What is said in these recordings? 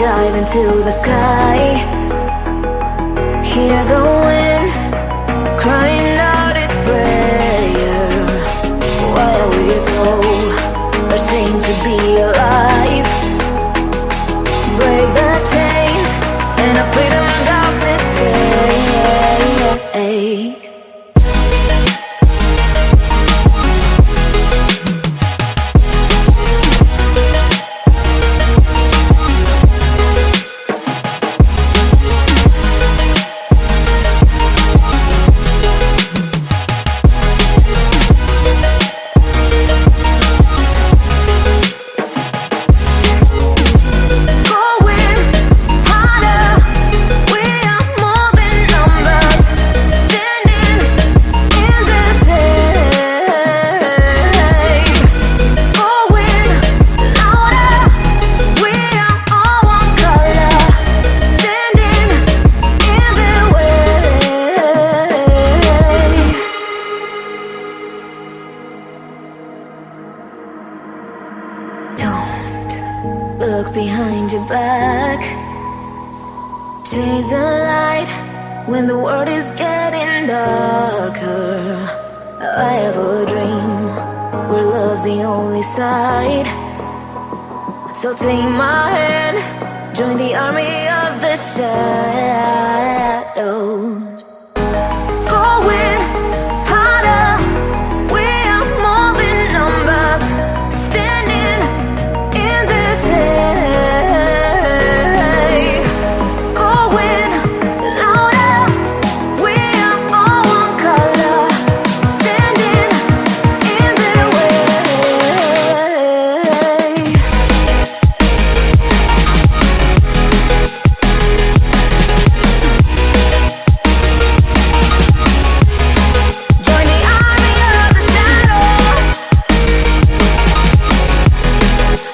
dive into the sky. Hear the wind crying out its prayer. Why are we so ashamed to be alive? Break the chains and our freedom does its take. Look behind your back. Chase a light when the world is getting darker. I have a dream where love's the only side. So take my hand, join the army of the shadows. Going harder, we are more than numbers. Standing in this shade, going louder. We are all one color, standing in the way. Join the army of the shadows.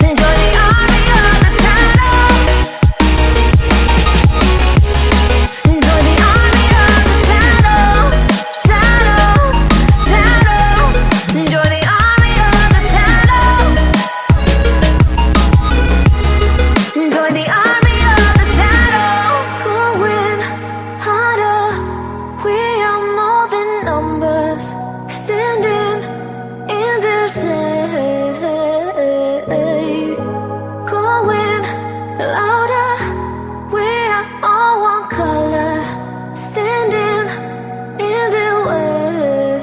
Join the army of the shadows. Join the army of the shadows. Shadows, shadows. Join the army of the shadows. Join the army of the shadows. Going harder. We are more than numbers. Standing in the shade. Going louder. We are all one color. Standing in the way.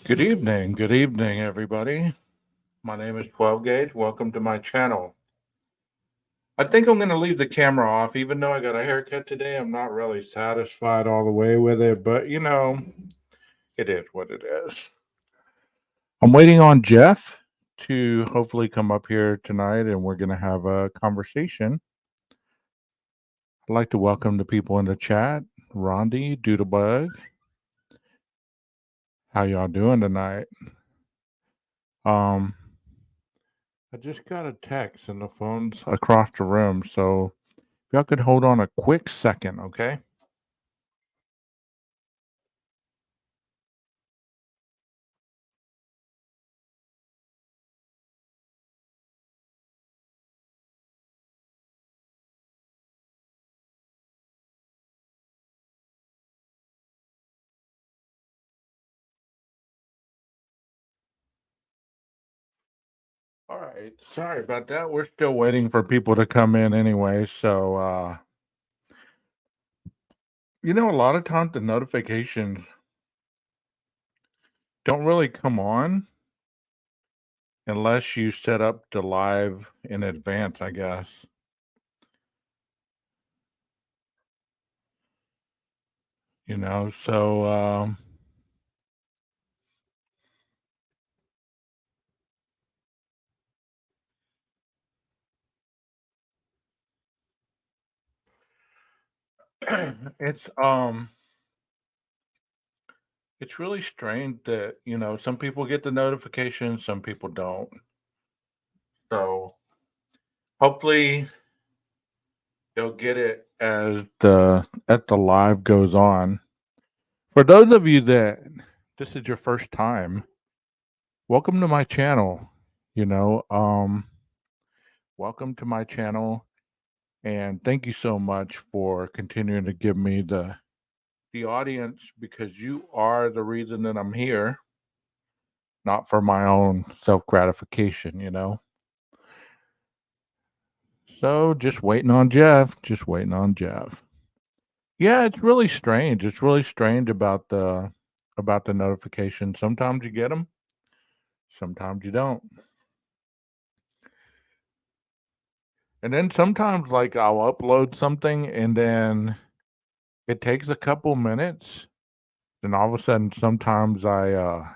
Good evening, everybody. My name is 12 Gauge. Welcome to my channel. I think I'm going to leave the camera off, even though I got a haircut today. I'm not really satisfied all the way with it, but you know, it is what it is. I'm waiting on Jeff to hopefully come up here tonight and we're going to have a conversation. I'd like to welcome the people in the chat. Rondi, Doodlebug, how y'all doing tonight? Um, I just got a text and the phone's across the room, so if y'all could hold on a quick second, okay? All right. Sorry about that. We're still waiting for people to come in anyway. So, a lot of times the notifications don't really come on unless you set up the live in advance, I guess. So it's it's really strange that, some people get the notifications, some people don't. So hopefully they'll get it as the live goes on. For those of you that this is your first time, welcome to my channel. You know, welcome to my channel, and thank you so much for continuing to give me the audience because you are the reason that I'm here, not for my own self gratification. So just waiting on Jeff. Just waiting on Jeff. Yeah, it's really strange. It's really strange about the notification. Sometimes you get them, sometimes you don't. And then sometimes like I'll upload something and then it takes a couple minutes. Then all of a sudden sometimes I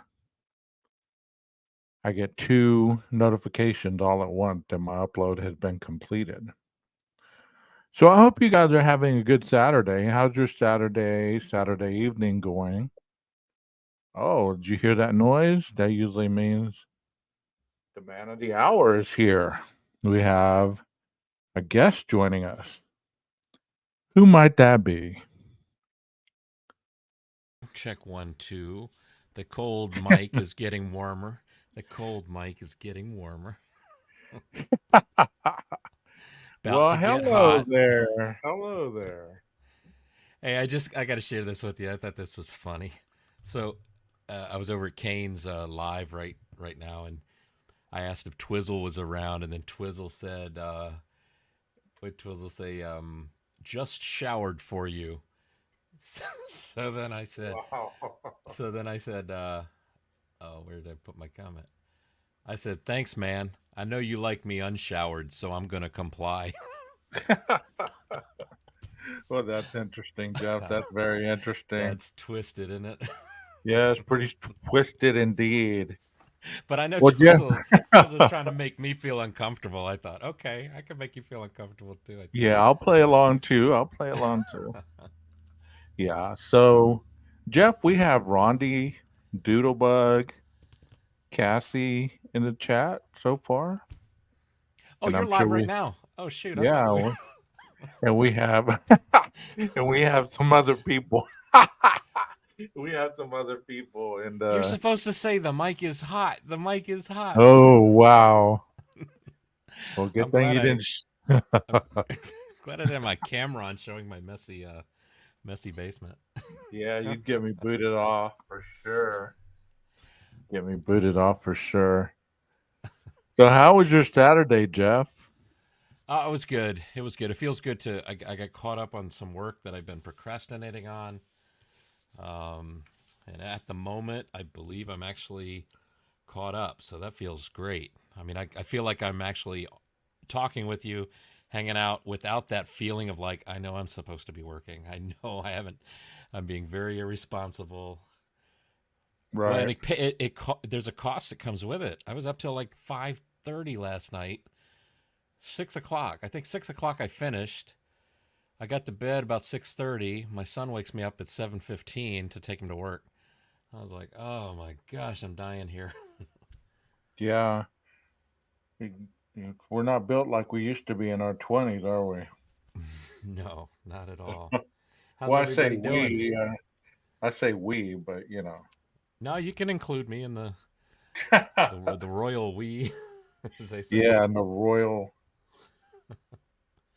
get two notifications all at once that my upload has been completed. So I hope you guys are having a good Saturday. How's your Saturday evening going? Oh, did you hear that noise? That usually means the man of the hour is here. We have a guest joining us. Who might that be? Check one, two. The cold mic is getting warmer. The cold mic is getting warmer. About Well, to get hello hot. there. Hello there. Hey, I got to share this with you. I thought this was funny. So, I was over at Kane's live right now, and I asked if Twizzle was around, and then Twizzle said, "What Twizzle say? Just showered for you." So then I said, Wow. so then I said, oh, where did I put my comment? I said, thanks, man. I know you like me unshowered, so I'm going to comply. Well, that's interesting, Jeff. That's very interesting. That's twisted, isn't it? Yeah, it's pretty twisted indeed. But I know Well, Jeff. Twizzle's trying to make me feel uncomfortable. I thought, okay, I can make you feel uncomfortable too, I think. Yeah, I'll play along too. I'll play along too. Yeah. So, Jeff, we have Rondi, Doodlebug, Cassie in the chat so far, Oh, and you're I'm sure live right we, now. Oh, shoot. I thought yeah, we. and we have, and we have some other people. We have some other people in You're the. supposed to say the mic is hot. The mic is hot. Oh wow! Well, I'm good thing glad you I. didn't. I'm glad I did my camera on showing my messy basement. Yeah, you'd get me booted off for sure. Get me booted off for sure. So, how was your Saturday, Jeff? It was good. It was good. It feels good to. I got caught up on some work that I've been procrastinating on. Um, and at the moment, I believe I'm actually caught up. So that feels great. I mean, I feel like I'm actually talking with you, hanging out without that feeling of like, I know I'm supposed to be working. I know I haven't. I'm being very irresponsible. Well, and Right. there's a cost that comes with it. I was up till like 5:30 last night. 6 o'clock. I think 6 o'clock I finished. I got to bed about 6:30. My son wakes me up at 7:15 to take him to work. I was like, oh my gosh, I'm dying here. Yeah. We're not built like we used to be in our 20s, are we? No, not at all. How's Well, I say everybody doing? we. I say we, but you know. No, you can include me in the royal we, as they say. Yeah, and the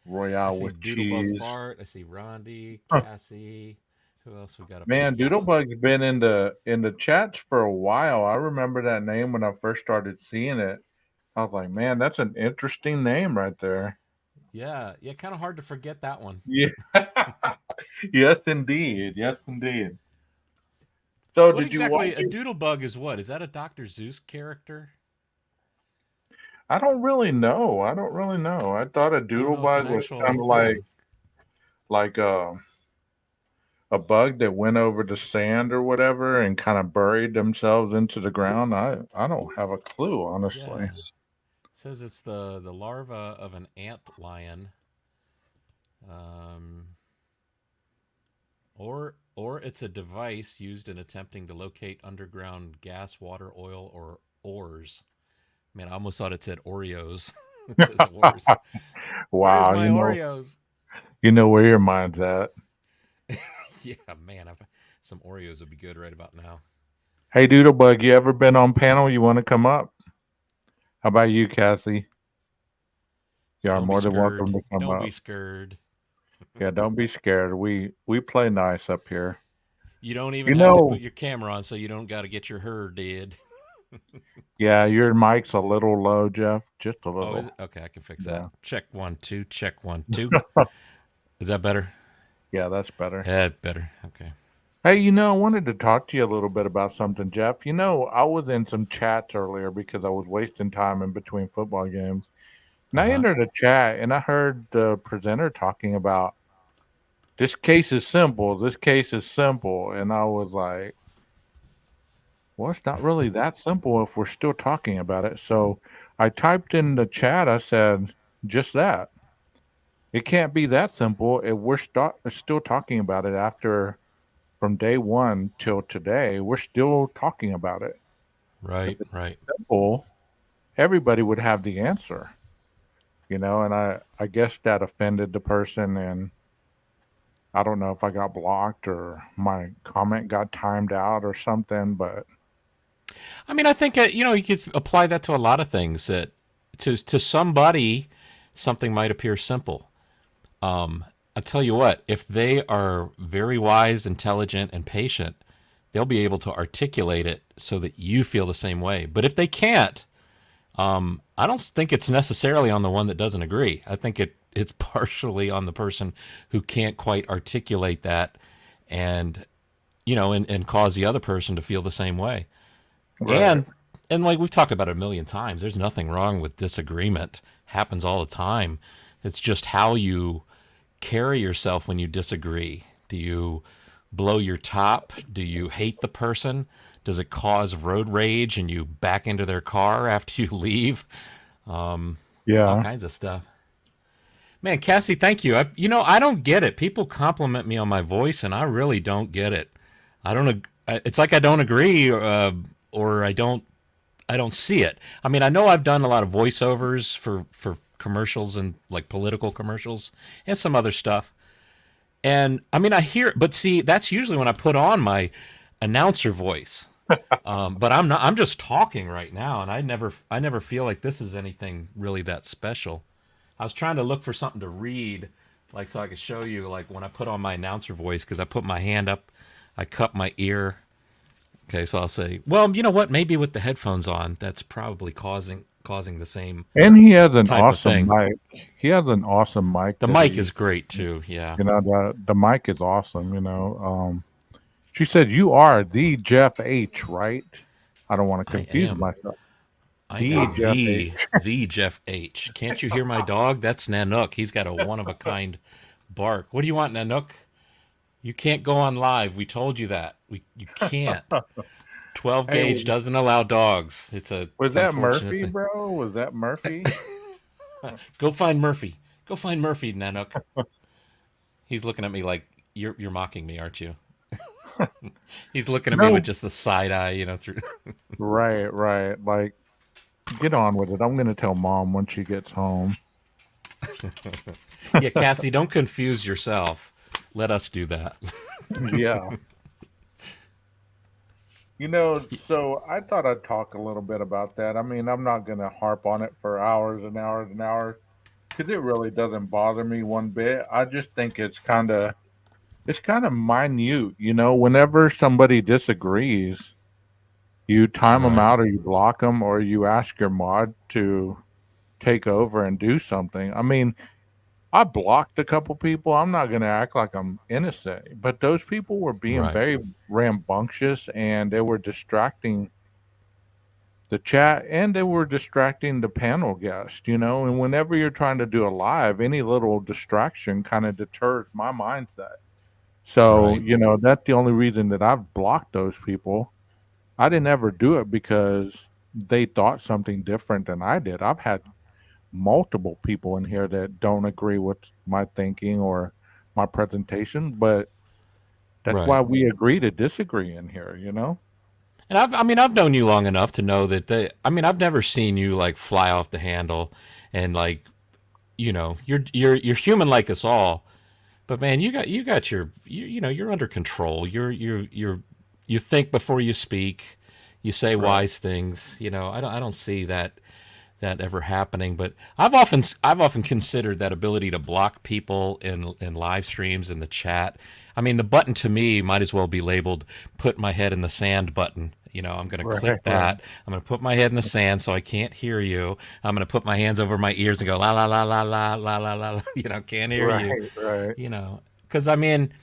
I Royale see with Doodlebug cheese. Fart. I see Rondi, Cassie. Who else we got up here? Man, Doodlebug's been in the chats for a while. I remember that name when I first started seeing it. I was like, man, that's an interesting name right there. Yeah, yeah, kind of hard to forget that one. Yeah. Yes, indeed. Yes, indeed. So, What did you watch exactly a it? Doodlebug is? What is that? A Dr. Zeus character? I don't really know. I don't really know. I thought a Oh no, it's an Doodlebug was actual kind of like thing. like a bug that went over the sand or whatever and kind of buried themselves into the ground. I don't have a clue, honestly. Yeah, it says it's the larva of an ant lion, um, or it's a device used in attempting to locate underground gas, water, oil, or ores. Man, I almost thought it said Oreos. It says ores. Where's Wow, my Oreos? You know where your mind's at. Yeah, man, some Oreos would be good right about now. Hey, Doodlebug, you ever been on panel? You want to come up? How about you, Cassie? You are Don't be more than welcome scared. to come Don't be up. scared. Yeah, don't be scared. We play nice up here. You don't even You have to put know, your camera on, so you don't got to get your hair dead. yeah, your mic's a little low, Jeff. Just a Oh, is little. it? Okay, I can fix that. Yeah. Check 1 2. Check 1 2. Is that better? Yeah, that's better. Yeah, better. Okay. Hey, I wanted to talk to you a little bit about something, Jeff. I was in some chats earlier because I was wasting time in between football games. And Uh I huh. entered a chat and I heard the presenter talking about this case is simple. This case is simple. And I was like, well, it's not really that simple if we're still talking about it. So I typed in the chat, I said, just that. It can't be that simple if we're still talking about it after from day one till today. We're still talking about it. If Right. it's Right. simple, everybody would have the answer. And I guess that offended the person. And I don't know if I got blocked or my comment got timed out or something, but I mean, I think you could apply that to a lot of things. That to somebody, something might appear simple. I tell you what, if they are very wise, intelligent, and patient, they'll be able to articulate it so that you feel the same way. But if they can't, I don't think it's necessarily on the one that doesn't agree. I think it's partially on the person who can't quite articulate that and and cause the other person to feel the same way. right, And like we've talked about it a million times, there's nothing wrong with disagreement. Happens all the time. It's just how you carry yourself when you disagree. Do you blow your top? Do you hate the person? Does it cause road rage and you back into their car after you leave? All yeah. kinds of stuff. Man, Cassie, thank you. I don't get it. People compliment me on my voice, and I really don't get it. I don't. It's like I don't agree, or I don't see it. I mean, I know I've done a lot of voiceovers for commercials and like political commercials and some other stuff. And I mean, I hear it, but see, that's usually when I put on my announcer voice. But I'm not. I'm just talking right now, and I never feel like this is anything really that special. I was trying to look for something to read, like so I could show you, like when I put on my announcer voice, because I put my hand up, I cup my ear. Okay, so I'll say, well, you know what? Maybe with the headphones on, that's probably causing the same And he has an type of awesome thing. mic. He has an awesome mic The that he mic is uses. great too. Yeah, The mic is awesome. She said you are the Jeff H, right? I don't want to I confuse am. myself. I The am Jeff H. the Jeff H. Can't you hear my dog? That's Nanook. He's got a one of a kind bark. What do you want, Nanook? You can't go on live. We told you that. You can't. 12 Hey, gauge doesn't allow dogs. was It's that unfortunate Murphy, thing. bro? Was that Murphy? Go find Murphy. Go find Murphy, Nanook. He's looking at me like you're mocking me, aren't you? He's looking at me with No. just the side eye, through. Right, right. Like, get on with it. I'm gonna tell mom when she gets home. Yeah, Cassie, don't confuse yourself. Let us do that. Yeah. So I thought I'd talk a little bit about that. I mean, I'm not gonna harp on it for hours and hours and hours because it really doesn't bother me one bit. I just think it's kind of minute. Whenever somebody disagrees, you time them Right. out or you block them or you ask your mod to take over and do something. I mean, I blocked a couple people. I'm not going to act like I'm innocent, but those people were being Right. very rambunctious and they were distracting the chat and they were distracting the panel guest. And whenever you're trying to do a live, any little distraction kind of deters my mindset. So, Right. that's the only reason that I've blocked those people. I didn't ever do it because they thought something different than I did. I've had multiple people in here that don't agree with my thinking or my presentation, but that's why Right. we agree to disagree in here. And I mean, I've known you long enough to know that I mean, I've never seen you like fly off the handle and like, you're human like us all. But man, you got you know, you're under control. You think before you speak. You say Right. wise things. You know, I don't see that ever happening. But I've often considered that ability to block people in live streams in the chat. I mean, the button to me might as well be labeled "Put my head in the sand" button. You know, I'm going to Right. click Right. that. I'm going to put my head in the sand so I can't hear you. I'm going to put my hands over my ears and go la la la la la la la la. You know, can't hear Right. you. Right. You know, because I mean,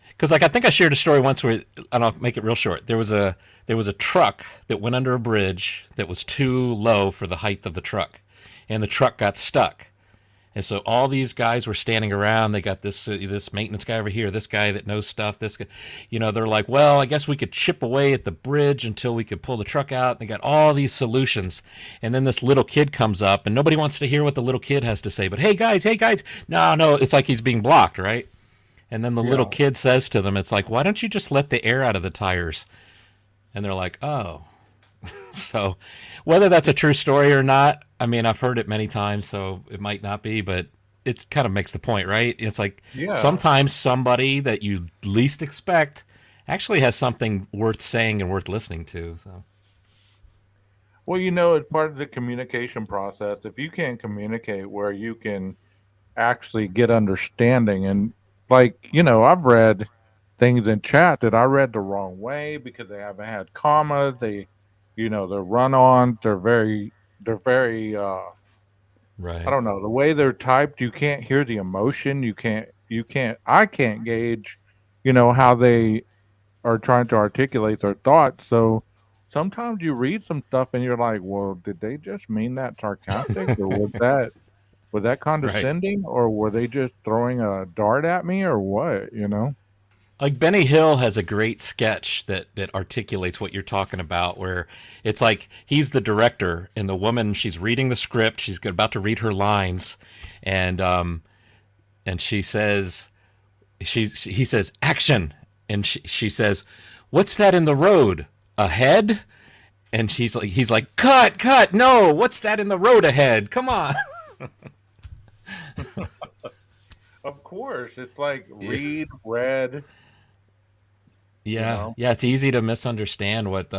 because like I think I shared a story once where I'll make it real short. There was a truck that went under a bridge that was too low for the height of the truck, and the truck got stuck. And so all these guys were standing around. They got this maintenance guy over here, this guy that knows stuff. This guy, you know, they're like, well, I guess we could chip away at the bridge until we could pull the truck out. They got all these solutions, and then this little kid comes up, and nobody wants to hear what the little kid has to say. But hey guys, no, no, it's like he's being blocked, right? And then the little Yeah. kid says to them, it's like, why don't you just let the air out of the tires? And they're like, oh. So whether that's a true story or not, I mean, I've heard it many times, so it might not be, but it kind of makes the point, right? It's like Yeah. sometimes somebody that you least expect actually has something worth saying and worth listening to. So, Well, it's part of the communication process. If you can't communicate where you can actually get understanding, and like, I've read things in chat that I read the wrong way because they haven't had commas. They're run on. They're very, I right. don't know, the way they're typed, you can't hear the emotion. I can't gauge, how they are trying to articulate their thoughts. So sometimes you read some stuff and you're like, well, did they just mean that sarcastic, or was that Right. condescending, or were they just throwing a dart at me, or what? Like Benny Hill has a great sketch that articulates what you're talking about, where it's like he's the director and the woman, she's reading the script, she's about to read her lines, and she says, he says action, and she says, what's that in the road ahead? And he's like, cut, no, what's that in the road ahead, come on. Of course, it's like Yeah. read, read, you Yeah, know. yeah, it's easy to misunderstand what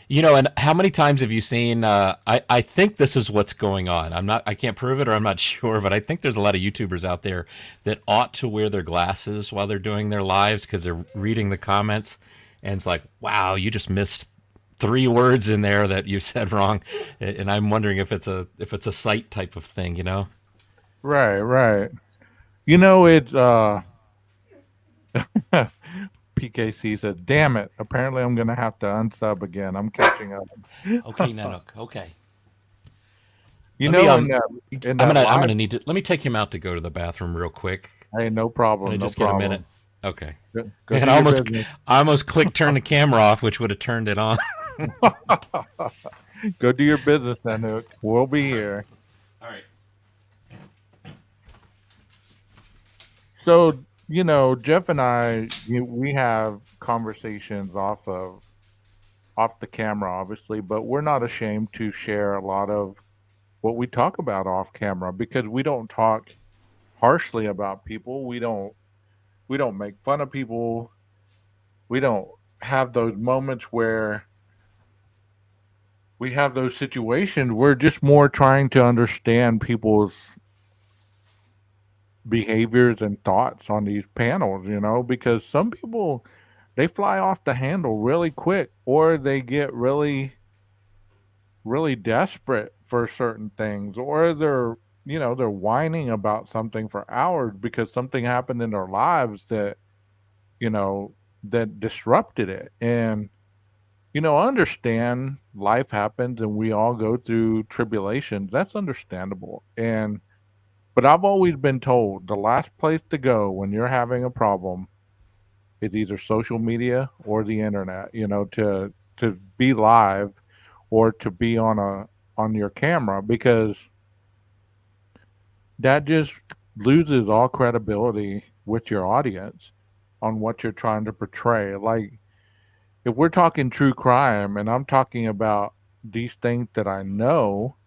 you know. And how many times have you seen I think this is what's going on. I can't prove it, or I'm not sure, but I think there's a lot of YouTubers out there that ought to wear their glasses while they're doing their lives because they're reading the comments, and it's like, wow, you just missed 3 words in there that you said wrong. And I'm wondering if it's a sight type of thing, you know. Right, right. It's PKC says, "Damn it! Apparently, I'm gonna have to unsub again. I'm catching up." Okay, Nanook. Okay. You Let me know, in that in I'm that gonna I'm live, gonna need to let me take him out to go to the bathroom real quick. hey, no Can I problem, no just get a minute? problem. Okay. Go Man, do your business. I almost clicked turn the camera off, which would have turned it on. Go do your business, Nanook. We'll be All right. here. All right. So, Jeff and I, we have conversations off the camera, obviously, but we're not ashamed to share a lot of what we talk about off camera because we don't talk harshly about people. We don't make fun of people. We don't have those moments where we have those situations. We're just more trying to understand people's behaviors and thoughts on these panels, because some people, they fly off the handle really quick, or they get really really desperate for certain things, or they're whining about something for hours because something happened in their lives you know that disrupted it. And I understand life happens and we all go through tribulations. That's understandable. But I've always been told the last place to go when you're having a problem is either social media or the internet, to be live or to be on your camera, because that just loses all credibility with your audience on what you're trying to portray. Like, if we're talking true crime and I'm talking about these things that I know,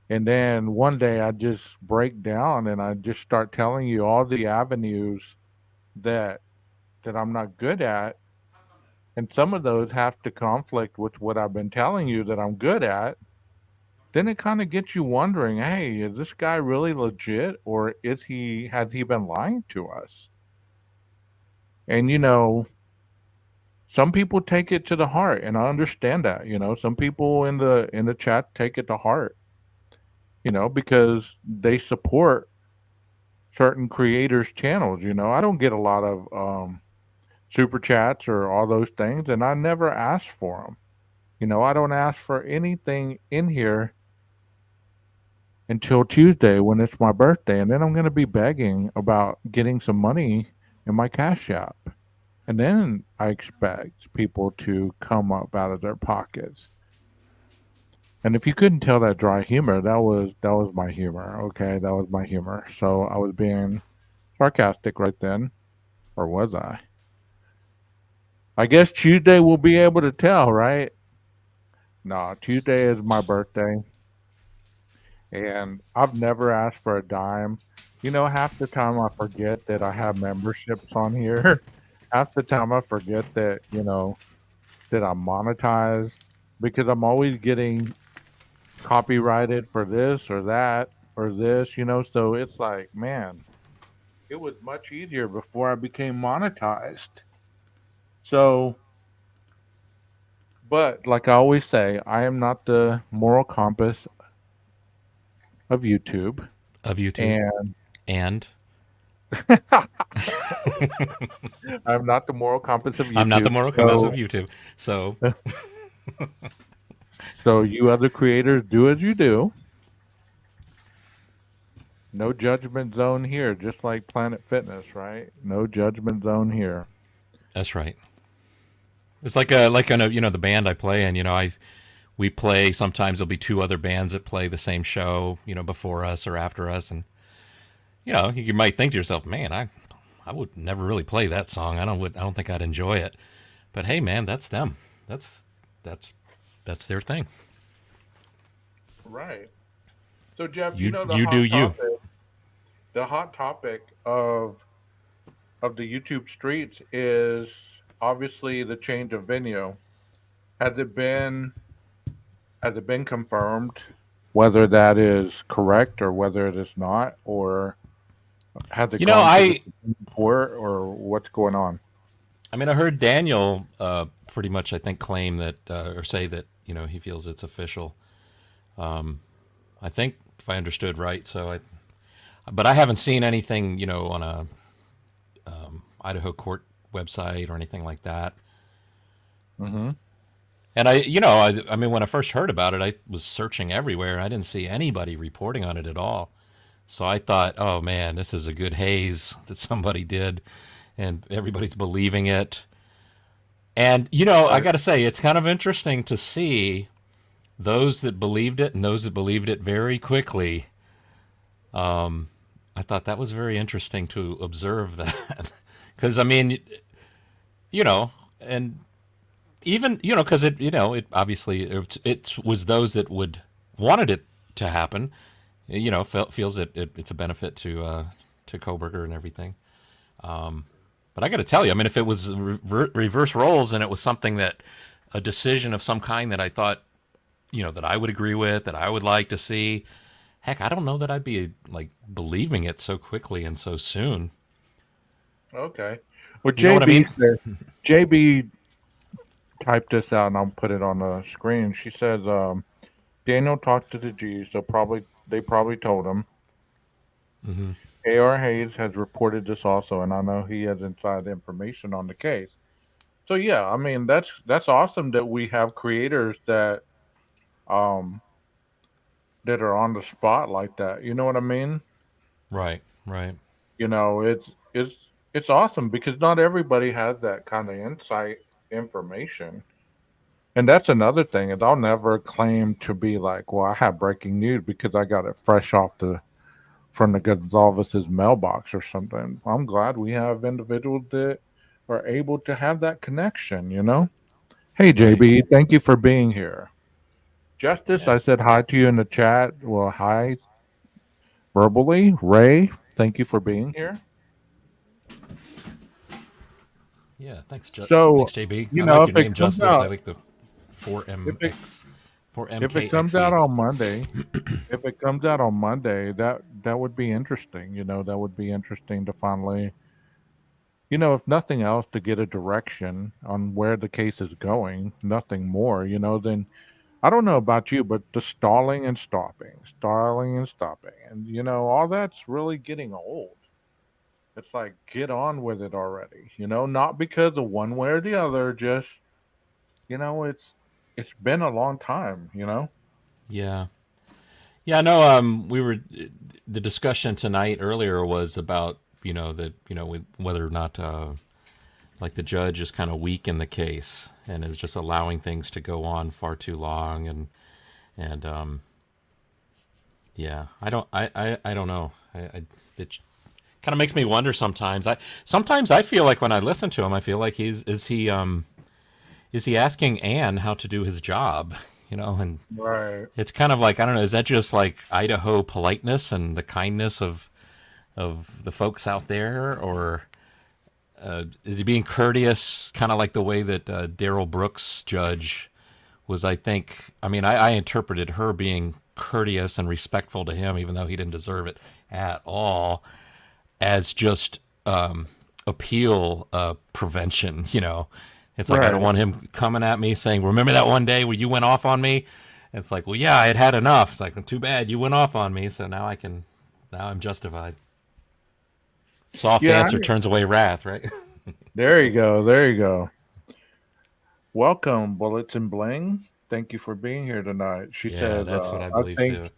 And then one day I just break down and I just start telling you all the avenues that I'm not good at, and some of those have to conflict with what I've been telling you that I'm good at. Then it kind of gets you wondering, hey, is this guy really legit, or is he has he been lying to us? And some people take it to the heart, and I understand that. Some people in the chat take it to heart, because they support certain creators' channels. I don't get a lot of super chats or all those things, and I never ask for them. I don't ask for anything in here until Tuesday when it's my birthday, and then I'm going to be begging about getting some money in my Cash App. And then I expect people to come up out of their pockets. And if you couldn't tell that dry humor, that was my humor. Okay, that was my humor. So I was being sarcastic right then, or was I? I guess Tuesday we'll be able to tell, right? No, Tuesday is my birthday, and I've never asked for a dime. Half the time I forget that I have memberships on here. Half the time I forget that, that I'm monetized because I'm always getting copyrighted for this or that or this. So it's like, man, it was much easier before I became monetized. So, but like I always say, I am not the moral compass of YouTube. Of YouTube. And And I'm not the moral compass of I'm not the YouTube. moral compass of So, YouTube. So, so you other creators do as you do. No judgment zone here, just like Planet Fitness, right? No judgment zone here. that's right. It's like on the band I play in, we play, sometimes there'll be two other bands that play the same show, before us or after us, and you might think to yourself, man, I would never really play that song. I don't think I'd enjoy it. But hey, man, that's them. That's that's that's their thing. Right. So Jeff, the You do hot you. topic, of the YouTube streets is obviously the change of venue. Has it been has it been confirmed whether that is correct or whether it is not, or has it You know, gone to the I Supreme Court, or what's going on? I mean, I heard Daniel pretty much, I think, claim that or say that he feels it's official. I think if I understood right. But I haven't seen anything on a Idaho court website or anything like that. Mm-hmm. And I mean, when I first heard about it, I was searching everywhere. I didn't see anybody reporting on it at all. So I thought, oh man, this is a good haze that somebody did, and everybody's believing it. And I Right. got to say, it's kind of interesting to see those that believed it and those that believed it very quickly. I thought that was very interesting to observe that, because I mean, you know, and even because it obviously it was those that would wanted it to happen. Feels that it's a benefit to Koberger and everything. But I got to tell you, I mean, if it was reverse roles and it was something that a decision of some kind that I thought, that I would agree with, that I would like to see, heck, I don't know that I'd be like believing it so quickly and so soon. Okay. Well, You know what I JB mean? said, JB typed this out, and I'll put it on the screen. She says, Daniel talked to the G's, so they probably told him. Mm-hmm. A.R. Hayes has reported this also, and I know he has inside information on the case. So yeah, I mean that's awesome that we have creators um that are on the spot like that. You know what I mean? Right, right. You know, it's awesome because not everybody has that kind of insight information. And that's another thing is I'll never claim to be like, well, I have breaking news because I got it fresh off the from the Gonzalez's mailbox or something. I'm glad we have individuals that are able to have that connection. Hey, Right. JB, thank you for being here. Justice, Yeah. I said hi to you in the chat. Well, hi verbally. Ray, thank you for being here. Yeah. Thanks, So, JB. I like if your it name, comes Justice. I out, like the if it 4MX, if it comes out 4MKXE. on Monday, if it comes out on Monday, that would be interesting. That would be interesting to finally, if nothing else, to get a direction on where the case is going. Nothing more. Then I don't know about you, but the stalling and stopping, and all that's really getting old. It's like get on with it already. Not because of one way or the other, just it's been a long time. Yeah. Yeah. No. We were the discussion tonight earlier was about that whether or not like the judge is kind of weak in the case and is just allowing things to go on far too long and yeah, I don't know. It kind of makes me wonder sometimes. I feel like when I listen to him, I feel like is he asking Anne how to do his job? And Right. it's kind of like, I don't know, is that just like Idaho politeness and the kindness of the folks out there, or is he being courteous, kind of like the way that Daryl Brooks judge was? I interpreted her being courteous and respectful to him, even though he didn't deserve it at all, as just appeal prevention. It's like, I don't Right. want him coming at me saying, "Remember that one day where you went off on me?" It's like, well, yeah, I had had enough. It's like, too bad you went off on me, so now I'm justified. Soft Yeah. answer turns away wrath, right? There you go. There you go. Welcome, Bullets and Bling. Thank you for being here tonight. She Yeah, says, that's what I I believe think too.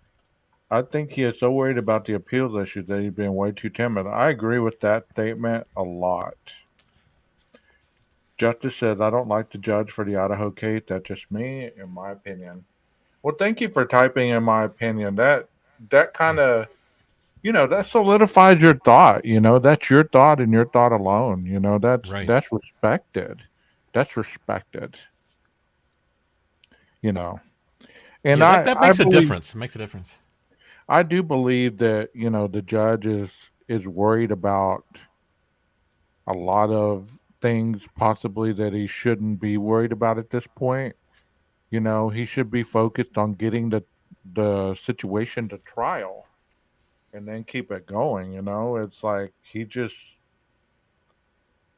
I think he is so worried about the appeals issues that he's being way too timid. I agree with that statement a lot. Justice says, I don't like the judge for the Idaho case. That's just me, in my opinion. Well, thank you for typing in my opinion. That kind of that solidifies your thought. That's your thought and your thought alone. That's Right. that's respected. That's respected. You know, and Yeah, that I that I makes a believe difference. It makes a difference. I do believe that the judge is worried about a lot of things possibly that he shouldn't be worried about at this point. He should be focused on getting the situation to trial and then keep it going. It's like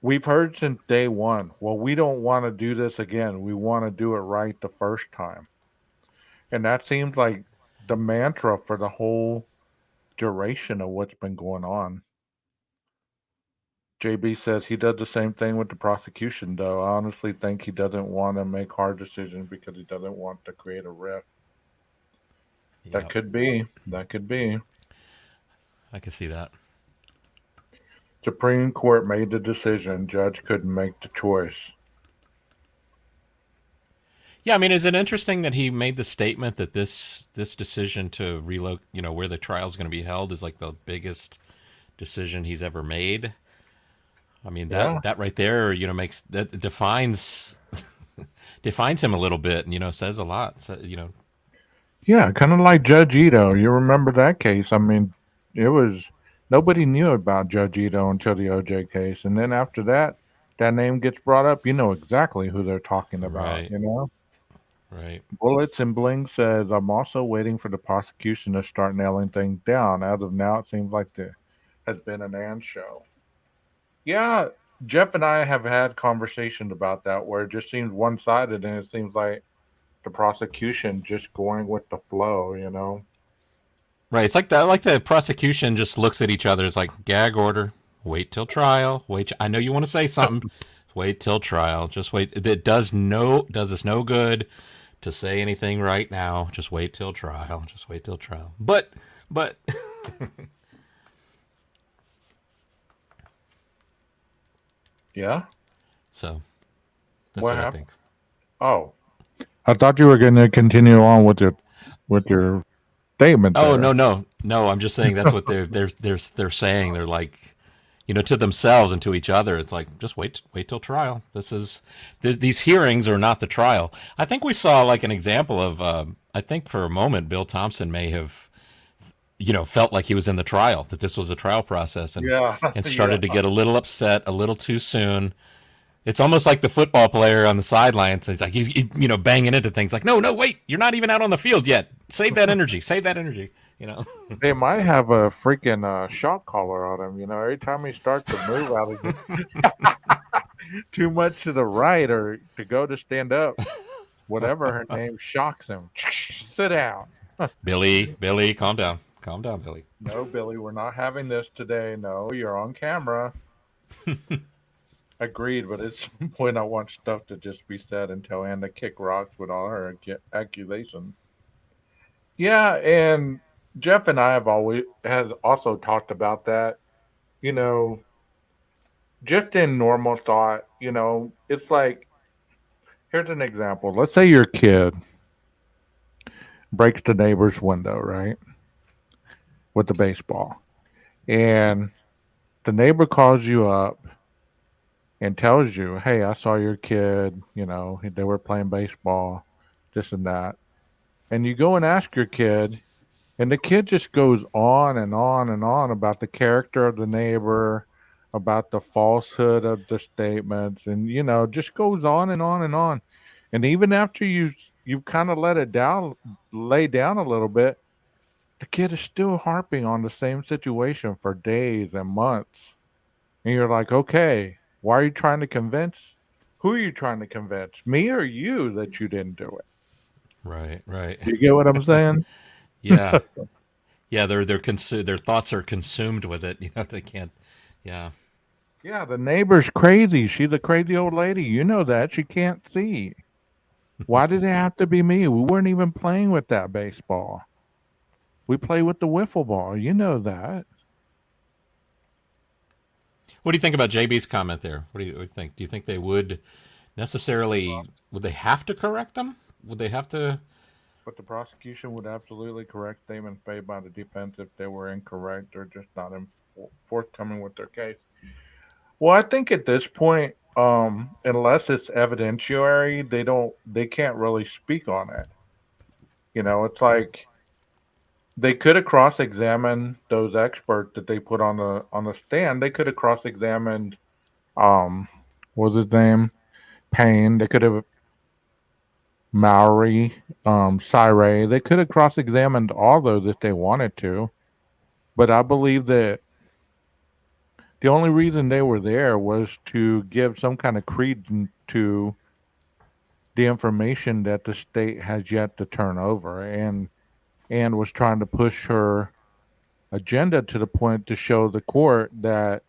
we've heard since day one, well, we don't want to do this again. We want to do it right the first time. And that seems like the mantra for the whole duration of what's been going on. JB says he does the same thing with the prosecution, though. I honestly think he doesn't want to make hard decisions because he doesn't want to create a rift. That Yeah, could be. That could be. I can see that. Supreme Court made the decision. Judge couldn't make the choice. Yeah, I mean, is it interesting that he made the statement that this decision to relocate, where the trial is going to be held, is like the biggest decision he's ever made? I mean, Yeah. that right there, makes that defines him a little bit, and says a lot. So, Yeah, kind of like Judge Ito. You remember that case? I mean, it was nobody knew about Judge Ito until the OJ case, and then after that, that name gets brought up. You know exactly who they're talking about. right, right. Bullets and Bling says, I'm also waiting for the prosecution to start nailing things down. As of now, it seems like there has been an and show. Yeah, Jeff and I have had conversations about that where it just seems one sided and it seems like the prosecution just going with the flow. Right. It's like the prosecution just looks at each other. It's like, gag order. Wait till trial. Wait. I know you want to say something. Wait till trial. Just wait. It does us no good to say anything right now. Just wait till trial. Just wait till trial. But Yeah? so that's What what I happened? think. Oh, I thought you were going to continue on with your statement Oh, there. no. I'm just saying that's what they're saying. They're like, to themselves and to each other. It's like, just wait till trial. These hearings are not the trial. I think we saw like an example of. I think for a moment, Bill Thompson may have, felt like he was in the trial, that this was a trial process, and Yeah, yeah. started to get a little upset a little too soon. It's almost like the football player on the sidelines. It's like he's banging into things like, no, wait, you're not even out on the field yet. Save that energy. Save that energy. You know. They might have a freaking shock collar on him. Every time he starts to move out of too much to the right or to go to stand up, whatever her name shocks him. Sit down. Billy, calm down, Billy. No, Billy, we're not having this today. No, you're on camera. Agreed, but at some point I want stuff to just be said and tell Ann to kick rocks with all her accusations. Yeah, and Jeff and I have always has also talked about that. You know, just in normal thought, it's like here's an example. Let's say your kid breaks the neighbor's window, right, with the baseball, and the neighbor calls you up and tells you, "Hey, I saw your kid. They were playing baseball, this and that." And you go and ask your kid, and the kid just goes on and on and on about the character of the neighbor, about the falsehood of the statements, and just goes on and on and on. And even after you've kind of let it down, lay down a little bit, the kid is still harping on the same situation for days and months. And you're like, okay, why are you trying to convince? Who are you trying to convince? Me or you that you didn't do it? Right, right. You get what I'm saying? Yeah, yeah. Their thoughts are consumed with it. They can't. Yeah, Yeah, the neighbor's crazy. She's a crazy old lady. You know that. She can't see. Why did it have to be me? We weren't even playing with that baseball. We play with the wiffle ball. You know that. what do you think about JB's comment there? What do you think? Do you think they would necessarily? Would they have to correct them? Would they have to? But the prosecution would absolutely correct statements made by the defense if they were incorrect or just not forthcoming with their case. Well, I think at this point, unless it's evidentiary, they can't really speak on it. It's like they could have cross-examined those experts that they put on the stand. They could have cross-examined, um, what was his name? Payne. They could have Mowry, Syray. They could have cross-examined all those if they wanted to. But I believe that the only reason they were there was to give some kind of credence to the information that the state has yet to turn over, and was trying to push her agenda to the point to show the court that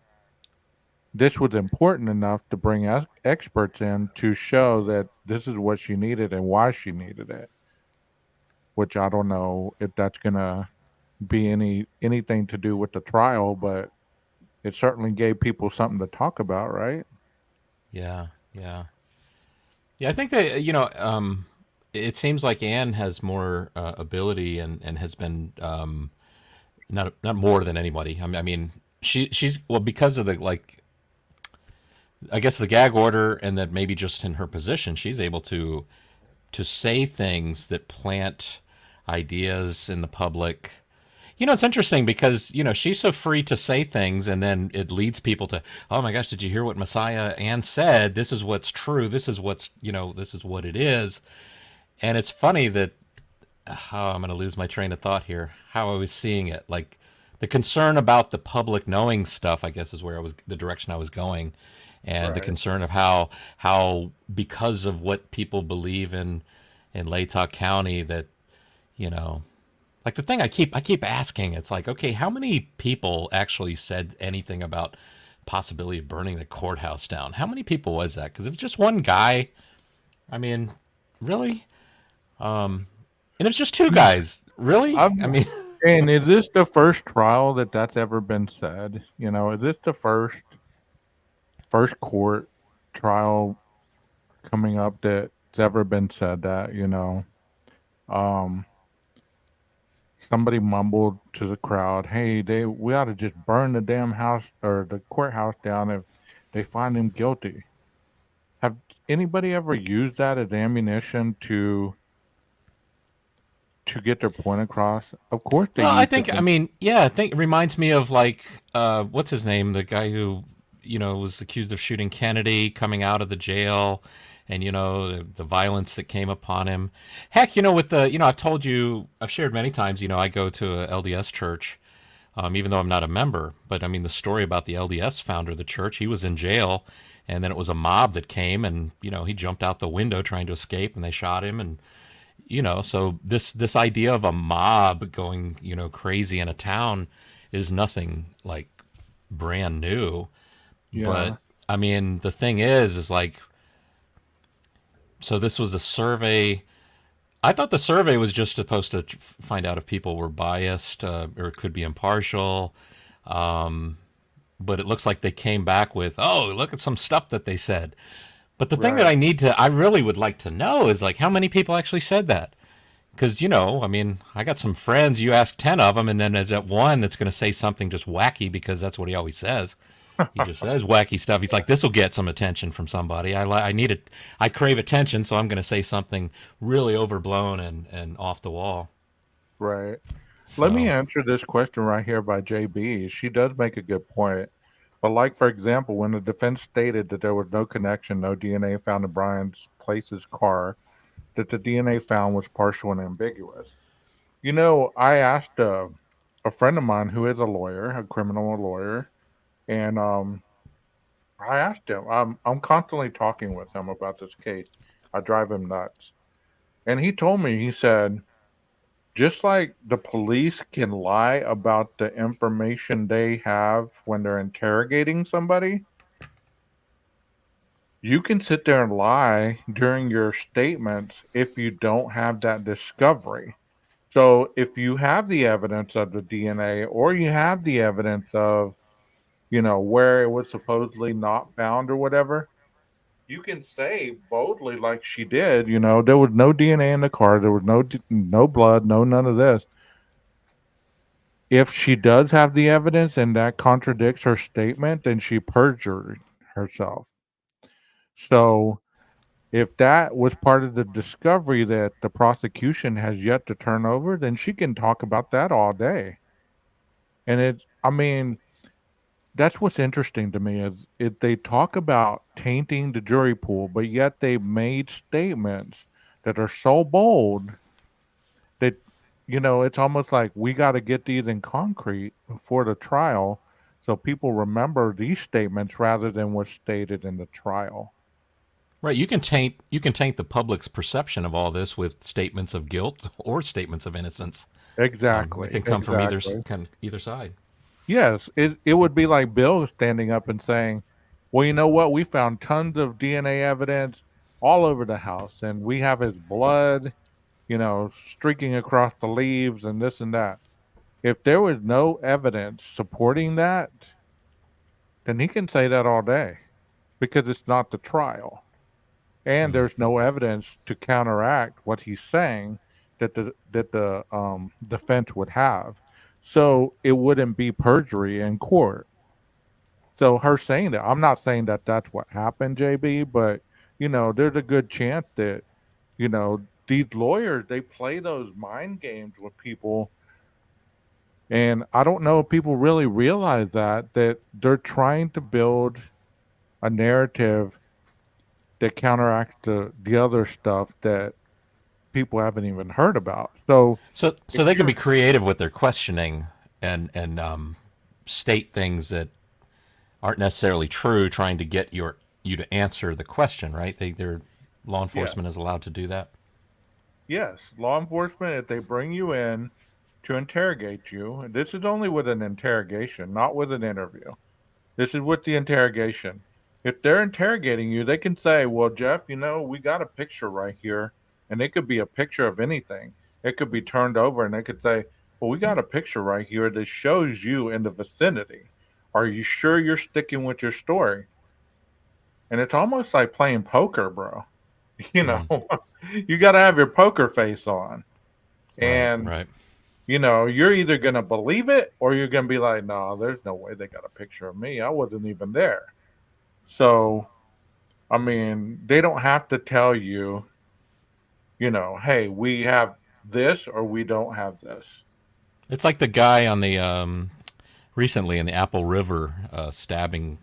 this was important enough to bring experts in to show that this is what she needed and why she needed it. Which I don't know if that's gonna be anything to do with the trial, but it certainly gave people something to talk about, right? Yeah, yeah, yeah. I think that it seems like Anne has more ability and has been not more than anybody. I mean, she's well because of the like I guess the gag order, and that maybe just in her position, she's able to say things that plant ideas in the public. It's interesting because she's so free to say things, and then it leads people to, oh my gosh, did you hear what Messiah Ann said? This is what's true. This is what it is. And it's funny that I'm going to lose my train of thought here. How I was seeing it, like the concern about the public knowing stuff, I guess, is where the direction I was going, and the Right. concern of how because of what people believe in Latah County, that you know like the thing I keep asking, it's like, okay, how many people actually said anything about possibility of burning the courthouse down? How many people was that? Because if it's just one guy, I mean, really? And it's just two guys, really? I'm I mean, and is this the first trial that's ever been said? Is this the first court trial coming up that's ever been said that? Um somebody mumbled to the crowd, "Hey, we ought to just burn the damn house or the courthouse down if they find him guilty." Have anybody ever used that as ammunition to get their point across? Of course, they Well, I use it. think, I mean, yeah, I think it reminds me of like, what's his name? The guy who, was accused of shooting Kennedy coming out of the jail and, the violence that came upon him. Heck, with the, I've told you, I've shared many times, I go to a LDS church, even though I'm not a member. But I mean, the story about the LDS founder of the church, he was in jail and then it was a mob that came and, he jumped out the window trying to escape and they shot him. And so this idea of a mob going crazy in a town is nothing like brand new. But Yeah, I mean, the thing is like, so this was a survey. I thought the survey was just supposed to find out if people were biased, or it could be impartial. But it looks like they came back with, oh, look at some stuff that they said. But the thing that right. I really would like to know is like how many people actually said that. Because, I mean, I got some friends, you ask 10 of them, and then there's that one that's going to say something just wacky because that's what he always says. He just says wacky stuff. He's like, this will get some attention from somebody. I need it. I crave attention, so I'm going to say something really overblown and off the wall. Right. Let me So, answer this question right here by JB. She does make a good point. But, like, for example, when the defense stated that there was no connection, no DNA found in Brian's Place's car, that the DNA found was partial and ambiguous. I asked a friend of mine who is a lawyer, a criminal lawyer, and I asked him. I'm constantly talking with him about this case. I drive him nuts, and he told me. He said, just like the police can lie about the information they have when they're interrogating somebody, you can sit there and lie during your statements if you don't have that discovery. So if you have the evidence of the DNA or you have the evidence of, where it was supposedly not found or whatever, you can say boldly like she did, there was no DNA in the car, there was no blood, no none of this. If she does have the evidence and that contradicts her statement, then she perjured herself. So if that was part of the discovery that the prosecution has yet to turn over, then she can talk about that all day. And I mean, that's what's interesting to me is they talk about tainting the jury pool, but yet they made statements that are so bold that it's almost like we got to get these in concrete before the trial, so people remember these statements rather than what's stated in the trial. right, you can taint the public's perception of all this with statements of guilt or statements of innocence. It Exactly, can come from exactly. either side. Yes, it would be like Bill standing up and saying, "Well, you know what? We found tons of DNA evidence all over the house, and we have his blood, streaking across the leaves and this and that." If there was no evidence supporting that, then he can say that all day because it's not the trial. And Mm. there's no evidence to counteract what he's saying that the defense would have. So it wouldn't be perjury in court. So her saying that, I'm not saying that that's what happened, JB, but there's a good chance that these lawyers they play those mind games with people, and I don't know if people really realize that they're trying to build a narrative that counteracts the other stuff that people haven't even heard about. So So if they can be you're creative with their questioning and state things that aren't necessarily true, trying to get you to answer the question. Right? They're law yeah, enforcement is allowed to do that. yes, law enforcement, if they bring you in to interrogate you, this is only with an interrogation, not with an interview. This is with the interrogation. If they're interrogating you, they can say, "Well, Jeff, we got a picture right here." And it could be a picture of anything. It could be turned over and they could say, "Well, we got a picture right here that shows you in the vicinity. Are you sure you're sticking with your story?" And it's almost like playing poker, bro. You know, Mm. you got to have your poker face on. Right. And Right. you're either going to believe it or you're going to be like, no, there's no way they got a picture of me. I wasn't even there. So, I mean, they don't have to tell you, hey, we have this or we don't have this. It's like the guy on the recently in the Apple River stabbing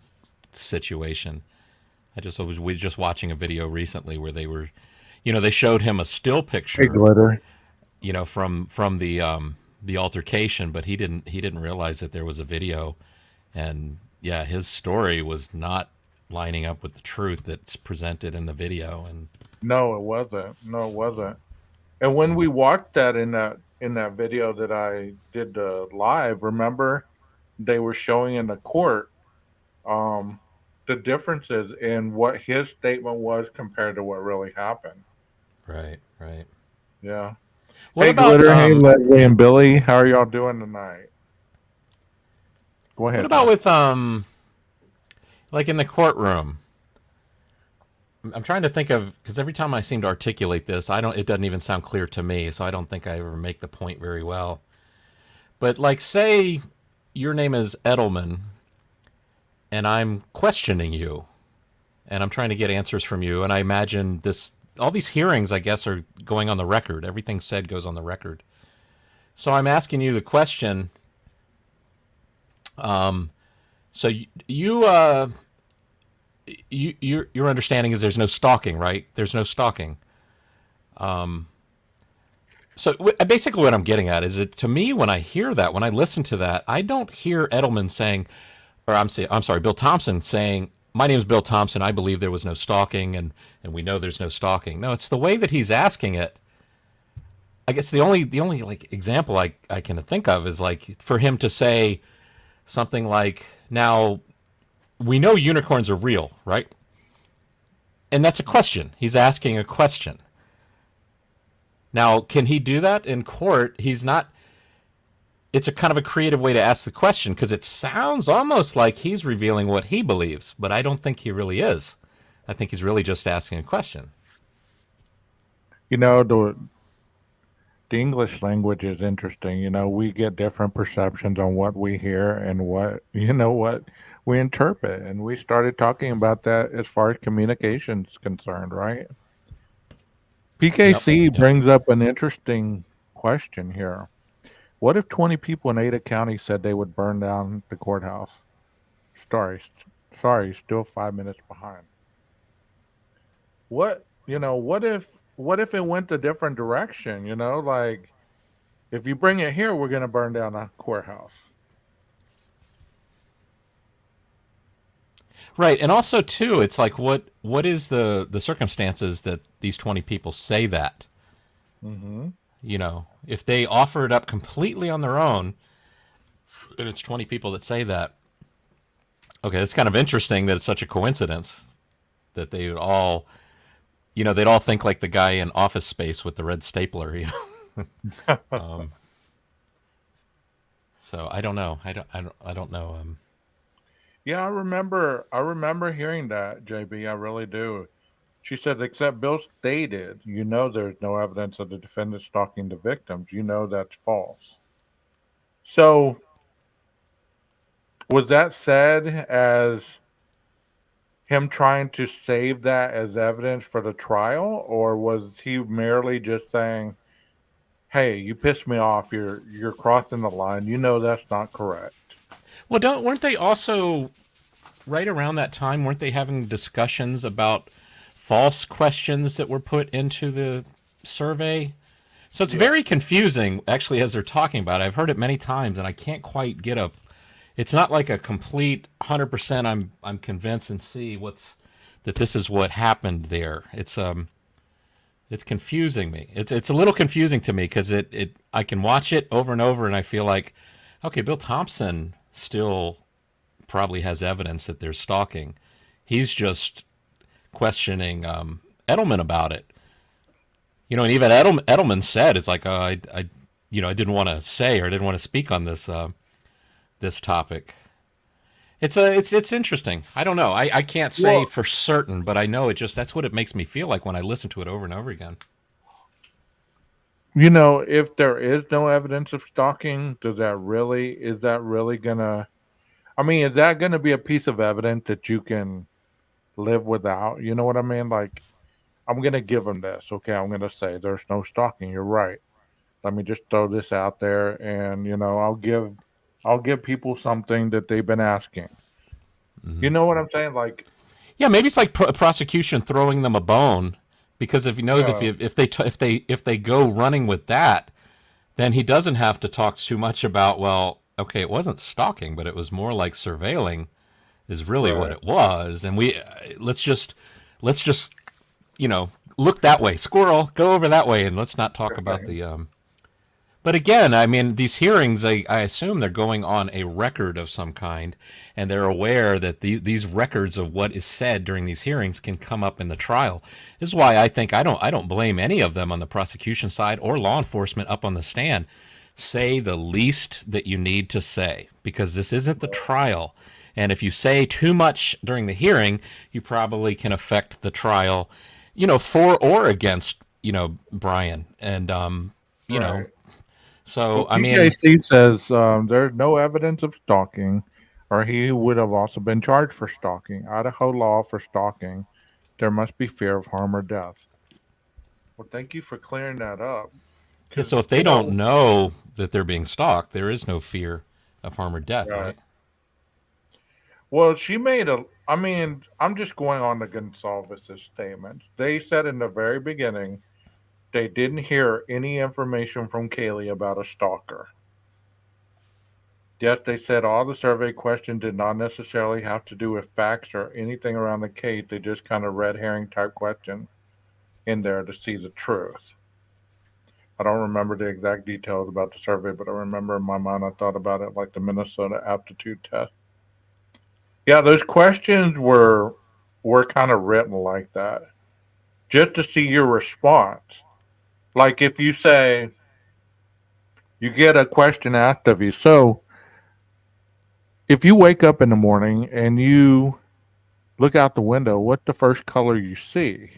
situation. We just watching a video recently where they were, they showed him a still Hey, picture, glitter. from the altercation, but he didn't realize that there was a video, and yeah, his story was not lining up with the truth that's presented in the video, and No, it wasn't. No, it wasn't. And when we watched that in that video that I did live, remember they were showing in the court um, the differences in what his statement was compared to what really happened. right, right. Yeah. What Hey, about Glitter. Hey, Leslie and Billy. How are y'all doing tonight? Go what ahead, about though. with like in the courtroom? I'm trying to think of, because every time I seem to articulate this, I don't. It doesn't even sound clear to me, so I don't think I ever make the point very well. But like, say your name is Edelman, and I'm questioning you, and I'm trying to get answers from you, and I imagine this. All these hearings, I guess, are going on the record. Everything said goes on the record. So I'm asking you the question. So your understanding is there's no stalking, right? There's no stalking. So basically, what I'm getting at is that to me, when I hear that, when I listen to that, I don't hear Edelman saying, or I'm sorry, Bill Thompson saying, "My name is Bill Thompson. I believe there was no stalking, and we know there's no stalking." No, it's the way that he's asking it. I guess the only like example I can think of is like for him to say something like, "Now we know unicorns are real, right?" And that's a question. He's asking a question. Now, can he do that in court? He's not. It's a kind of a creative way to ask the question because it sounds almost like he's revealing what he believes, but I don't think he really is. I think he's really just asking a question. You know, the English language is interesting. We get different perceptions on what we hear and what we interpret. And we started talking about that as far as communication is concerned, right? Yep. PKC Yep. brings up an interesting question here. What if 20 people in Ada County said they would burn down the courthouse? Sorry, sorry, still 5 minutes behind. What if it went a different direction? Like if you bring it here, we're gonna burn down a courthouse. Right, and also too, it's like what is the circumstances that these 20 people say that? Mm-hmm. If they offer it up completely on their own, and it's 20 people that say that. Okay, it's kind of interesting that it's such a coincidence that they would all, they'd all think like the guy in Office Space with the red stapler. Um, so I don't know. I don't know. Yeah, I remember hearing that, JB. I really do. She said, except Bill stated, there's no evidence of the defendant stalking the victims. That's false. So was that said as him trying to save that as evidence for the trial, or was he merely just saying, "Hey, you pissed me off. You're crossing the line. That's not correct." Well, don't weren't they also right around that time? Weren't they having discussions about false questions that were put into the survey? So it's Yeah. very confusing, actually, as they're talking about it. I've heard it many times, and I can't quite get a. It's not like a complete 100%. I'm convinced and see that this is what happened there. It's confusing me. It's a little confusing to me because I can watch it over and over, and I feel like, okay, Bill Thompson still probably has evidence that there's stalking. He's just questioning Edelman about it. And even Edelman said it's like I didn't want to say or I didn't want to speak on this topic. It's interesting. I don't know. I can't say Well, for certain, but I know that's what it makes me feel like when I listen to it over and over again. if there is no evidence of stalking, is that really gonna, I mean, is that gonna be a piece of evidence that you can live without? You know what I mean? Like, I'm gonna give them this. Okay, I'm gonna say there's no stalking. You're right. Let me just throw this out there, and I'll give people something that they've been asking. You Hmm. know what I'm saying? Like, Yeah, maybe it's like prosecution throwing them a bone because if he knows yeah, if they go running with that, then he doesn't have to talk too much about, well, okay, it wasn't stalking, but it was more like surveilling is really what right, it was, and we let's just you know look that way, squirrel, go over that way, and let's not talk about right, the. But again, I mean, these hearings, I assume they're going on a record of some kind, and they're aware that these records of what is said during these hearings can come up in the trial. This is why I think I don't blame any of them on the prosecution side or law enforcement up on the stand. Say the least that you need to say because this isn't the trial. And if you say too much during the hearing, you probably can affect the trial, for or against, Brian. And, you know, right. Well, so, I mean, TJC says there's no evidence of stalking, or he would have also been charged for stalking. Idaho law for stalking, there must be fear of harm or death. Well, thank you for clearing that up. yeah, Because, so if they don't know that they're being stalked, there is no fear of harm or death, right. right? Well, I mean, I'm just going on the Gonsalves' statements. They said in the very beginning they didn't hear any information from Kaylee about a stalker. Yet they said all the survey questions did not necessarily have to do with facts or anything around the case. They just kind of red herring type question in there to see the truth. I don't remember the exact details about the survey, but I remember in my mind I thought about it like the Minnesota aptitude test. Yeah, those questions were kind of written like that, just to see your response. Like if you say you get a question asked of you, so if you wake up in the morning and you look out the window, what's the first color you see?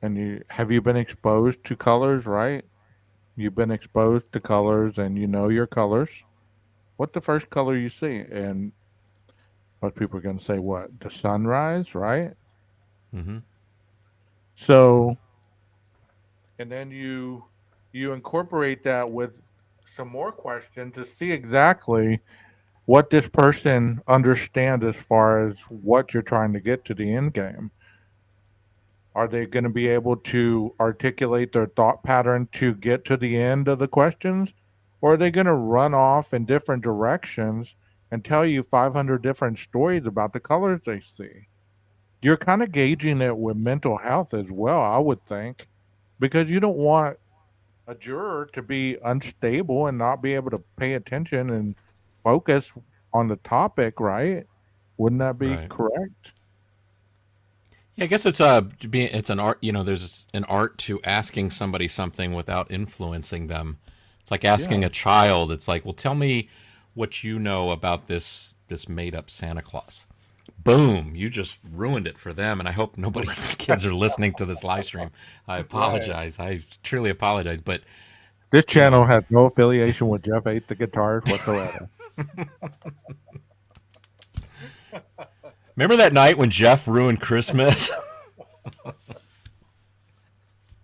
And you have you been exposed to colors, right? You've been exposed to colors and you know your colors. What's the first color you see? And most people are going to say what? The sunrise, right? Mm-hmm. So, and then you incorporate that with some more questions to see exactly what this person understands as far as what you're trying to get to the end game. Are they going to be able to articulate their thought pattern to get to the end of the questions? Or are they going to run off in different directions and tell you 500 different stories about the colors they see? You're kind of gauging it with mental health as well, I would think, because you don't want a juror to be unstable and not be able to pay attention and focus on the topic, right? Wouldn't that be Right. correct? Yeah, I guess it's an art. There's an art to asking somebody something without influencing them. It's like asking Yeah. a child. It's like, well, tell me what you know about this made up Santa Claus. Boom! You just ruined it for them, and I hope nobody's kids are listening to this live stream. I Right. apologize. I truly apologize, but This you know, channel has no affiliation with Jeff Ate the Guitars whatsoever. remember that night when Jeff ruined Christmas?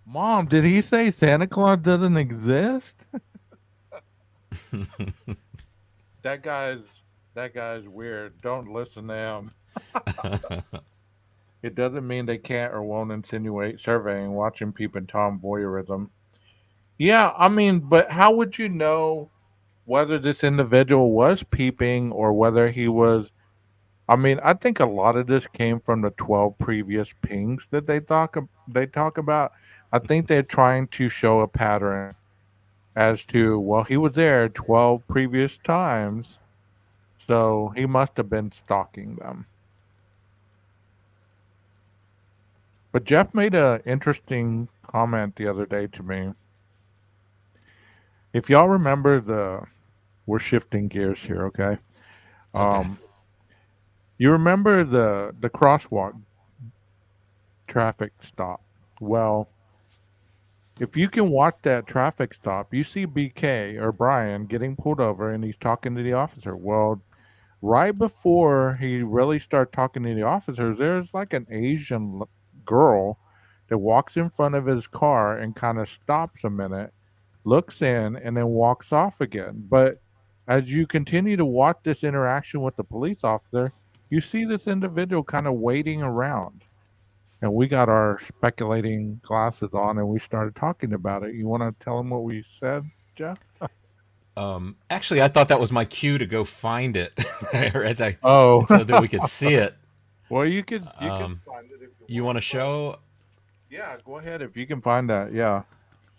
Mom, did he say Santa Claus doesn't exist? That guy's that guy's weird. Don't listen to him. It doesn't mean they can't or won't insinuate surveying, watching peep, and tomboyerism. Yeah, I mean, but how would you know whether this individual was peeping or whether he was? I mean, I think a lot of this came from the 12 previous pings that they talk about. I think they're trying to show a pattern as to, well, he was there 12 previous times, so he must have been stalking them. But Jeff made a interesting comment the other day to me. If y'all remember we're shifting gears here, okay? Okay. Um, you remember the crosswalk traffic stop? Well, If you can watch that traffic stop, you see BK or Brian getting pulled over and he's talking to the officer. Well, right before he really started talking to the officers, there's like an Asian girl that walks in front of his car and kind of stops a minute, looks in, and then walks off again. But as you continue to watch this interaction with the police officer, you see this individual kind of waiting around. And we got our speculating glasses on and we started talking about it. You want to tell them what we said, Jeff? Actually, I thought that was my cue to go find it, as I, Oh, so that we could see it. well, you can find it if you You want, want to but show? yeah, go ahead if you can find that. Yeah.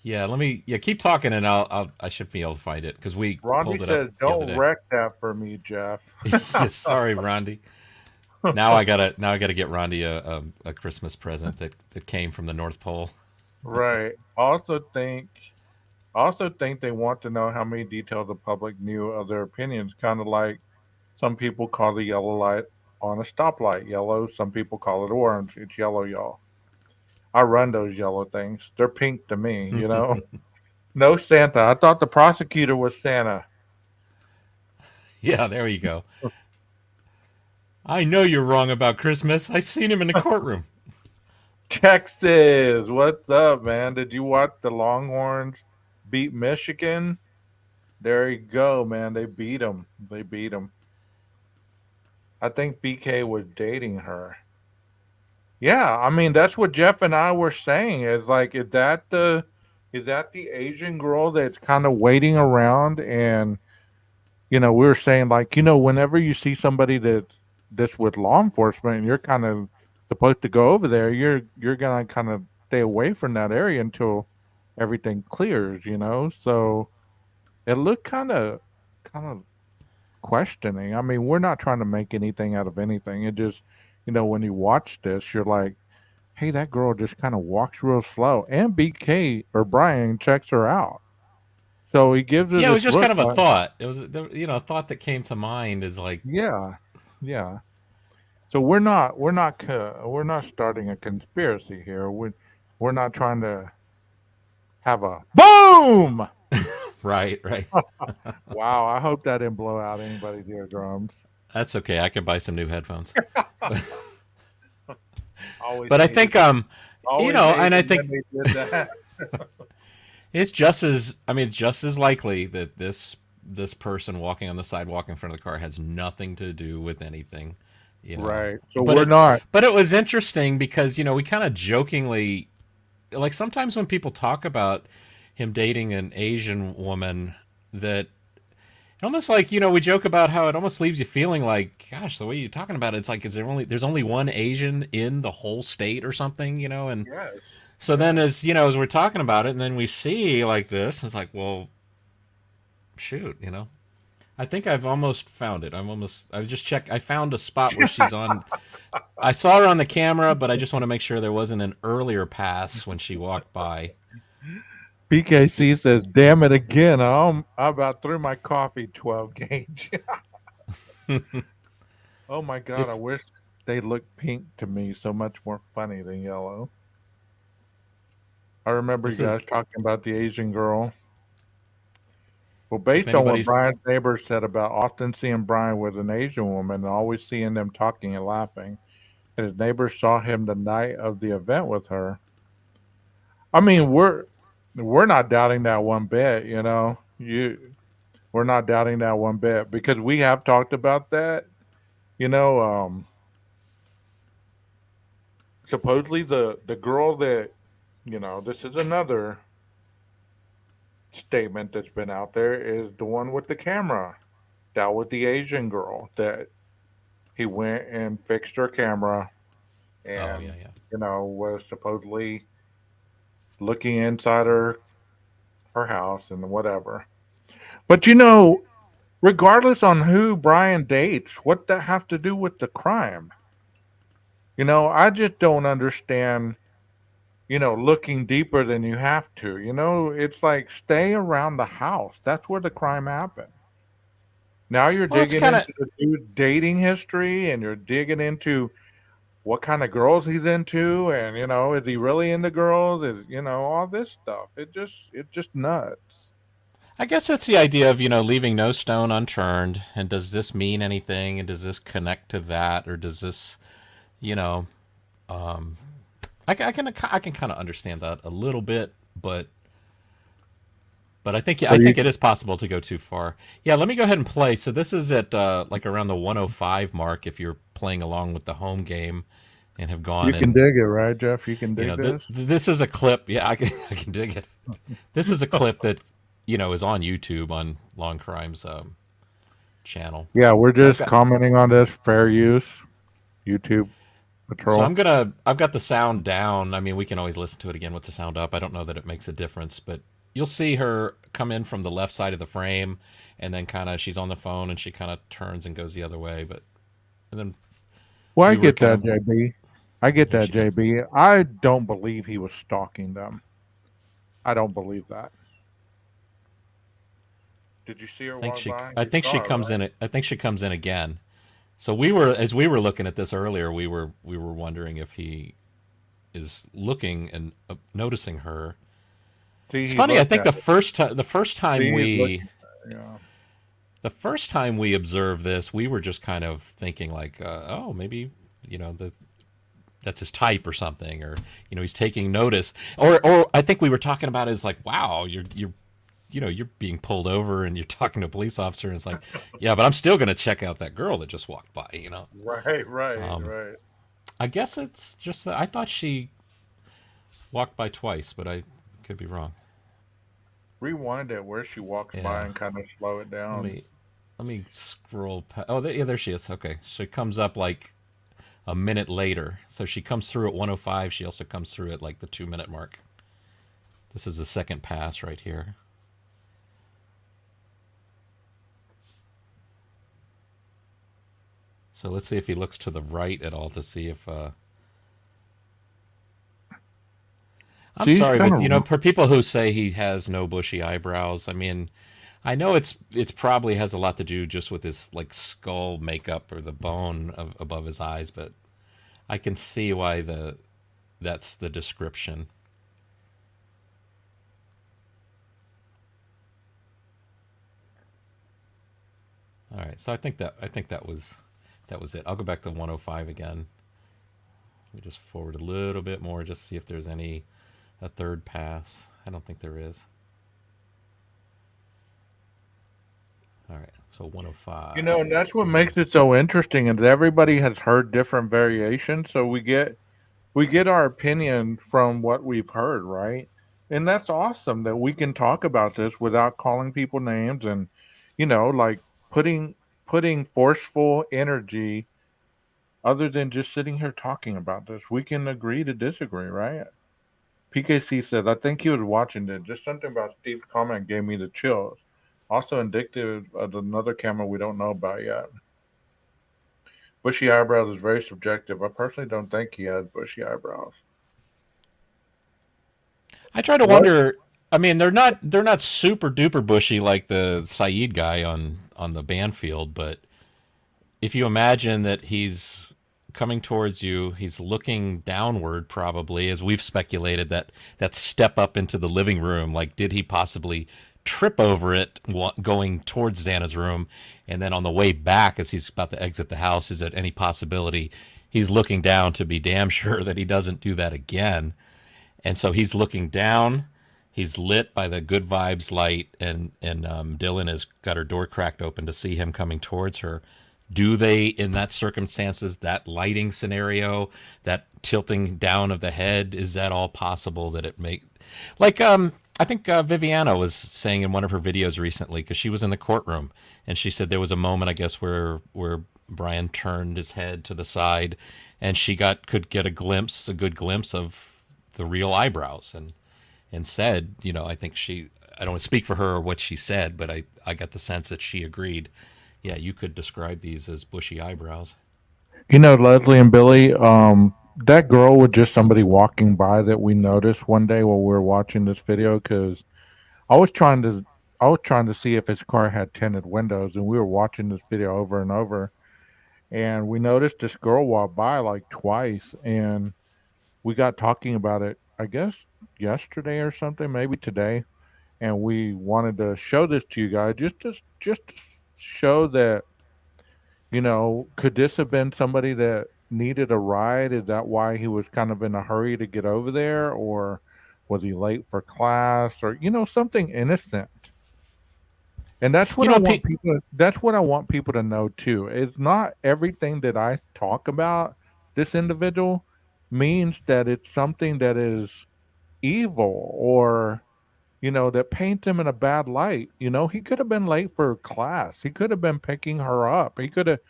Yeah, let me. Yeah, keep talking, and I should be able to find it because we Ronnie pulled it up says, the other "Don't day. wreck that for me, Jeff." Yeah, sorry, Rondi. Now I gotta get Rondi a Christmas present that came from the North Pole. Right. Also think they want to know how many details the public knew of their opinions. Kind of like some people call the yellow light on a stoplight yellow. Some people call it orange. It's yellow, y'all. I run those yellow things. They're pink to me. No Santa. I thought the prosecutor was Santa. Yeah, there you go. I know you're wrong about Christmas. I seen him in the courtroom. Texas, what's up, man? Did you watch the Longhorns beat Michigan? There you go, man. They beat them. They beat them. I think BK was dating her. Yeah, I mean that's what Jeff and I were saying. Is like, is that the Asian girl that's kind of waiting around? And we were saying like, whenever you see somebody that's with law enforcement, and you're kind of supposed to go over there, you're gonna kind of stay away from that area until everything clears. So it looked kind of questioning. I mean, we're not trying to make anything out of anything. It just, when you watch this, you're like, hey, that girl just kind of walks real slow. And BK or Brian checks her out. So he gives her Yeah, it was this just look kind of a like, thought. It was a thought that came to mind is like, yeah, yeah. So we're not starting a conspiracy here. We're not trying to have a boom. right, right. Wow, I hope that didn't blow out anybody's eardrums. That's okay. I can buy some new headphones. Always But I hated, think always and I hated think when they did that. it's just as just as likely that this person walking on the sidewalk in front of the car has nothing to do with anything, you know. Right. So But we're it not. but it was interesting because we kind of jokingly, like, sometimes when people talk about him dating an Asian woman, that almost like, we joke about how it almost leaves you feeling like, gosh, the way you're talking about it, it's like, there's only one Asian in the whole state or something, and Yes. so then, Yes. as we're talking about it, and then we see like this, it's like, well, shoot, I think I've almost found it. I just checked. I found a spot where she's on. I saw her on the camera, but I just want to make sure there wasn't an earlier pass when she walked by. PKC says, "Damn it again! I about threw my coffee 12 gauge." Oh my god! I If wish they looked pink to me. So much more funny than yellow. I remember you this guys is, talking about the Asian girl. Well, if based on what anybody's, Brian's neighbor said about often seeing Brian with an Asian woman and always seeing them talking and laughing, and his neighbor saw him the night of the event with her. I mean, we're not doubting that one bit. We're not doubting that one bit because we have talked about that. You know, um, Supposedly the girl that this is another statement that's been out there is the one with the camera. That was the Asian girl that he went and fixed her camera oh yeah, and yeah. was supposedly looking inside her house and whatever. But regardless on who Brian dates, what that have to do with the crime? I just don't understand. Looking deeper than you have to. It's like stay around the house. That's where the crime happened. Now you're Well, it's digging kind of into the dude's dating history and you're digging into what kind of girls he's into, and is he really into girls? Is all this stuff? It just nuts. I guess it's the idea of leaving no stone unturned. And does this mean anything? And does this connect to that, or does this, you know, um, I can kind of understand that a little bit, but So I you think it is possible to go too far. Yeah, let me go ahead and play. So this is at like around the 105 mark if you're playing along with the home game and have you gone can and dig it, right, Jeff? You can dig this. this is a clip. Yeah, I can dig it. This is a clip that is on YouTube on Long Crimes channel. Yeah, we're And I've just got commenting on this fair use YouTube so patrol. I've got the sound down. I mean, we can always listen to it again with the sound up. I don't know that it makes a difference, but you'll see her come in from the left side of the frame, and then kind of she's on the phone and she kind of turns and goes the other way. But and then Well, I we were get kind that, of JB. I get there that, she goes. JB. I don't believe he was stalking them. I don't believe that. Did you see her walk by? I You think she saw her, comes right? in. I think she comes in again. So we were as we were looking at this earlier, we were wondering if he is looking and noticing her. See, It's he funny. I looked think at it. See, he's looking at it. Yeah. the first time we observed this, we were just kind of thinking like, oh, maybe that's his type or something, or he's taking notice, or I think we were talking about it as like, wow, you're being pulled over and you're talking to a police officer, and it's like, yeah, but I'm still gonna check out that girl that just walked by. Right, right, Um, right. I guess it's just that I thought she walked by twice, but I could be wrong. Rewind it where she walks by Yeah, and kind of slow it let down. me let me scroll. Oh, yeah, there she is. Okay, she comes up like a minute later. So she comes through at 105. She also comes through at like the 2 minute mark. This is the second pass right here. So let's see if he looks to the right at all to see if. I'm See, he's sorry, kind but of. for people who say he has no bushy eyebrows, I mean, I know it's probably has a lot to do just with his like skull makeup or the bone above his eyes, but I can see why that's the description. All right, so I think that was it. I'll go back to 105 again. Let me just forward a little bit more, just see if there's any a third pass. I don't think there is. All right, so And 105. that's what makes it so interesting, is everybody has heard different variations, so we get our opinion from what we've heard, right? And that's awesome that we can talk about this without calling people names, and like putting putting forceful energy other than just sitting here talking about this. We can agree to disagree, right? PKC says, I think he was watching it. Just something about Steve's comment gave me the chills. Also indicative of another camera we don't know about yet. Bushy eyebrows is very subjective. I personally don't think he has bushy eyebrows. I try to What? wonder. I mean, they're not super duper bushy like the Saeed guy on the Banfield, but if you imagine that he's coming towards you, he's looking downward probably, as we've speculated that step up into the living room. Like, did he possibly trip over it going towards Xana's room, and then on the way back, as he's about to exit the house, is it any possibility he's looking down to be damn sure that he doesn't do that again? And so he's looking down. He's lit by the good vibes light, and Dylan has got her door cracked open to see him coming towards her. Do they, in that circumstances, that lighting scenario, that tilting down of the head, is that all possible that it make like I think Viviana was saying in one of her videos recently because she was in the courtroom and she said there was a moment I guess where Brian turned his head to the side and she could get a good glimpse of the real eyebrows and said, I think I don't want to speak for her or what she said, but I got the sense that she agreed. Yeah, you could describe these as bushy eyebrows. Leslie and Billy, that girl was just somebody walking by that we noticed one day while we were watching this video because I was trying to I was trying to see if his car had tinted windows, and we were watching this video over and over. and we noticed this girl walk by like twice, and we got talking about it, I guess yesterday or something, maybe today, and we wanted to show this to you guys just to show that, could this have been somebody that needed a ride? Is that why he was kind of in a hurry to get over there, or was he late for class, or something innocent? And that's what You I know, want people that's what I want people to know too. It's not everything that I talk about this individual means that it's something that is evil, or that paints him in a bad light. He could have been late for class. He could have been picking her up. He could have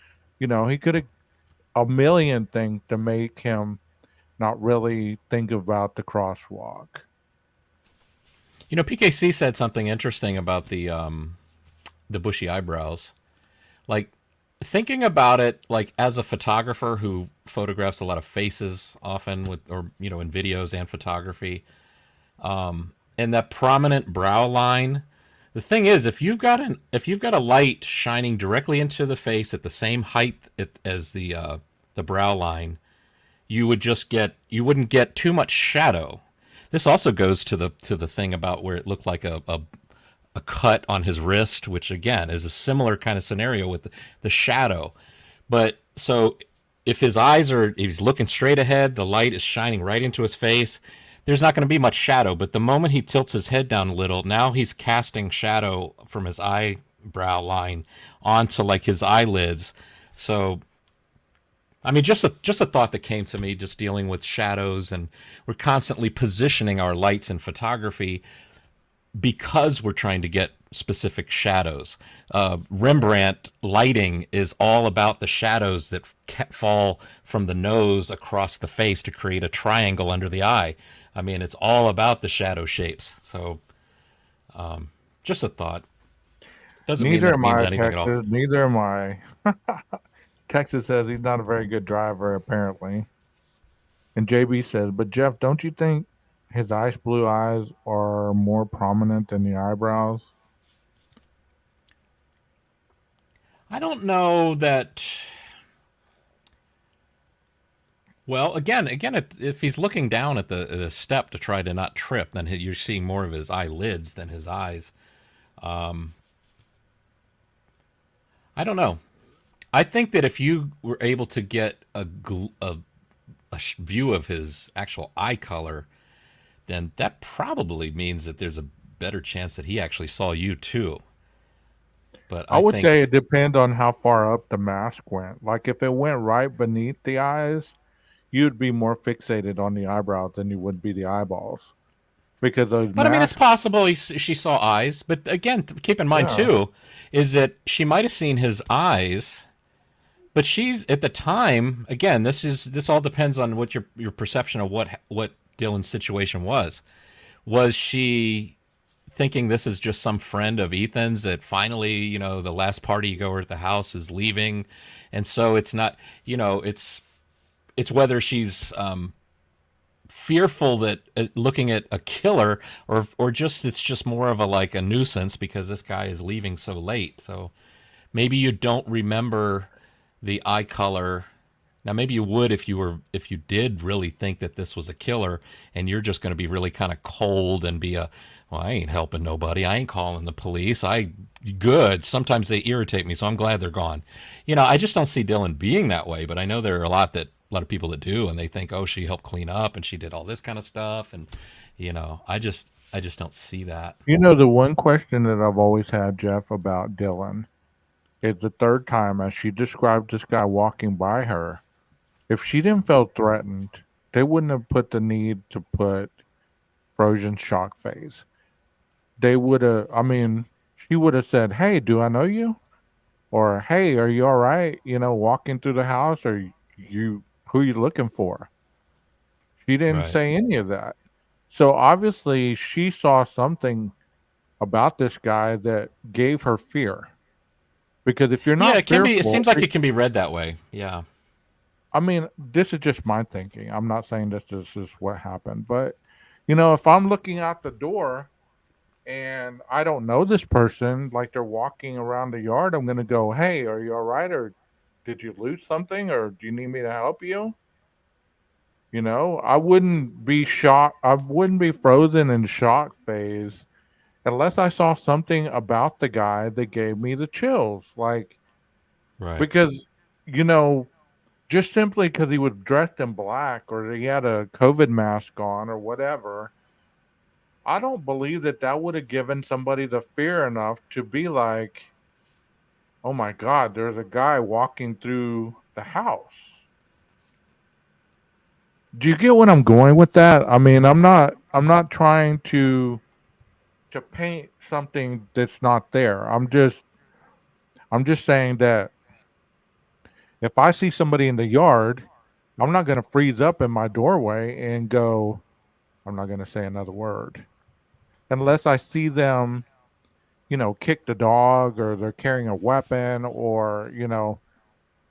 a million things to make him not really think about the crosswalk. PKC said something interesting about the bushy eyebrows. Like thinking about it, like as a photographer who photographs a lot of faces often with, or in videos and photography, and that prominent brow line. The thing is, if you've got a light shining directly into the face at the same height as the brow line, you wouldn't get too much shadow. This also goes to the thing about where it looked like a cut on his wrist, which again is a similar kind of scenario with the shadow. But so if his eyes if he's looking straight ahead, the light is shining right into his face, there's not going to be much shadow. But the moment he tilts his head down a little, now he's casting shadow from his eyebrow line onto like his eyelids. So I mean, just a thought that came to me, just dealing with shadows, and we're constantly positioning our lights in photography because we're trying to get specific shadows. Rembrandt lighting is all about the shadows that fall from the nose across the face to create a triangle under the eye. I mean, it's all about the shadow shapes. So, just a thought. Doesn't mean Neither that it am means I, anything at all. Texas. Neither am I. Texas says he's not a very good driver, apparently. And JB says, but Jeff, don't you think his ice blue eyes are more prominent than the eyebrows? I don't know that. Well, again, if he's looking down at the step to try to not trip, then you're seeing more of his eyelids than his eyes. I don't know. I think that if you were able to get a view of his actual eye color, then that probably means that there's a better chance that he actually saw you too. But I I would say think, it depends on how far up the mask went. Like if it went right beneath the eyes, you'd be more fixated on the eyebrows than you would be the eyeballs. Because those but I mean, it's masks, possible she saw eyes. But again, keep in mind yeah. too, is that she might have seen his eyes, but she's at the time. Again, this all depends on what your perception of what Dylan's situation was. Was she thinking this is just some friend of Ethan's that finally, the last party goer at the house is leaving, and so it's not, it's whether she's fearful that looking at a killer, or just it's just more of a like a nuisance because this guy is leaving so late. So maybe you don't remember the eye color. Now maybe you would if you did really think that this was a killer, and you're just going to be really kind of cold and be well, I ain't helping nobody. I ain't calling the police. Good. Sometimes they irritate me, so I'm glad they're gone. I just don't see Dylan being that way, but I know there are a lot of people that do, and they think, oh, she helped clean up and she did all this kind of stuff, and I just don't see that. The one question that I've always had, Jeff, about Dylan is the third time as she described this guy walking by her. If she didn't feel threatened, they wouldn't have put the need to put frozen shock face. They would have, I mean, she would have said, hey, do I know you? Or, hey, are you all right? Walking through the house, or who you looking for? She didn't Right. say any of that. So obviously she saw something about this guy that gave her fear. Because if you're Yeah, not it can be. It fearful, seems like it can be read that way. Yeah. I mean, this is just my thinking. I'm not saying this is what happened, but if I'm looking out the door and I don't know this person, like they're walking around the yard, I'm gonna go, "Hey, are you all right?" Or did you lose something or do you need me to help you? I wouldn't be shocked. I wouldn't be frozen in shock phase unless I saw something about the guy that gave me the chills. Like, Right. because, you know, just simply because he was dressed in black or he had a COVID mask on or whatever, I don't believe that that would have given somebody the fear enough to be like, oh my God, there's a guy walking through the house. Do you get what I'm going with that? I mean, I'm not trying to paint something that's not there. I'm just saying that if I see somebody in the yard, I'm not going to freeze up in my doorway and go, I'm not going to say another word unless I see them, kick the dog or they're carrying a weapon or,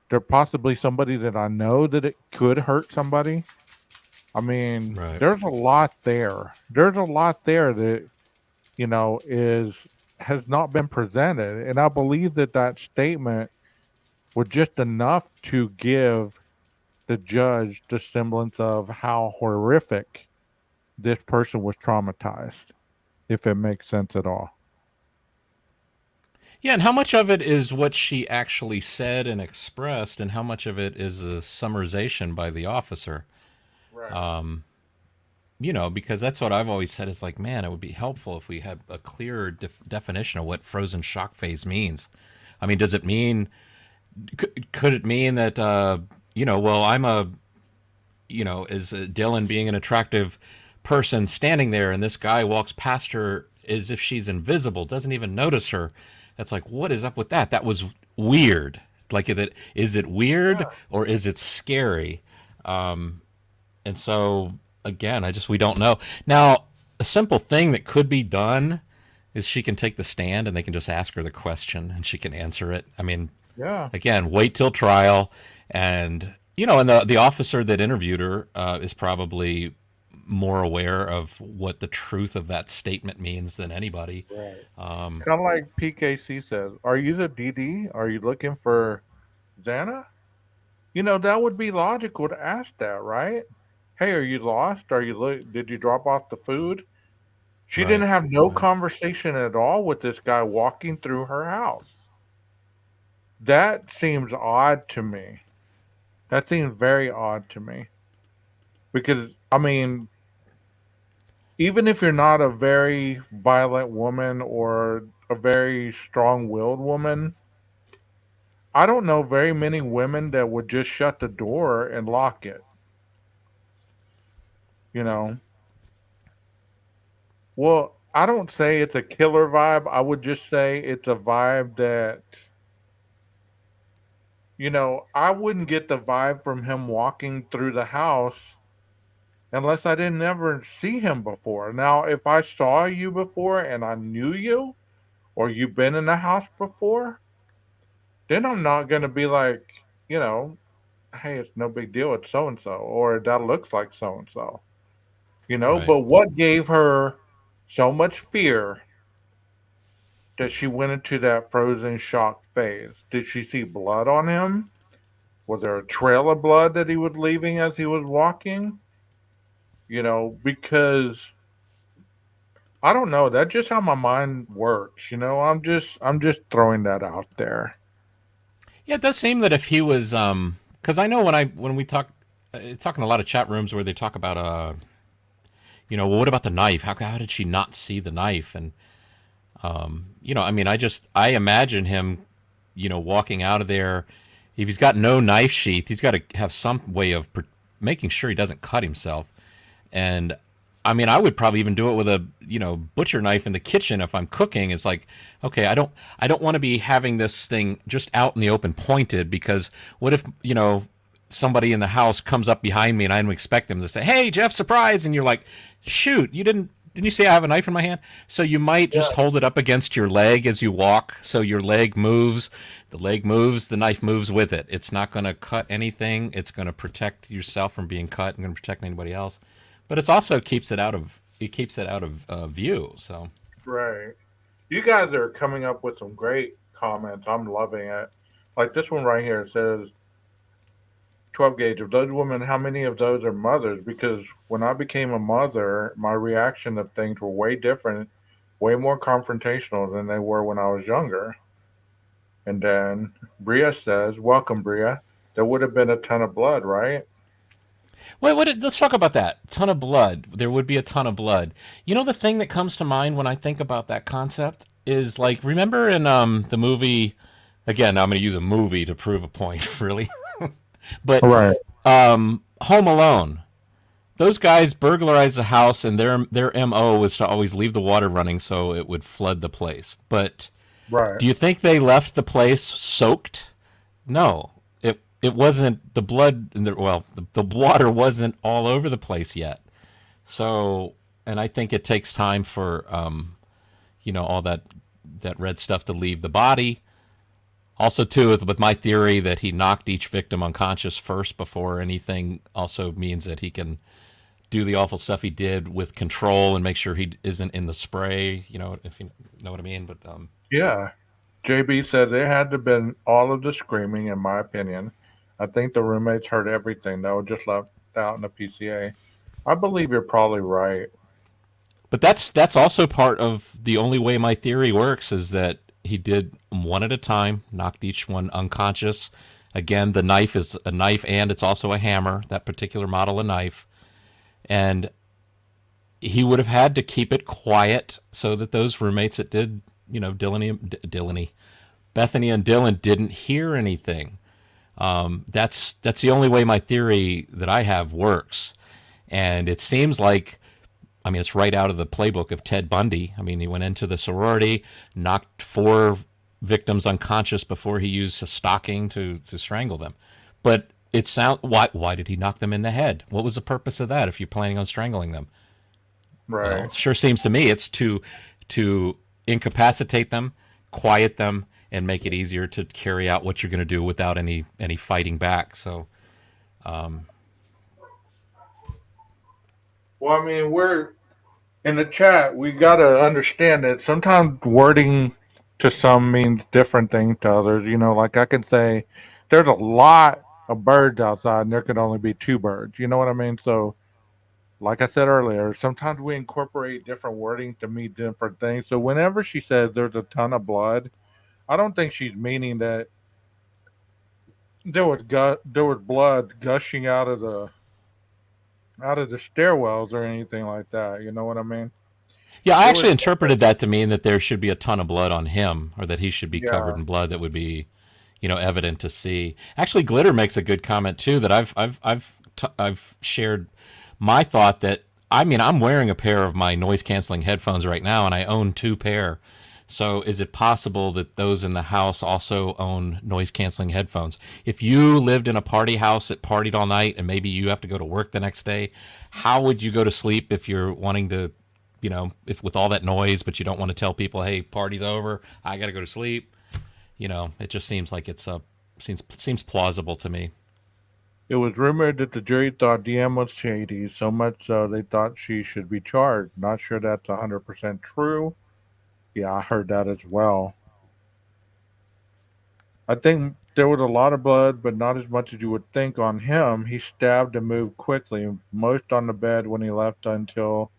they're possibly somebody that I know that it could hurt somebody. I mean, Right. there's a lot there. There's a lot there that, is has not been presented. And I believe that that statement was just enough to give the judge the semblance of how horrific this person was traumatized, if it makes sense at all. Yeah, and how much of it is what she actually said and expressed, and how much of it is a summarization by the officer? Right. Um, because that's what I've always said is like, man, it would be helpful if we had a clearer definition of what frozen shock phase means. I mean, does it mean, could it mean that, well, I'm is Dylan being an attractive person standing there and this guy walks past her as if she's invisible, doesn't even notice her? That's like, what is up with that? That was weird. Like, is it weird Yeah. or is it scary? And so again, we don't know. Now, a simple thing that could be done is she can take the stand and they can just ask her the question and she can answer it. I mean, Yeah. again, wait till trial, and and the officer that interviewed her is probably more aware of what the truth of that statement means than anybody. Right. Um, Kind of like PKC says, are you the DD? Are you looking for Xana? That would be logical to ask that, right? Hey, are you lost? Did you drop off the food? She right, didn't have no right. conversation at all with this guy walking through her house. That seems odd to me. That seems very odd to me. Because, I mean, even if you're not a very violent woman or a very strong willed woman, I don't know very many women that would just shut the door and lock it, you know? Well, I don't say it's a killer vibe. I would just say it's a vibe that, I wouldn't get the vibe from him walking through the house unless I didn't ever see him before. Now, if I saw you before and I knew you or you've been in the house before, then I'm not going to be like, you know, hey, it's no big deal. It's so and so, or that looks like so and so, Right. But what gave her so much fear that she went into that frozen shock phase? Did she see blood on him? Was there a trail of blood that he was leaving as he was walking? Because I don't know. That's just how my mind works. I'm just throwing that out there. Yeah, it does seem that if he was, because I know when we talk in a lot of chat rooms where they talk about, well, what about the knife? How did she not see the knife? And I mean, I imagine him, walking out of there. If he's got no knife sheath, he's got to have some way of making sure he doesn't cut himself. And I mean, I would probably even do it with a butcher knife in the kitchen if I'm cooking. It's like, okay, I don't want to be having this thing just out in the open pointed, because what if somebody in the house comes up behind me and I don't expect them to say, "Hey, Jeff, surprise!" And you're like, "Shoot, you didn't you say I have a knife in my hand?" So you might Yeah, just hold it up against your leg as you walk, so your leg moves, the knife moves with it. It's not going to cut anything. It's going to protect yourself from being cut and going to protect anybody else. But it's also keeps it out of view. So right. You guys are coming up with some great comments. I'm loving it. Like this one right here says 12 gauge. Of those women, how many of those are mothers? Because when I became a mother, my reaction of things were way different, way more confrontational than they were when I was younger. And then Bria says, welcome, Bria. There would have been a ton of blood, right? Wait, let's talk about that. Ton of blood. There would be a ton of blood. You know, the thing that comes to mind when I think about that concept is like, remember in the movie, again, I'm going to use a movie to prove a point, really. But Right, Home Alone, those guys burglarized a house, and their MO was to always leave the water running so it would flood the place. But right. do you think they left the place soaked? No, it wasn't the blood. Well, the water wasn't all over the place yet. So, and I think it takes time for all that red stuff to leave the body. Also, too, with my theory that he knocked each victim unconscious first before anything, also means that he can do the awful stuff he did with control and make sure he isn't in the spray. You know, if you know what I mean. But Yeah. JB said there had to have been all of the screaming, in my opinion. I think the roommates heard everything. They were just left out in the PCA. I believe you're probably right. But that's also part of the only way my theory works is that he did one at a time, knocked each one unconscious. Again, the knife is a knife and it's also a hammer, that particular model of knife. And he would have had to keep it quiet so that those roommates that did, Bethany and Dylan didn't hear anything. That's the only way my theory that I have works. And it seems like, I mean, it's right out of the playbook of Ted Bundy. I mean, he went into the sorority, knocked four victims unconscious before he used a stocking to strangle them. But it sound why did he knock them in the head? What was the purpose of that if you're planning on strangling them? Well, Right. it sure seems to me it's to incapacitate them, quiet them, and make it easier to carry out what you're going to do without any fighting back. So, Well, I mean, we're in the chat. We got to understand that sometimes wording to some means different things to others. Like I can say, there's a lot of birds outside, and there could only be two birds. You know what I mean? So, like I said earlier, sometimes we incorporate different wording to mean different things. So, whenever she says there's a ton of blood, I don't think she's meaning that there was blood gushing out of the stairwells or anything like that. You know what I mean? yeah, I It was actually interpreted that to mean that there should be a ton of blood on him, or that he should be covered yeah, in blood that would be, evident to see. Actually, Glitter makes a good comment too that I've shared my thought that, I mean, I'm wearing a pair of my noise canceling headphones right now, and I own two pair. So is it possible that those in the house also own noise canceling headphones? If you lived in a party house that partied all night and maybe you have to go to work the next day, how would you go to sleep if you're wanting to, if with all that noise, but you don't want to tell people, hey, party's over, I got to go to sleep? It just seems like seems plausible to me. it was rumored that the jury thought DM was shady, so much so they thought she should be charged. Not sure that's 100% true. Yeah, I heard that as well. I think there was a lot of blood, but not as much as you would think on him. He stabbed and moved quickly, most on the bed when he left until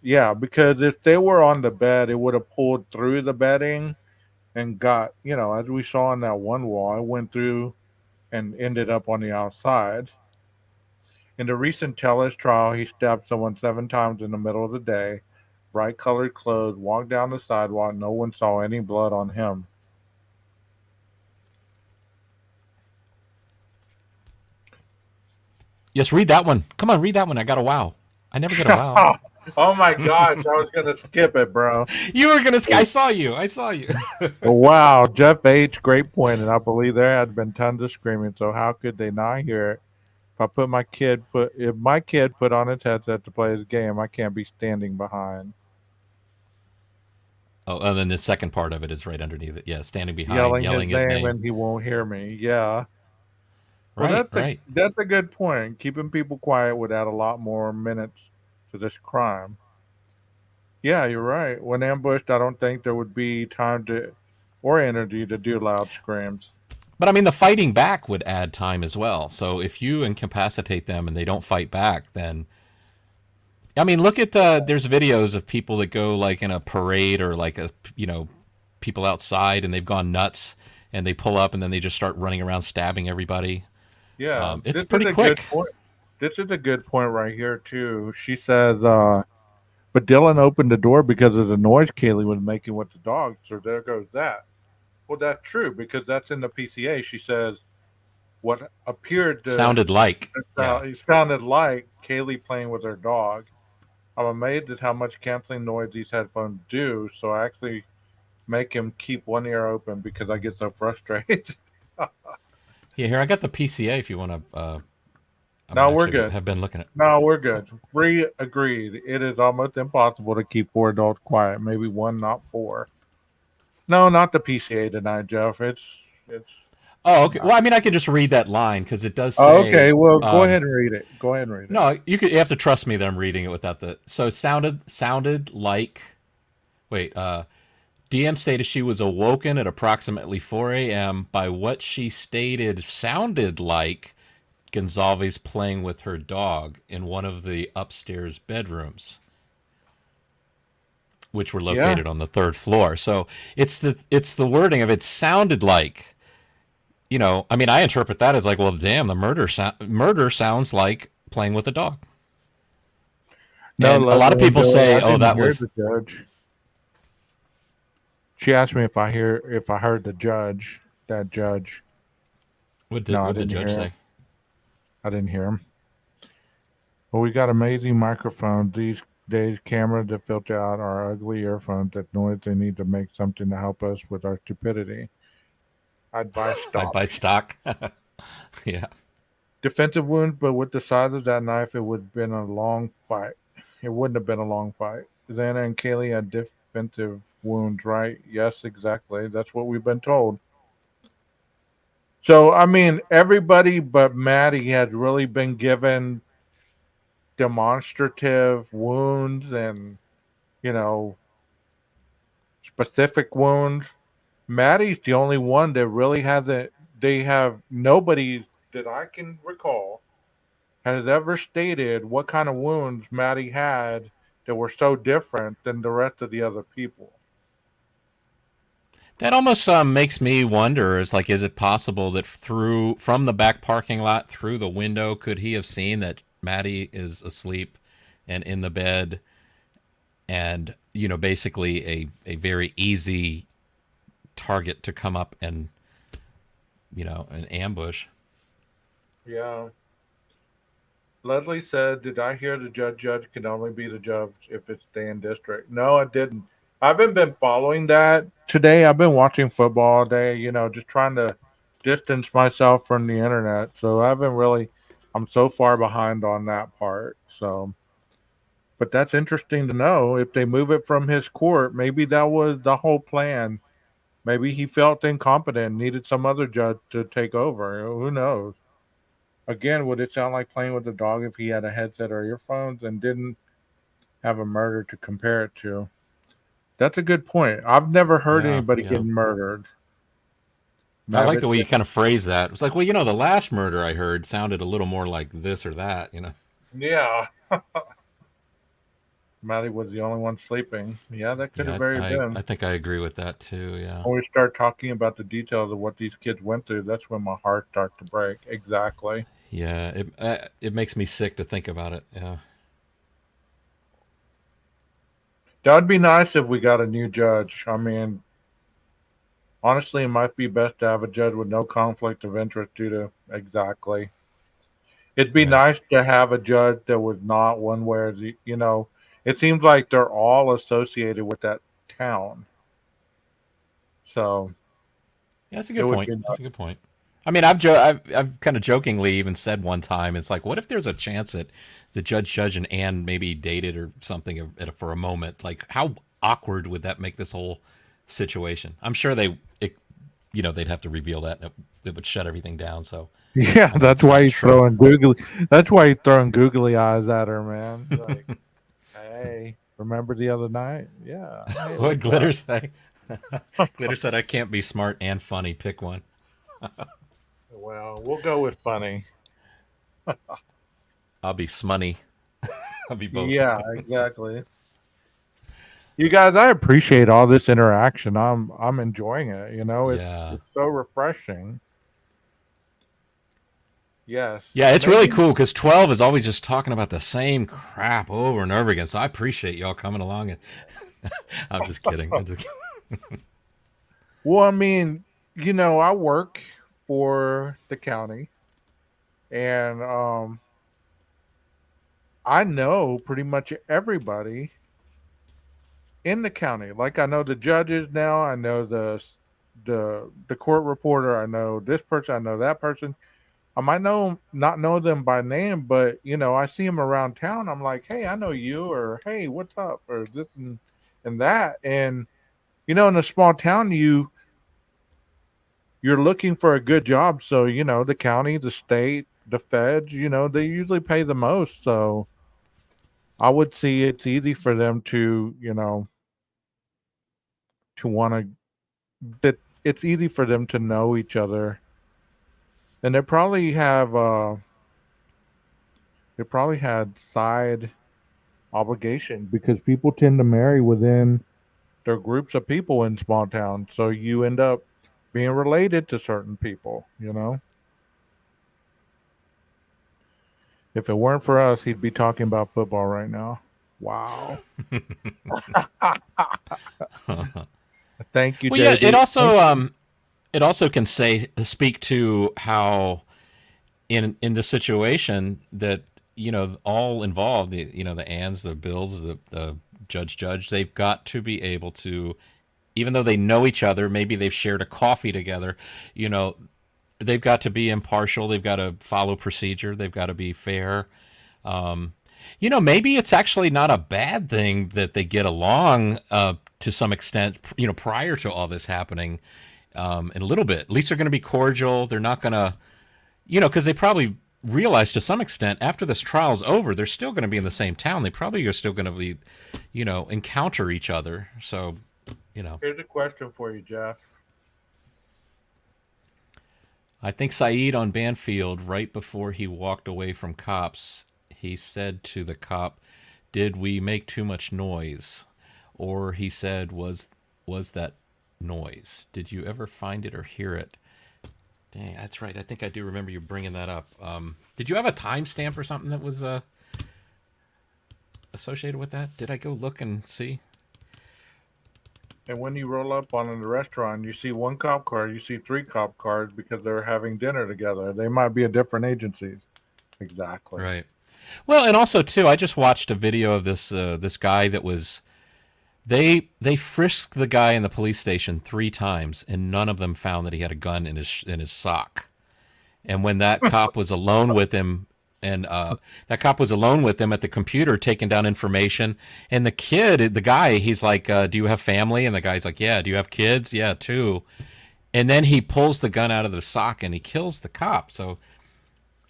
yeah, because if they were on the bed, it would have pulled through the bedding and got, as we saw on that one wall, it went through and ended up on the outside. In the recent Tellis trial, he stabbed someone 7 times in the middle of the day, bright colored clothes, walked down the sidewalk. No one saw any blood on him. Yes, read that one. Come on, read that one. I got a wow. I never get a wow. Oh my gosh, I was gonna skip it, bro. You were gonna. I saw you. I saw you. Wow, Jeff H, great point, and I believe there had been tons of screaming. So how could they not hear it? If my kid put on his headset to play his game, I can't be standing behind, Oh, and then the second part of it is right underneath it. Yeah, standing behind, yelling his yelling his name, name. and he won't hear me. Yeah. Well, Right, right. that's a good point. Keeping people quiet would add a lot more minutes to this crime. Yeah, you're right. When ambushed, I don't think there would be time to or energy to do loud screams. But I mean, the fighting back would add time as well. So if you incapacitate them and they don't fight back, then I mean, look at there's videos of people that go like in a parade or like a people outside and they've gone nuts and they pull up and then they just start running around stabbing everybody. Yeah, It's this is pretty a good quick. point. This is a good point right here too. She says, but Dylan opened the door because of the noise Kaylee was making with the dog. So there goes that. Well, that's true because that's in the PCA. She says what appeared to Sounded like, yeah. it sounded like Kaylee playing with her dog. I'm amazed at how much canceling noise these headphones do. So I actually make him keep one ear open because I get so frustrated. Yeah, here I got the PCA if you want to. I'm No, we're actually good. have been looking at. No, we're good. Bree agreed. It is almost impossible to keep four adults quiet. Maybe one, not four. No, not the PCA tonight, Jeff. It's Oh, okay. not. Well, I mean, I could just read that line because it does Oh, say. okay. Well, go ahead and read it. Go ahead and read it. No, you have to trust me that I'm reading it without the. So it sounded like. Wait, DM stated she was awoken at approximately 4 a.m. by what she stated sounded like Gonzalez playing with her dog in one of the upstairs bedrooms, which were Yeah. located on the third floor. So it's the wording of it sounded like. I mean, I interpret that as like, well, damn, the murder sounds like playing with a dog. No, And a lot of people Billy, I say, oh, didn't that hear was the judge. She asked me if I heard the judge. That judge. what did No, I what the didn't judge hear him. say? I didn't hear him. Well, we got amazing microphones these days. Cameras that filter out our ugly earphones. That noise they need to make something to help us with our stupidity. I'd buy I'd buy stock. stock. Yeah. Defensive wounds, but with the size of that knife, it would have been a long fight. It wouldn't have been a long fight. Xana and Kaylee had defensive wounds, right? Yes, exactly. That's what we've been told. So, I mean, everybody but Maddie had really been given demonstrative wounds and, you know, specific wounds. Maddie's the only one that really hasn't, they have nobody that I can recall has ever stated what kind of wounds Maddie had that were so different than the rest of the other people. That almost makes me wonder. Is like, is it possible that from the back parking lot through the window, could he have seen that Maddie is asleep and in the bed, and basically a very easy target to come up and an ambush. Yeah. Leslie said, "Did I hear the judge can only be the judge if it's Dan District?" No, I didn't. I haven't been following that today. I've been watching football all day, just trying to distance myself from the internet. So I haven't really, I'm so far behind on that part. So, but that's interesting to know. If they move it from his court, maybe that was the whole plan. Maybe he felt incompetent, needed some other judge to take over. Who knows? Again, would it sound like playing with a dog if he had a headset or earphones and didn't have a murder to compare it to? That's a good point. I've never heard Yeah, anybody yeah. getting murdered. I like the Maverick way said, you kind of phrase that. It's like, well, the last murder I heard sounded a little more like this or that. yeah, Maddie was the only one sleeping. Yeah, that could have Yeah, very I been. think I agree with that too. Yeah, When we start talking about the details of what these kids went through, that's when my heart starts to break. Exactly. yeah. It makes me sick to think about it. Yeah, That would be nice if we got a new judge. I mean, honestly, it might be best to have a judge with no conflict of interest due to exactly. It'd be right. nice to have a judge that was not one where it seems like they're all associated with that town. So Yeah, that's a it good would point. be That's nice. a good point. I mean, I've kind of jokingly even said one time, it's like, what if there's a chance that the Judge and Anne maybe dated or something for a moment? Like, how awkward would that make this whole situation? I'm sure they'd have to reveal that, and it would shut everything down. So Yeah, I know that's it's why not he's true. throwing googly. That's why he's throwing googly eyes at her, man. Like, hey, remember the other night? Yeah. Hey, What what's up? Glitter say? Glitter said, "I can't be smart and funny. Pick one." Well, we'll go with funny. I'll be smoney. I'll be both. Yeah, exactly. You guys, I appreciate all this interaction. I'm enjoying it. You know, Yeah. it's so refreshing. Yes, Yeah, it's really maybe. cool because 12 is always just talking about the same crap over and over again. So I appreciate y'all coming along. And I'm just kidding. I'm just Well, I mean, I work for the county, and I know pretty much everybody in the county. Like I know the judges now. I know the court reporter. I know this person. I know that person. I might not know them by name, but I see them around town. I'm like, hey, I know you, or hey, what's up, or this and that. And in a small town, you're looking for a good job, so the county, the state, the feds, they usually pay the most. So I would see it's easy for them to want to that it's easy for them to know each other, and they probably had side obligation because people tend to marry within their groups of people in small towns. So you end up being related to certain people. If it weren't for us, he'd be talking about football right now. Wow. Thank you, well, yeah. JB. It also can speak to how in the situation that all involved, the Anns, the Bills, the judge, they've got to be able to, even though they know each other, maybe they've shared a coffee together, you know, they've got to be impartial. They've got to follow procedure. They've got to be fair. Um, maybe it's actually not a bad thing that they get along to some extent. Prior to all this happening, in a little bit, at least they're going to be cordial. They're not going to, because they probably realize to some extent after this trial's over, they're still going to be in the same town. They probably are still going to be, encounter each other. So, Here's a question for you, Jeff. I think Saeed on Banfield, right before he walked away from cops, he said to the cop, "Did we make too much noise?" Or he said, "Was that noise? Did you ever find it or hear it?" Dang, that's right. I think I do remember you bringing that up. Did you have a timestamp or something that was associated with that? Did I go look and see? And when you roll up on in the restaurant, you see one cop car, you see three cop cars because they're having dinner together. They might be at different agencies. Exactly. Right. Well, and also too, I just watched a video of this guy that was they frisked the guy in the police station 3 times, and none of them found that he had a gun in his sock. And when that cop was alone with him, and that cop was alone with him at the computer taking down information, and the guy, he's like, "Do you have family?" And the guy's like, "Yeah." "Do you have kids?" "Yeah, 2." And then he pulls the gun out of the sock and he kills the cop. So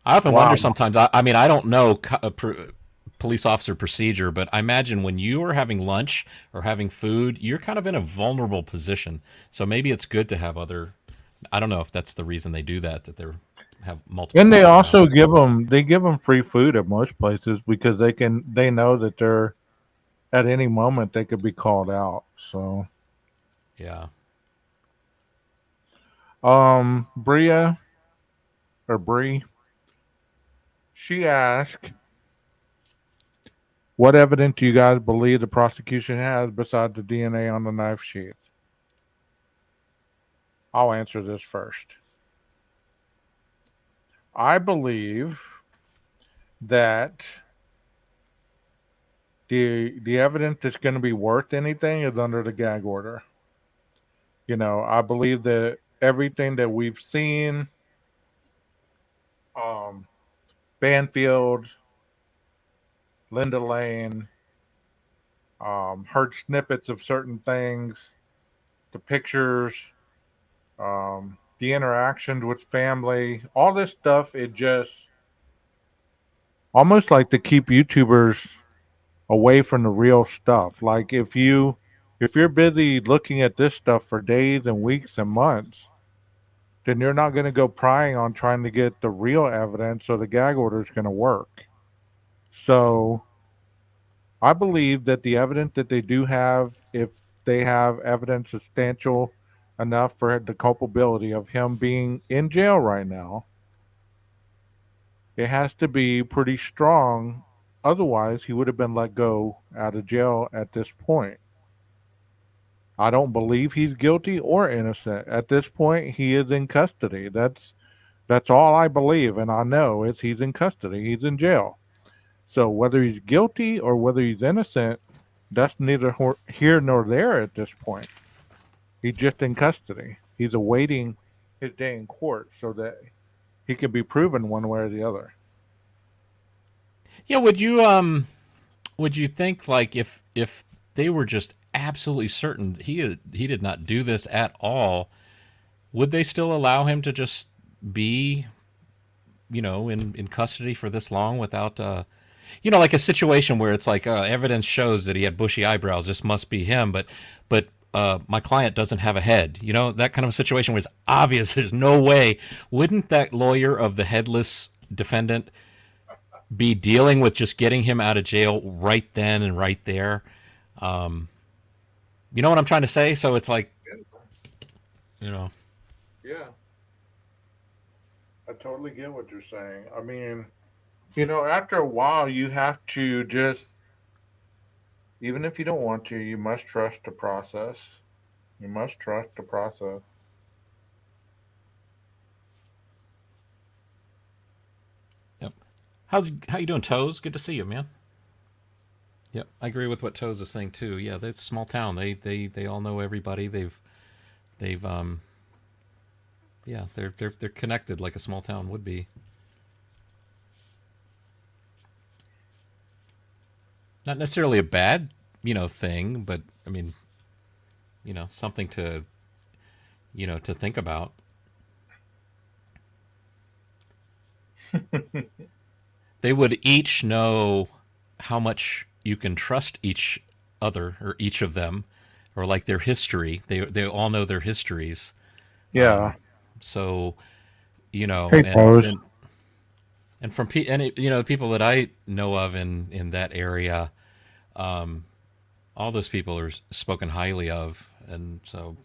I often wonder Wow. sometimes. I mean, I don't know police officer procedure, but I imagine when you are having lunch or having food, you're kind of in a vulnerable position. So maybe it's good to have other. I don't know if that's the reason they do that. That they have multiple And they cops around. also give them free food at most places because they know that they're at any moment they could be called out. So, Yeah. Bria or Bree, she asked, "What evidence do you guys believe the prosecution has besides the DNA on the knife sheath?" I'll answer this first. I believe that the evidence that's going to be worth anything is under the gag order. I believe that everything that we've seen, um, Banfield, Linda Lane, heard snippets of certain things, the pictures, the interactions with family, all this stuff. It just almost like to keep YouTubers away from the real stuff. Like if you're busy looking at this stuff for days and weeks and months, then you're not going to go prying on trying to get the real evidence so the gag order is going to work. So I believe that the evidence that they do have, if they have evidence substantial enough for the culpability of him being in jail right now, it has to be pretty strong. Otherwise, he would have been let go out of jail at this point. I don't believe he's guilty or innocent. At this point, he is in custody. That's all I believe, and I know is he's in custody. He's in jail. So whether he's guilty or whether he's innocent, that's neither here nor there at this point. He's just in custody. He's awaiting his day in court so that he can be proven one way or the other. Yeah, would you think like if they were just absolutely certain he did not do this at all, would they still allow him to just be, in custody for this long without like a situation where it's like evidence shows that he had bushy eyebrows, this must be him, but my client doesn't have a head, that kind of a situation where it's obvious there's no way. Wouldn't that lawyer of the headless defendant be dealing with just getting him out of jail right then and right there? You know what I'm trying to say? So it's like, you know. Yeah, I totally get what you're saying. I mean, after a while, you have to just, even if you don't want to, you must trust the process. You must trust the process. Yep. How you doing, Toes? Good to see you, man. Yep, I agree with what Toes is saying too. Yeah, it's a small town. They all know everybody. They've yeah, they're connected like a small town would be. Not necessarily a bad, thing, but I mean, something to, to think about. They would each know how much you can trust each other or each of them, or like their history. They all know their histories. Yeah. So Hey, Pose. and from the people that I know of in that area, all those people are spoken highly of, and so.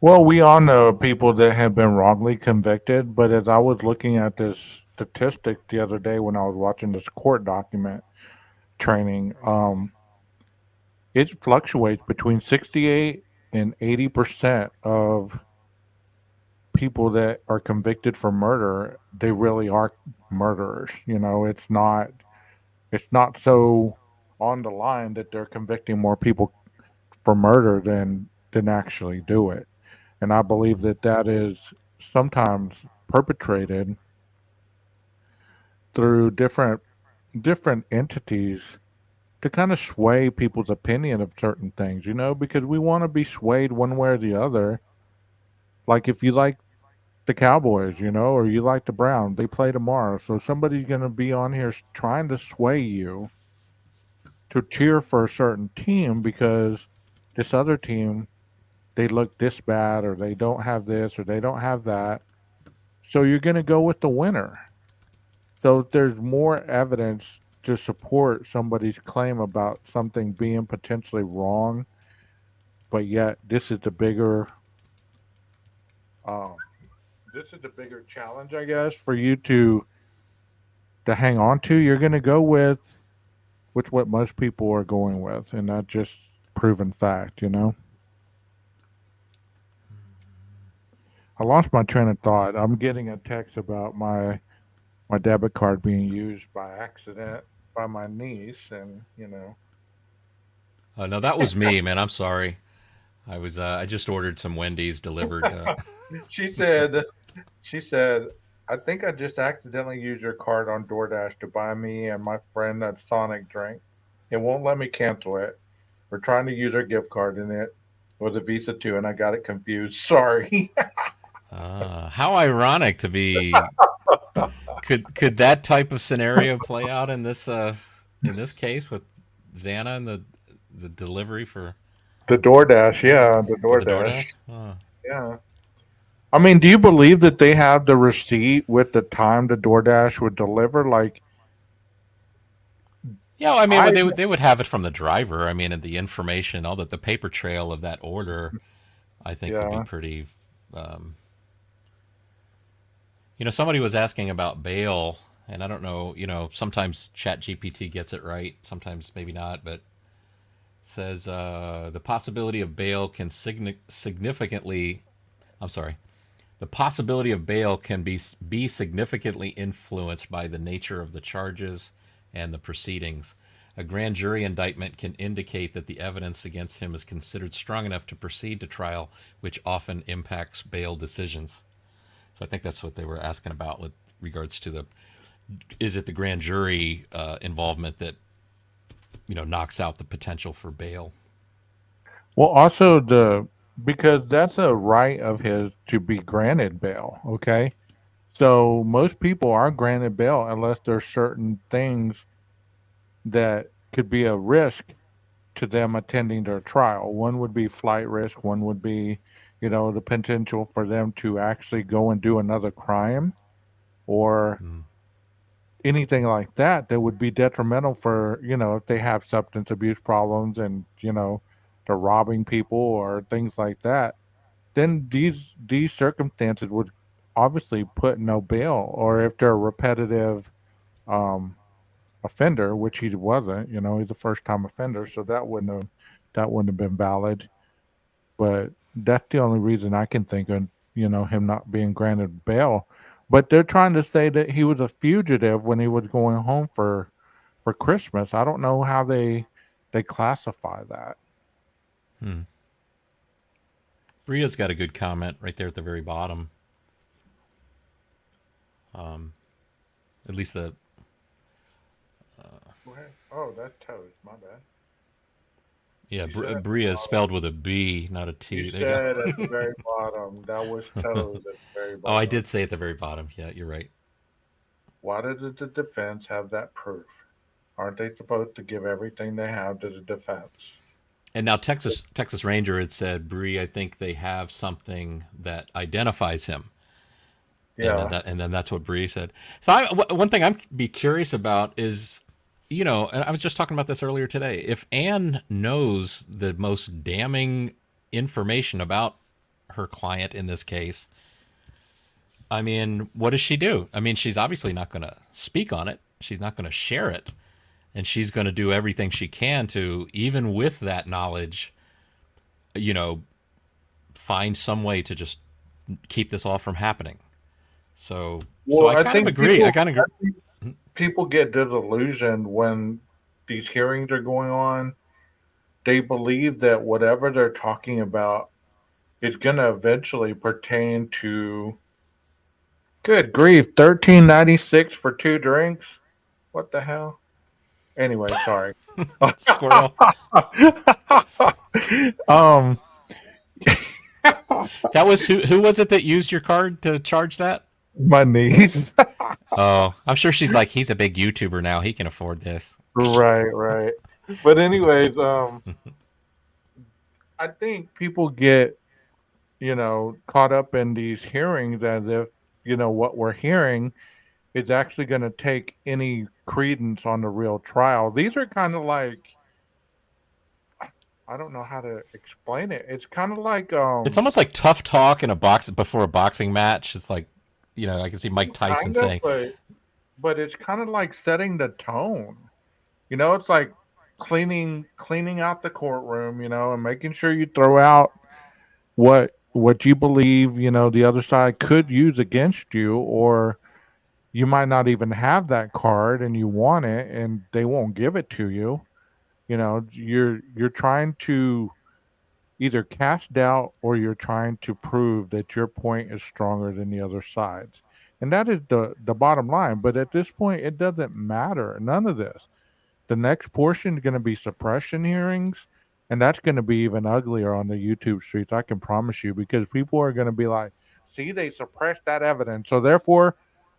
Well, we all know people that have been wrongly convicted, but as I was looking at this statistic the other day when I was watching this court document training, it fluctuates between 68 and 80% of people that are convicted for murder, they really are murderers. It's not so on the line that they're convicting more people for murder than actually do it. And I believe that that is sometimes perpetrated through different entities to kind of sway people's opinion of certain things, because we want to be swayed one way or the other. Like if you like the Cowboys, or you like the Browns, they play tomorrow. So somebody's going to be on here trying to sway you to cheer for a certain team because this other team, they look this bad or they don't have this or they don't have that. So you're going to go with the winner. So if there's more evidence to support somebody's claim about something being potentially wrong, but yet um, this is the bigger challenge, I guess, for you to hang on to. You're going to go with what most people are going with, and that's just proven fact. I lost my train of thought. I'm getting a text about my debit card being used by accident by my niece, and. Oh no, that was me, man. I'm sorry. I just ordered some Wendy's delivered. she said she said I think I just accidentally used your card on DoorDash to buy me and my friend a Sonic drink. It won't let me cancel it. We're trying to use our gift card and it was a Visa too, and I got it confused. Sorry. How ironic to be. Could that type of scenario play out in this case with Xana and the delivery The DoorDash, yeah, the for the DoorDash? DoorDash. Yeah. I mean, do you believe that they have the receipt with the time the DoorDash would deliver? Like, Yeah, I mean, I, they would have it from the driver. I mean, and the information, all that the paper trail of that order, I think would be yeah, pretty. Um, somebody was asking about bail, and I don't know. Sometimes Chat GPT gets it right, sometimes maybe not, but says the possibility of bail can significantly. I'm sorry. The possibility of bail can be significantly influenced by the nature of the charges and the proceedings. A grand jury indictment can indicate that the evidence against him is considered strong enough to proceed to trial, which often impacts bail decisions. So I think that's what they were asking about with regards to the is it the grand jury involvement that knocks out the potential for bail. well, also because that's a right of his to be granted bail. Okay, so most people are granted bail unless there's certain things that could be a risk to them attending their trial. One would be flight risk. One would be, the potential for them to actually go and do another crime or Hmm. anything like that that would be detrimental for, if they have substance abuse problems and, they're robbing people or things like that. Then these circumstances would obviously put no bail, or if they're a repetitive um, offender, which he wasn't. He's a first time offender, so that wouldn't have been valid. But that's the only reason I can think of, him not being granted bail. But they're trying to say that he was a fugitive when he was going home for Christmas. I don't know how they classify that. Hmm. Bria's got a good comment right there at the very bottom. Um, at least the Go ahead. Oh, that's toast. My bad. yeah, You said at the Bria is bottom. spelled with a B, not a You T. There you said at the go. very bottom. That was toes at the very Oh, I bottom. did say at the very bottom. Yeah, you're right. Why did the defense have that proof? Aren't they supposed to give everything they have to the defense? And now Texas Ranger had said, Bree, I think they have something that identifies him, Yeah. and then that's what Bree said. So one thing I'm be curious about is, and I was just talking about this earlier today. If Anne knows the most damning information about her client in this case, I mean, what does she do? I mean, she's obviously not going to speak on it. She's not going to share it, and she's going to do everything she can to, even with that knowledge, you know, find some way to just keep this all from happening. So Well, I I kind of think agree. I kind of I agree. think people get disillusioned when these hearings are going on. They believe that whatever they're talking about is going to eventually pertain to. Good grief, 13.96 for two drinks. What the hell? Anyway, sorry. Squirrel. um, That was who was it that used your card to charge that? my niece. Oh, I'm sure she's like, he's a big YouTuber now. He can afford this. Right, right. But anyways, I think people get caught up in these hearings as if what we're hearing is actually going to take any credence on the real trial. These are kind of like, I don't know how to explain it. It's kind of like It's almost like tough talk in a box before a boxing match. It's like, I can see Mike Tyson kind of, saying, but it's kind of like setting the tone. It's like cleaning out the courtroom, and making sure you throw out what you believe, the other side could use against you, or you might not even have that card and you want it and they won't give it to you. You're trying to either cast doubt or you're trying to prove that your point is stronger than the other side's. And that is the bottom line. But at this point, it doesn't matter. None of this. The next portion is going to be suppression hearings, and that's going to be even uglier on the YouTube streets. I can promise you, because people are going to be like, "See, they suppressed that evidence, so therefore,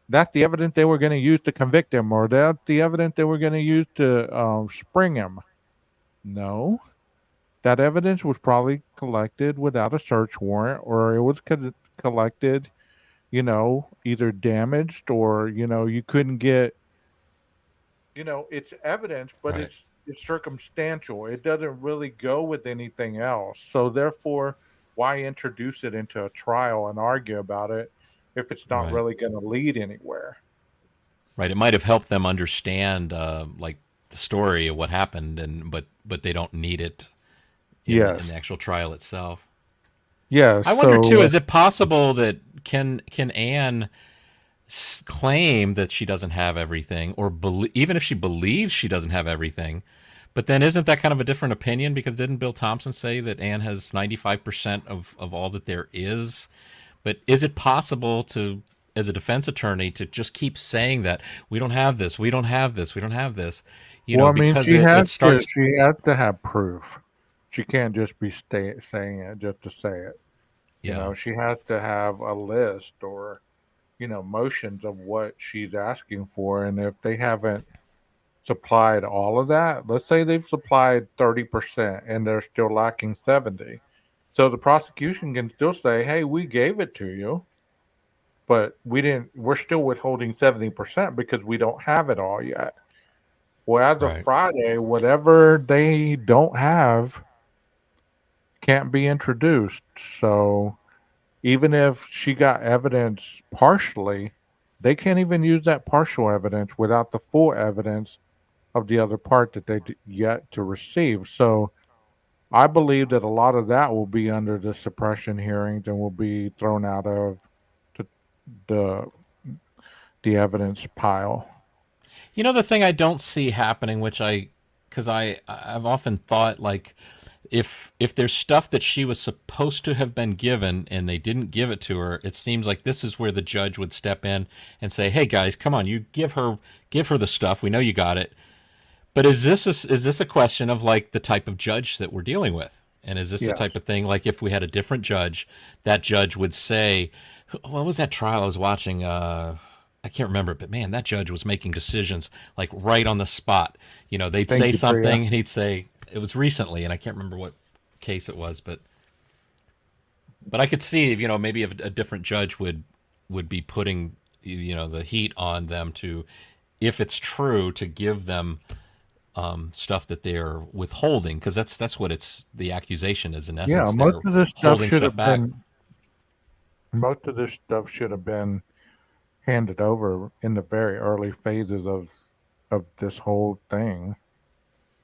that's the evidence they were going to use to convict him, or that's the evidence they were going to use to spring him." No, that evidence was probably collected without a search warrant, or it was collected, either damaged, or you couldn't get, it's evidence, but Right. it's circumstantial. It doesn't really go with anything else. So therefore, why introduce it into a trial and argue about it if it's not Right. really going to lead anywhere? Right. It might have helped them understand, like the story of what happened, and but they don't need it Yes. in the actual trial itself. Yes. I wonder too: So is it possible that can Anne claim that she doesn't have everything, or even if she believes she doesn't have everything? But then isn't that kind of a different opinion? Because didn't Bill Thompson say that Anne has 95% of all that there is? But is it possible to, as a defense attorney, to just keep saying that we don't have this, we don't have this, we don't have this, well, I mean, because it starts. she has to have proof. She can't just be saying it just to say it. Yeah. She has to have a list, or motions of what she's asking for. And if they haven't supplied all of that, let's say they've supplied 30% and they're still lacking 70. So the prosecution can still say, hey, we gave it to you, but we're still withholding 70% because we don't have it all yet. Well, as of Right. Friday, whatever they don't have can't be introduced. So even if she got evidence partially, they can't even use that partial evidence without the full evidence of the other part that they yet to receive. So I believe that a lot of that will be under the suppression hearings and will be thrown out of the the, the evidence pile. The thing I don't see happening, which because I've often thought, like, if there's stuff that she was supposed to have been given and they didn't give it to her, it seems like this is where the judge would step in and say, "Hey guys, come on, you give her the stuff. We know you got it." But is this a question of, like, the type of judge that we're dealing with? And is this the Yes. type of thing, like, if we had a different judge, that judge would say, what was that trial I was watching? I can't remember, but man, that judge was making decisions like right on the spot. They'd Thank say you, Priya. something and he'd say it was recently, and I can't remember what case it was, but I could see, maybe a different judge would be putting, the heat on them to, if it's true, to give them stuff that they're withholding, because that's what the accusation is, in Yeah, essence. They're holding stuff back. most of this stuff should have been handed over in the very early phases of this whole thing.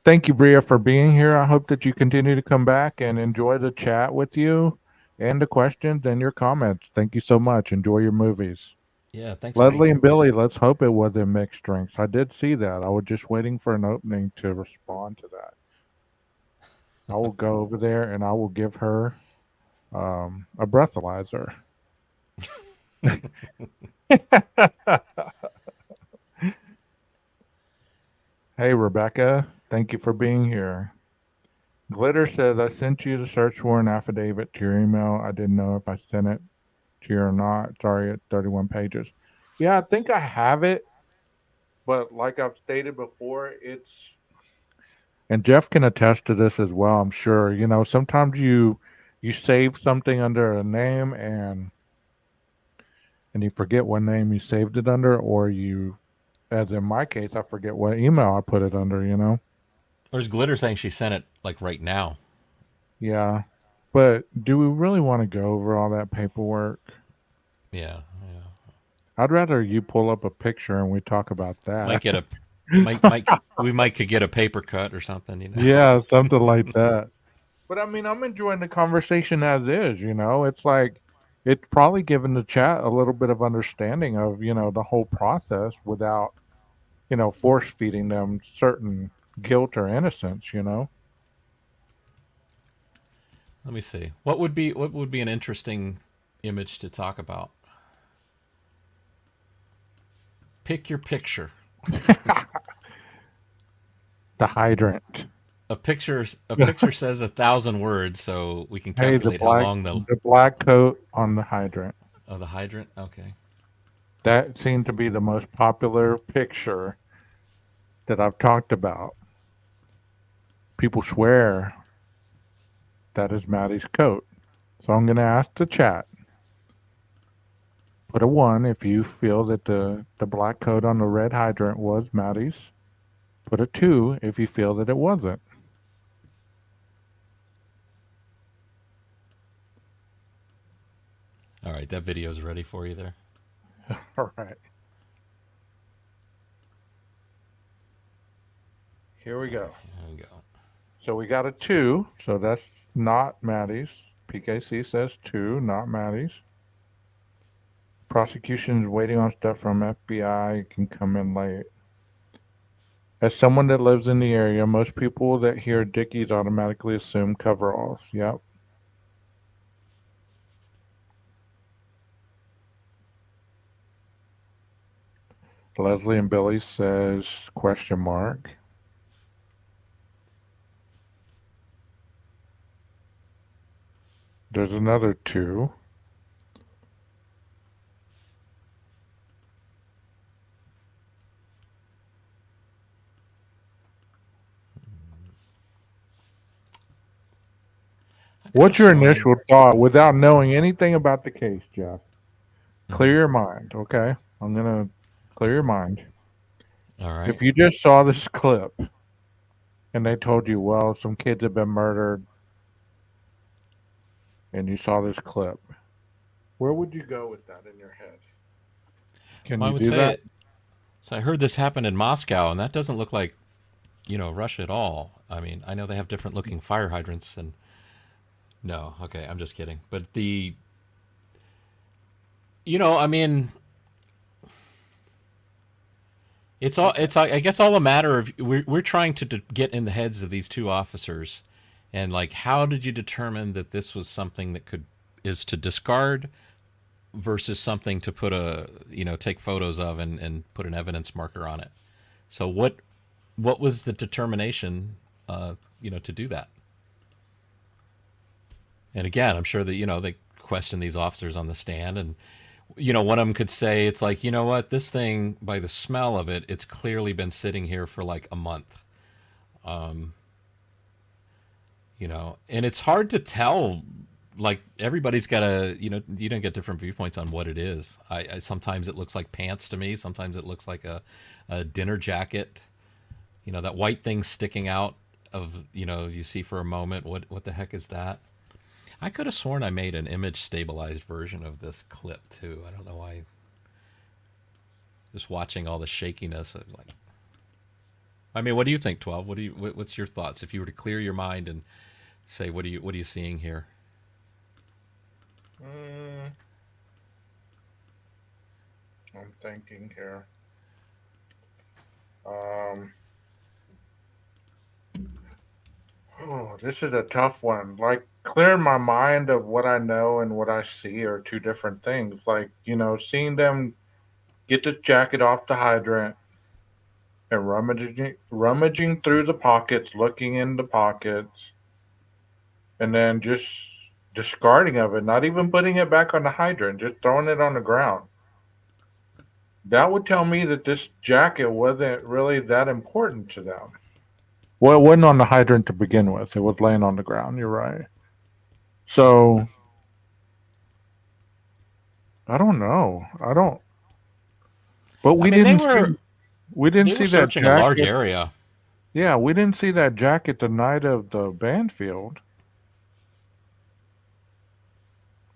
Thank you, Bria, for being here. I hope that you continue to come back and enjoy the chat with you and the questions and your comments. Thank you so much. Enjoy your movies. Yeah, thanks for being Leslie here. and Billy, let's hope it wasn't mixed drinks. I did see that. I was just waiting for an opening to respond to that. I will go over there and I will give her a breathalyzer. Hey, Rebecca, thank you for being here. Glitter says, I sent you the search warrant affidavit to your email. I didn't know if I sent it to you or not. Sorry, it's 31 pages. Yeah, I think I have it. But like I've stated before, and Jeff can attest to this as well, I'm sure. Sometimes you save something under a name and you forget what name you saved it under, or as in my case, I forget what email I put it under. There's Glitter saying she sent it like right now. Yeah. But do we really want to go over all that paperwork? Yeah. I'd rather you pull up a picture and we talk about Might that. get a might we might could get a paper cut or something. Yeah, something like that. But I mean, I'm enjoying the conversation as is. It's like it's probably given the chat a little bit of understanding of, the whole process without, force feeding them certain guilt or innocence. Let me see. What would be an interesting image to talk about? Pick your picture. The hydrant. A picture says 1,000 words, so we can Hey, the calculate how black long the black coat on the hydrant. the hydrant. Okay. That seemed to be the most popular picture that I've talked about. People swear That is Maddie's coat. So I'm going to ask the chat. Put a 1 if you feel that the black coat on the red hydrant was Maddie's. Put a 2 if you feel that it wasn't. All right, that video is ready for you there. All right. Here we go. There we go. So we got a 2. So that's not Maddie's. PKC says 2, not Maddie's. Prosecution is waiting on stuff from FBI. It can come in late. As someone that lives in the area, most people that hear Dickies automatically assume coveralls. Yep. Leslie and Billy says question mark. There's another 2. What's your initial thought without knowing anything about the case, Jeff? Clear your mind, okay? I'm going to clear your mind. All right. If you just saw this clip and they told you, well, some kids have been murdered, and you saw this clip, where would you go with that in your head? Can Well, I you would do say that? so I heard this happened in Moscow, and that doesn't look like, Russia at all. I mean, I know they have different looking fire hydrants, and no, okay, I'm just kidding. But I mean, it's I guess all a matter of we're trying to get in the heads of these two officers, and like, how did you determine that this was something that is to discard versus something to put take photos of and put an evidence marker on it. So what was the determination to do that? And again, I'm sure that they question these officers on the stand, and one of them could say, it's like, what, this thing, by the smell of it, it's clearly been sitting here for like a month. And it's hard to tell. Like, everybody's got you don't get different viewpoints on what it is. I sometimes it looks like pants to me. Sometimes it looks like a dinner jacket. That white thing sticking out of, you see for a moment. What the heck is that? I could have sworn I made an image stabilized version of this clip too. I don't know why. Just watching all the shakiness, I was like, I mean, what do you think, 12? What's your thoughts if you were to clear your mind and say, what are you seeing here? I'm thinking here. This is a tough one. Like, clearing my mind of what I know and what I see are two different things. Like, seeing them get the jacket off the hydrant and rummaging through the pockets, looking in the pockets, and then just discarding of it, not even putting it back on the hydrant, just throwing it on the ground. That would tell me that this jacket wasn't really that important to them. Well, it wasn't on the hydrant to begin with. It was laying on the ground. You're right. So I don't know. I don't. But we I mean, didn't see. We didn't they were see that searching a large jacket. area. Yeah, we didn't see that jacket the night of the band field.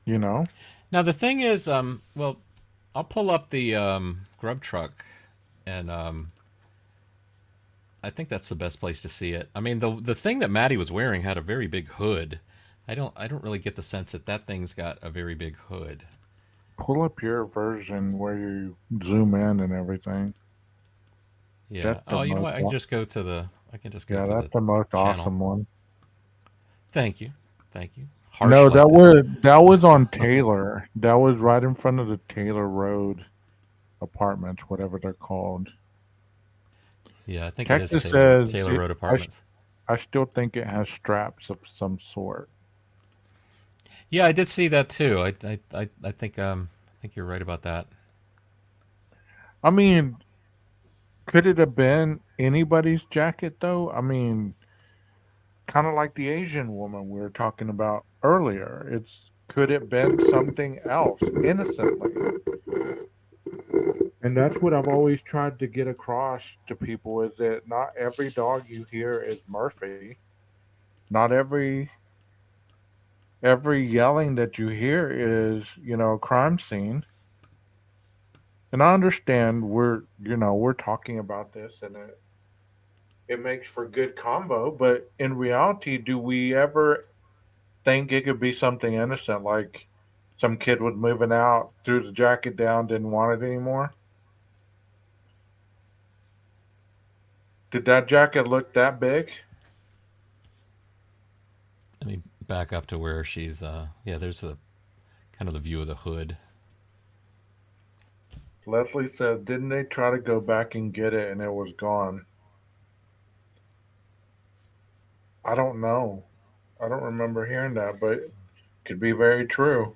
Now the thing is, well, I'll pull up the grub truck, and I think that's the best place to see it. I mean, the thing that Maddie was wearing had a very big hood. I don't really get the sense that thing's got a very big hood. Pull up your version where you zoom in and everything. Yeah. Oh, you know what? I can just go to the. Yeah, that's the most channel. awesome one. Thank you. Harsh no, that was on Taylor. That was right in front of the Taylor Road apartments, whatever they're called. Yeah, I think Texas it is says Taylor Road Apartments. I still think it has straps of some sort. Yeah, I did see that too. I think you're right about that. I mean, could it have been anybody's jacket though? I mean, kind of like the Asian woman we were talking about earlier. It's could it been something else innocently? And that's what I've always tried to get across to people is that not every dog you hear is Murphy. Not every yelling that you hear is, a crime scene. And I understand we're talking about this and it makes for good combo, but in reality, do we ever think it could be something innocent like some kid was moving out, threw the jacket down, didn't want it anymore? Did that jacket look that big? Let me back up to where she's. Yeah, there's the kind of the view of the hood. Leslie said, didn't they try to go back and get it and it was gone? I don't know. I don't remember hearing that, but it could be very true.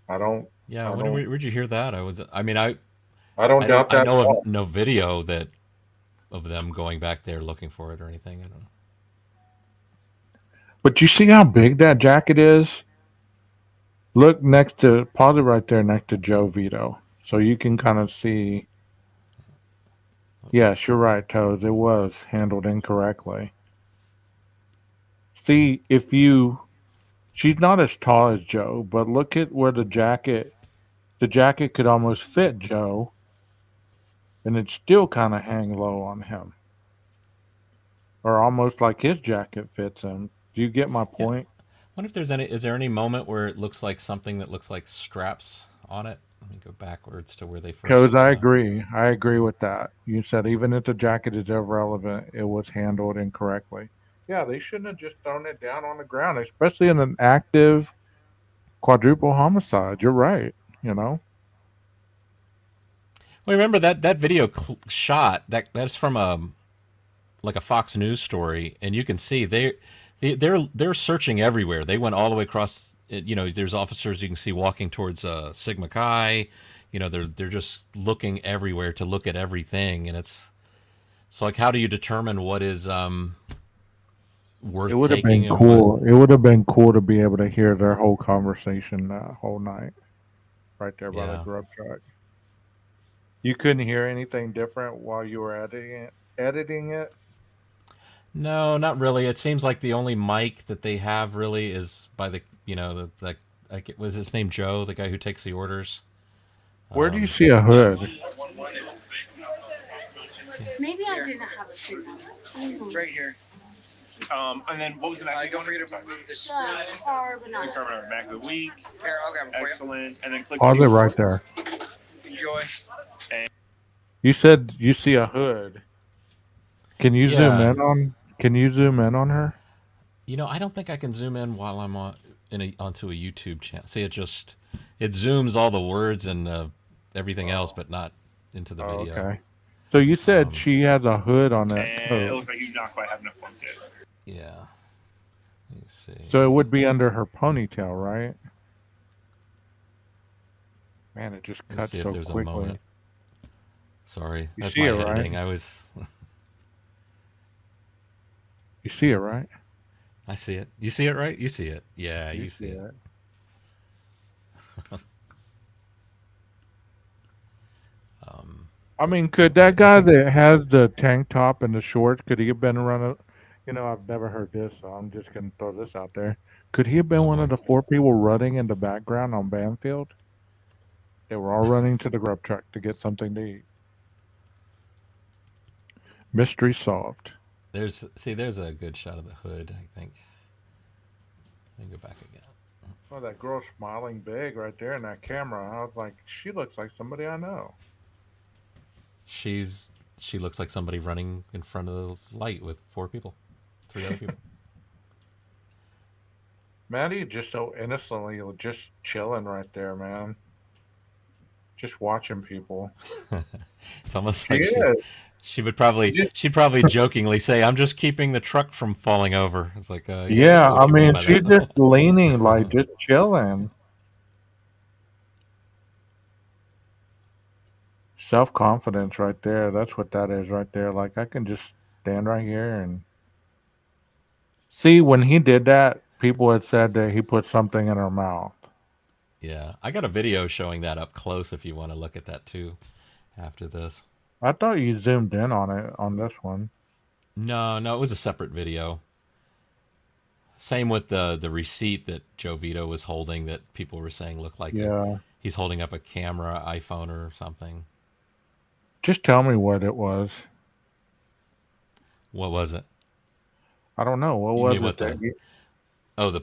I don't Yeah, I don't where'd you hear that? I was. I mean, I I don't I don't. doubt I that know at of all. no video that of them going back there looking for it or anything. I don't know. But you see how big that jacket is? Look next to pause it right there next to Joe Vito. So you can kind of see. Yes, you're right, Toes. It was handled incorrectly. See, if you she's not as tall as Joe, but look at where the jacket could almost fit Joe and it still kind of hang low on him. Or almost like his jacket fits him. Do you get my Yeah. point? Wonder if there's any. Is there any moment where it looks like something that looks like straps on it? Let me go backwards to where they Because first. I agree. I agree with that. You said even if the jacket is irrelevant, it was handled incorrectly. Yeah, they shouldn't have just thrown it down on the ground, especially in an active quadruple homicide. You're right. You know, Well, remember that video shot that's from a like a Fox News story, and you can see they're searching everywhere. They went all the way across. You know, there's officers you can see walking towards Sigma Chi. You know, they're just looking everywhere to look at everything, and it's like how do you determine what is it worth would have been taking and what? cool. It would have been cool to be able to hear their whole conversation that whole night, right there by the Yeah. grub truck. You couldn't hear anything different while you were editing it. Editing it. No, not really. It seems like the only mic that they have really is by the the like was his name Joe, the guy who takes the orders. Where do you Um, see a hood? Maybe I didn't have a signal. It's right here. And then what was the back? Don't forget to move this Carbonara. carbonara back of the week. Here, I'll grab it for you. Excellent. And then click Pause see it right reports. there. Enjoy. You said you see a hood. Can you zoom yeah, in on? Can you zoom in on her? I don't think I can zoom in while I'm onto a YouTube channel. See, it zooms all the words and everything else, Oh, but not into the oh, video. okay. So you said Um, she has a hood on that And it coat. looks like you do not quite have enough points yet. yeah. Let me So it see. would be under her ponytail, right? Man, it just Let me cuts see if so there's a moment. quickly. Sorry, You that's see my it, right? editing. I was. You see it, right? I see it. You see it, right? You see it. Yeah, You you see see it. it. Um, I mean, could that guy that has the tank top and the shorts, could he have been running? I've never heard this, so I'm just gonna throw this out there. Could he have been oh one of boy. the four people running in the background on Banfield? They were all running to the grub truck to get something to eat. Mystery solved. There's a good shot of the hood. I think. Let me go back again. Oh, that girl smiling big right there in that camera. I was like, she looks like somebody I know. She looks like somebody running in front of the light with four people, three other people. Maddie just so innocently just chilling right there, man. Just watching people. It's almost She like is. she would She probably just she'd probably jokingly say, "I'm just keeping the truck from falling over." It's like, yeah, we yeah, know I what you mean mean by she's just leaning like that. just chilling. Self confidence right there. That's what that is right there. Like I can just stand right here and See, when he did that, people had said that he put something in her mouth. Yeah, I got a video showing that up close if you want to look at that too after this. I thought you zoomed in on it on this one. No, no, it was a separate video. Same with the receipt that Joe Vito was holding that people were saying looked like Yeah. he's holding up a camera, iPhone or something. Just tell me what it was. What was it? I don't know. What You was mean it what that the you, the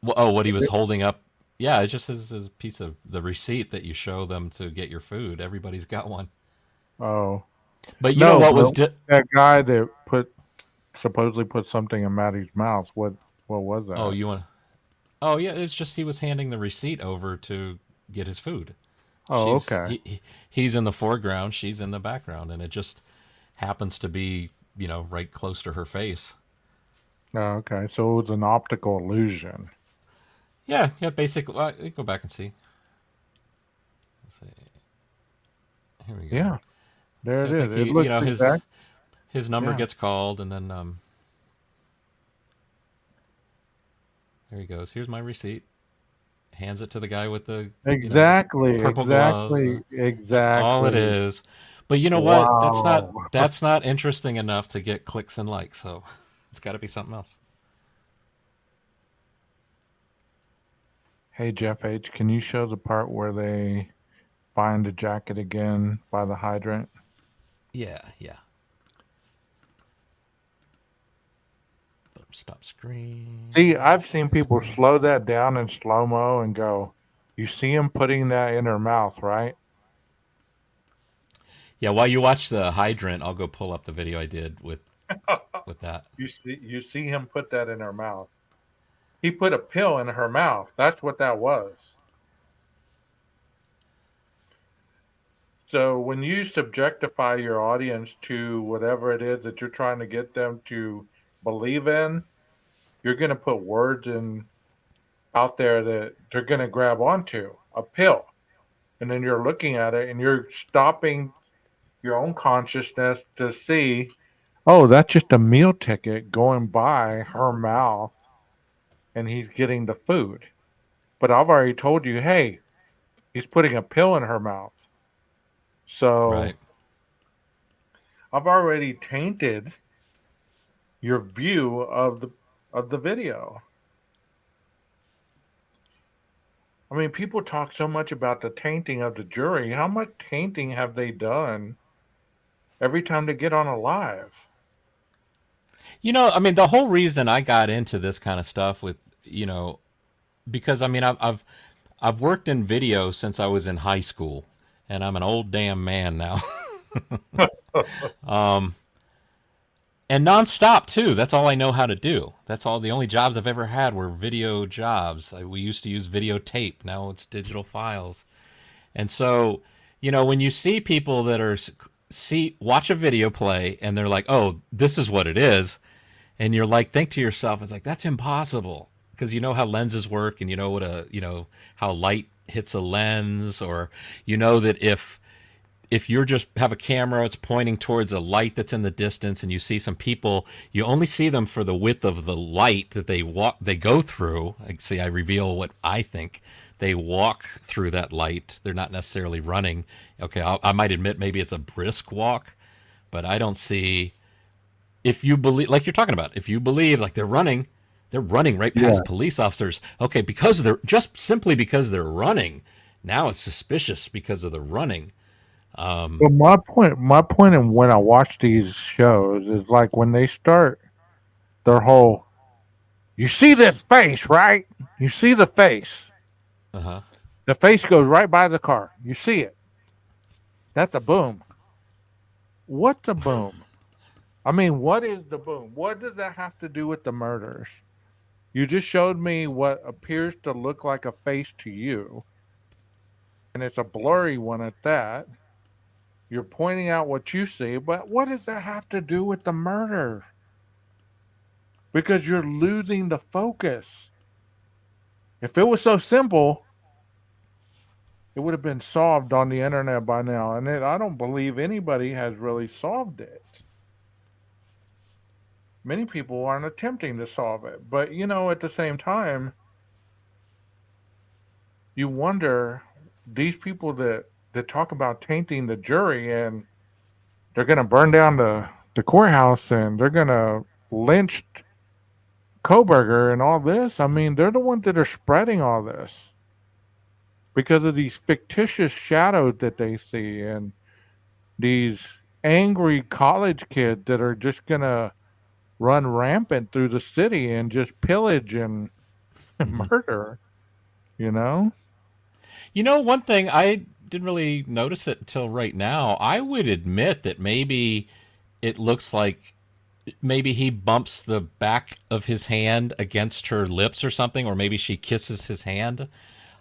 what he was holding up? Yeah, it's just his piece of the receipt that you show them to get your food. Everybody's got one. oh. But you know No, what but was that guy that supposedly put something in Maddie's mouth, what was oh, that? you want Oh, yeah, it's just he was handing the receipt over to get his food. Oh, She's okay. he's in the foreground, she's in the background, and it just happens to be, right close to her face. Oh, okay. So it was an optical illusion. Yeah, yeah, basically. Well, go back and see. Let's see. Here we go. Yeah, there So it I think is. It he, looks exact. his number Yeah. gets called, and then there he goes. Here's my receipt. Hands it to the guy with the Exactly, purple gloves. exactly, That's all it exactly. is. But you know what? Wow. That's not interesting enough to get clicks and likes. So it's got to be something else. Hey, Jeff H., can you show the part where they find the jacket again by the hydrant? Yeah, yeah. Stop screen. See, I've seen people slow that down in slow-mo and go, you see him putting that in her mouth, right? Yeah, while you watch the hydrant, I'll go pull up the video I did with that. You see him put that in her mouth. He put a pill in her mouth. That's what that was. So when you subjectify your audience to whatever it is that you're trying to get them to believe in, you're going to put words in out there that they're going to grab onto. A pill. And then you're looking at it and you're stopping your own consciousness to see, oh, that's just a meal ticket going by her mouth and he's getting the food. But I've already told you, hey, he's putting a pill in her mouth. So Right. I've already tainted your view of the video. I mean, people talk so much about the tainting of the jury. How much tainting have they done every time they get on a live? I mean, the whole reason I got into this kind of stuff because I mean, I've worked in video since I was in high school, and I'm an old damn man now. And nonstop too. That's all I know how to do. That's all. The only jobs I've ever had were video jobs. We used to use videotape. Now it's digital files. And so, when you see people that watch a video play and they're like, "Oh, this is what it is," and you're like, think to yourself, it's like that's impossible because you know how lenses work and you know how light hits a lens, or that if you're just have a camera, it's pointing towards a light that's in the distance, and you see some people, you only see them for the width of the light that they go through. I reveal what I think. They walk through that light. They're not necessarily running. Okay, I might admit maybe it's a brisk walk, but I don't see. If you believe, like you're talking about, if you believe like they're running right Yeah. past police officers. Okay, because they're just simply because they're running. Now it's suspicious because of the running. But my point in when I watch these shows is like when they start their whole, you see this face, right? You see the face. Uh huh. The face goes right by the car. You see it. That's a boom. What's a boom? I mean, what is the boom? What does that have to do with the murders? You just showed me what appears to look like a face to you, and it's a blurry one at that. You're pointing out what you see, but what does that have to do with the murder? Because you're losing the focus. If it was so simple, it would have been solved on the internet by now, and I don't believe anybody has really solved it. many people aren't attempting to solve it. But at the same time, you wonder these people that talk about tainting the jury and they're going to burn down the courthouse and they're going to lynch Koberger and all this. I mean, they're the ones that are spreading all this because of these fictitious shadows that they see and these angry college kids that are just going to run rampant through the city and just pillage and Hmm. murder, you know? One thing I didn't really notice it until right now. I would admit that maybe it looks like maybe he bumps the back of his hand against her lips or something, or maybe she kisses his hand.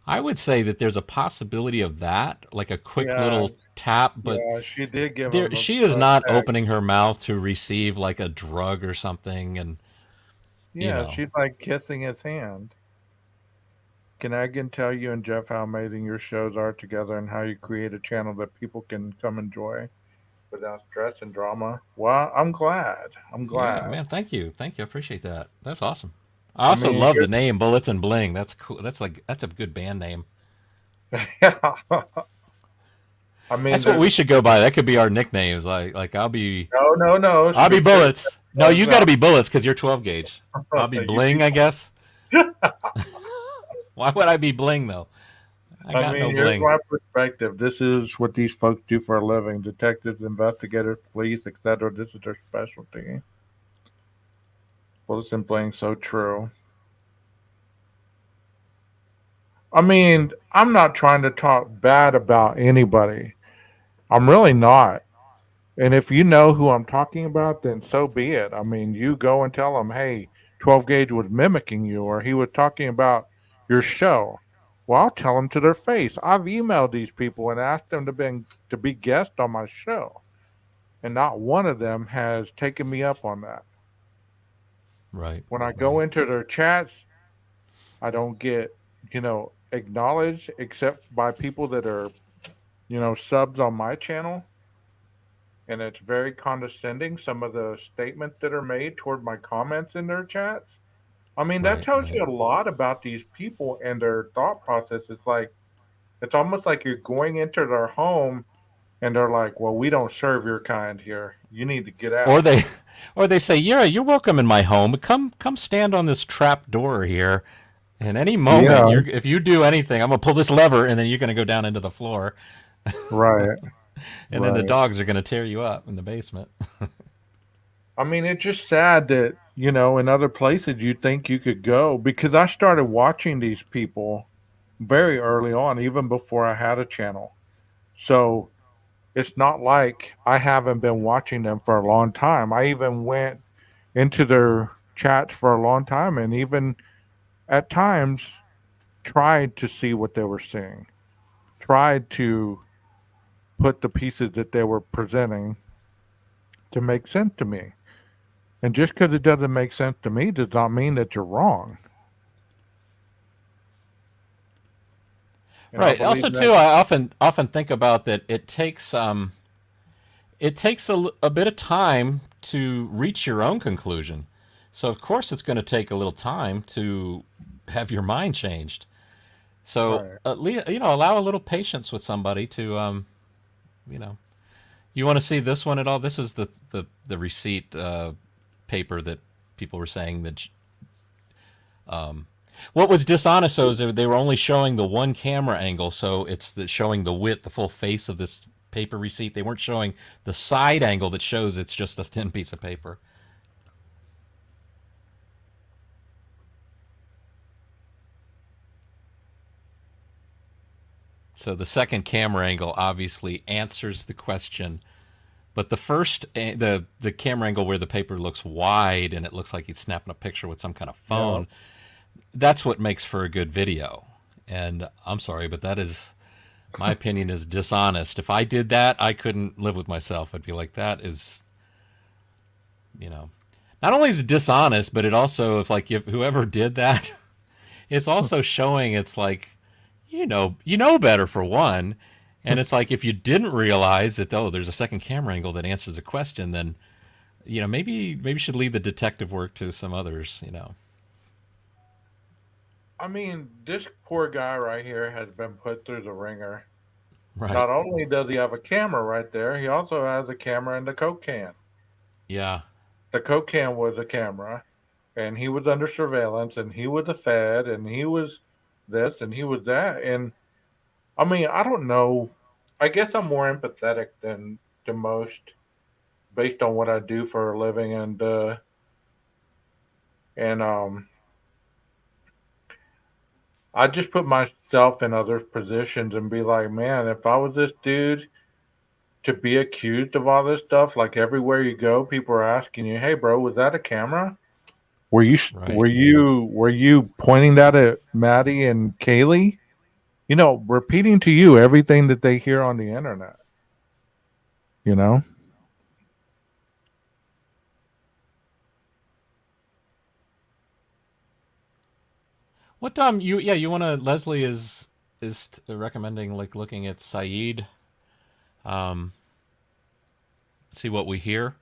I would say that there's a possibility of that, like a quick Yeah, little tap, but yeah, she did give there him she is a not peck. opening her mouth to receive like a drug or something, and you Yeah, know, she's like kissing his hand. Can I again tell you and Jeff how amazing your shows are together and how you create a channel that people can come enjoy without stress and drama? Well, I'm glad. I'm yeah, glad. man, thank you, I appreciate that. That's awesome. I I also mean, love the name Bullets and Bling. That's cool. That's a good band name. yeah. I mean, That's what there's we should go by. That could be our nicknames. Like no, no, no. It should I'll be be Chris. Bullets. No, you got No, to be Bullets because you're 12 gauge. I'll be you be. Bling, I guess. Why would I be Bling though? I I got mean, no here's bling. my perspective. This is what these folks do for a living: detectives, investigators, police, etc. This is their specialty. Well, it's playing so true. I mean, I'm not trying to talk bad about anybody. I'm really not. And if you know who I'm talking about, then so be it. I mean, you go and tell them, hey, 12 Gauge was mimicking you or he was talking about your show. Well, I'll tell them to their face. I've emailed these people and asked them to be guests on my show. And not one of them has taken me up on that. Right, When I go right, into their chats, I don't get, acknowledged except by people that are, subs on my channel. And it's very condescending, some of the statements that are made toward my comments in their chats. I mean, that right, tells right. you a lot about these people and their thought process. It's almost like you're going into their home and they're like, well, we don't serve your kind here. You need to get Or out. they, or they say, "Yeah, you're welcome in my home. Come stand on this trap door here. And any moment, Yeah, if you do anything, I'm gonna pull this lever, and then you're gonna go down into the floor, right, and then the right. dogs are gonna tear you up in the basement." I mean, it's just sad that, in other places you think you could go because I started watching these people very early on, even before I had a channel. So it's not like I haven't been watching them for a long time. I even went into their chats for a long time and even at times tried to see what they were seeing, tried to put the pieces that they were presenting to make sense to me. And just because it doesn't make sense to me does not mean that you're wrong. And I Right. believe Also, that. too, I often think about that. It takes a bit of time to reach your own conclusion. So of course it's going to take a little time to have your mind changed. So Right. at least allow a little patience with somebody to you know you want to see this one at all. This is the receipt paper that people were saying that what was dishonest though is they were only showing the one camera angle, so it's showing the width, the full face of this paper receipt. They weren't showing the side angle that shows it's just a thin piece of paper. So the second camera angle obviously answers the question, but the first the camera angle where the paper looks wide and it looks like he's snapping a picture with some kind of Yeah. phone, that's what makes for a good video. And I'm sorry, but that is my opinion is dishonest. If I did that, I couldn't live with myself. I'd be like, that is, you know, not only is it dishonest, but it also, if whoever did that, it's also showing it's like, you know better for one. And it's like if you didn't realize that, oh, there's a second camera angle that answers a question, then maybe should leave the detective work to some others. I mean, this poor guy right here has been put through the ringer. Right. Not only does he have a camera right there, he also has a camera in the Coke can. Yeah. The Coke can was a camera, and he was under surveillance, and he was a Fed, and he was this, and he was that. And I mean, I don't know. I guess I'm more empathetic than most based on what I do for a living, and I just put myself in other positions and be like, man, if I was this dude to be accused of all this stuff, like everywhere you go, people are asking you, "Hey, bro, was that a camera? Were you Right. were you pointing that at Maddie and Kaylee? Repeating to you everything that they hear on the internet. You know, What you want to Leslie is recommending like looking at Saeed, um, see what we hear.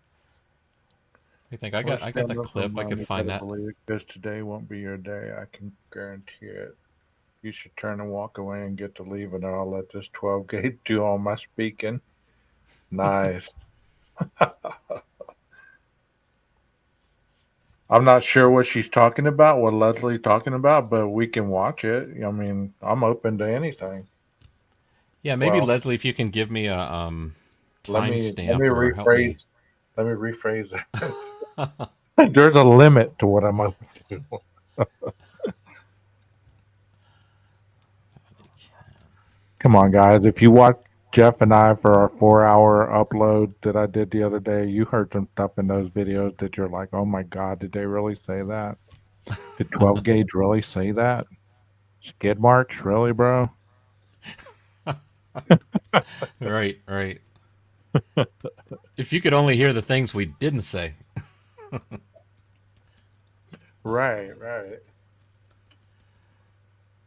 I think let's I got stand the up for clip. I could money. find Better that. believe it, because today won't be your day. I can guarantee it. You should turn and walk away and get to leaving, or I'll let this 12 gauge do all my speaking. Nice. I'm not sure what she's talking about, what Leslie's talking about, but we can watch it. I mean, I'm open to anything. Yeah, maybe Well, Leslie, if you can give me a let me timestamp or help me. rephrase. Let me rephrase that. There's a limit to what I'm open to. Come on, guys. If you watch Jeff and I for our 4 hour upload that I did the other day, you heard some stuff in those videos that you're like, oh my God, did they really say that? Did 12 gauge really say that? Skid marks? Really, bro? Right, right. If you could only hear the things we didn't say. Right, right.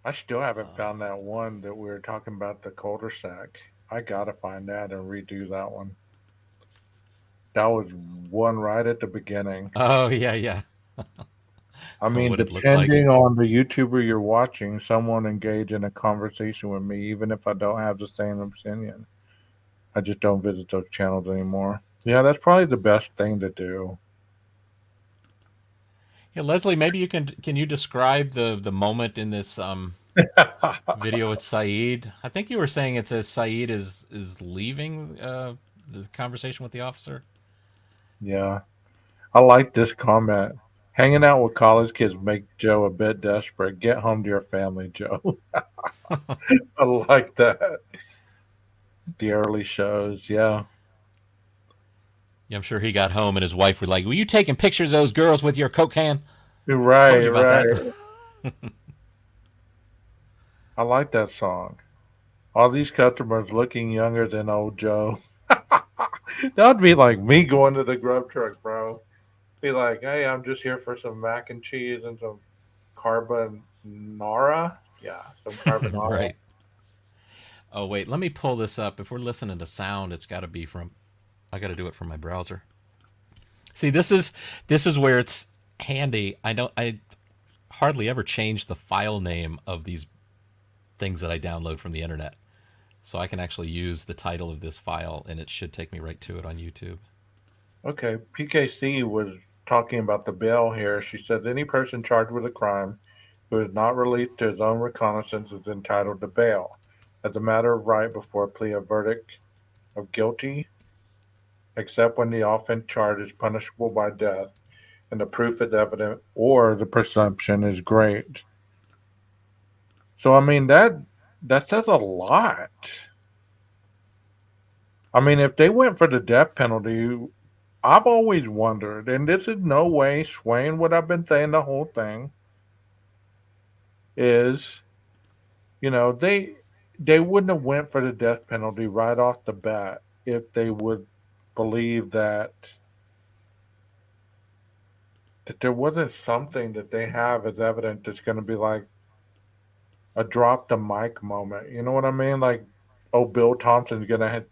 I still haven't found that one that we were talking about, the cul-de-sac. I gotta find that and redo that one. That was one right at the beginning. Oh yeah, yeah. I mean, What it looked like. depending on the YouTuber you're watching, someone engage in a conversation with me, even if I don't have the same opinion. I just don't visit those channels anymore. Yeah, that's probably the best thing to do. Yeah, Leslie, maybe can you describe the moment in this video with Saeed? I think you were saying it says Saeed is leaving the conversation with the officer. Yeah, I like this comment. Hanging out with college kids make Joe a bit desperate. Get home to your family, Joe. I like that. The early shows, yeah. Yeah, I'm sure he got home and his wife was like, "Were you taking pictures of those girls with your Coke can?" Told Right, you about that. right. I like that song. All these customers looking younger than old Joe. That would be like me going to the grub truck, bro. Be like, hey, I'm just here for some mac and cheese and some carbonara. Yeah, some carbonara. Right. Oh wait, let me pull this up. If we're listening to sound, it's got to be from. I got to do it from my browser. See, this is where it's handy. I hardly ever change the file name of these things that I download from the internet. So I can actually use the title of this file and it should take me right to it on YouTube. Okay, PKC was talking about the bail here. She said any person charged with a crime who is not released to his own reconnaissance is entitled to bail as a matter of right before a plea of verdict of guilty, except when the offense charged is punishable by death and the proof is evident or the presumption is great. So I mean that says a lot. I mean, if they went for the death penalty, I've always wondered, and this is no way swaying what I've been saying the whole thing, is they wouldn't have went for the death penalty right off the bat if they would believe that there wasn't something that they have as evidence that's going to be like a drop the mic moment. You know what I mean? Like, oh, Bill Thompson's going to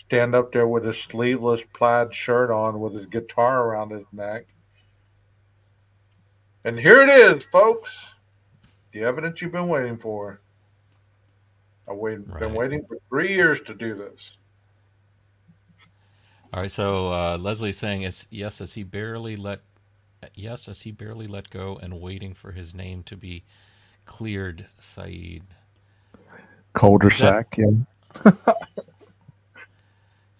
stand up there with his sleeveless plaid shirt on with his guitar around his neck. And here it is, folks. The evidence you've been waiting for. Been Right. waiting for 3 years to do this. All right. So Leslie's saying, yes, as he barely let go and waiting for his name to be cleared, Saeed. Colder Is that- sack, yeah.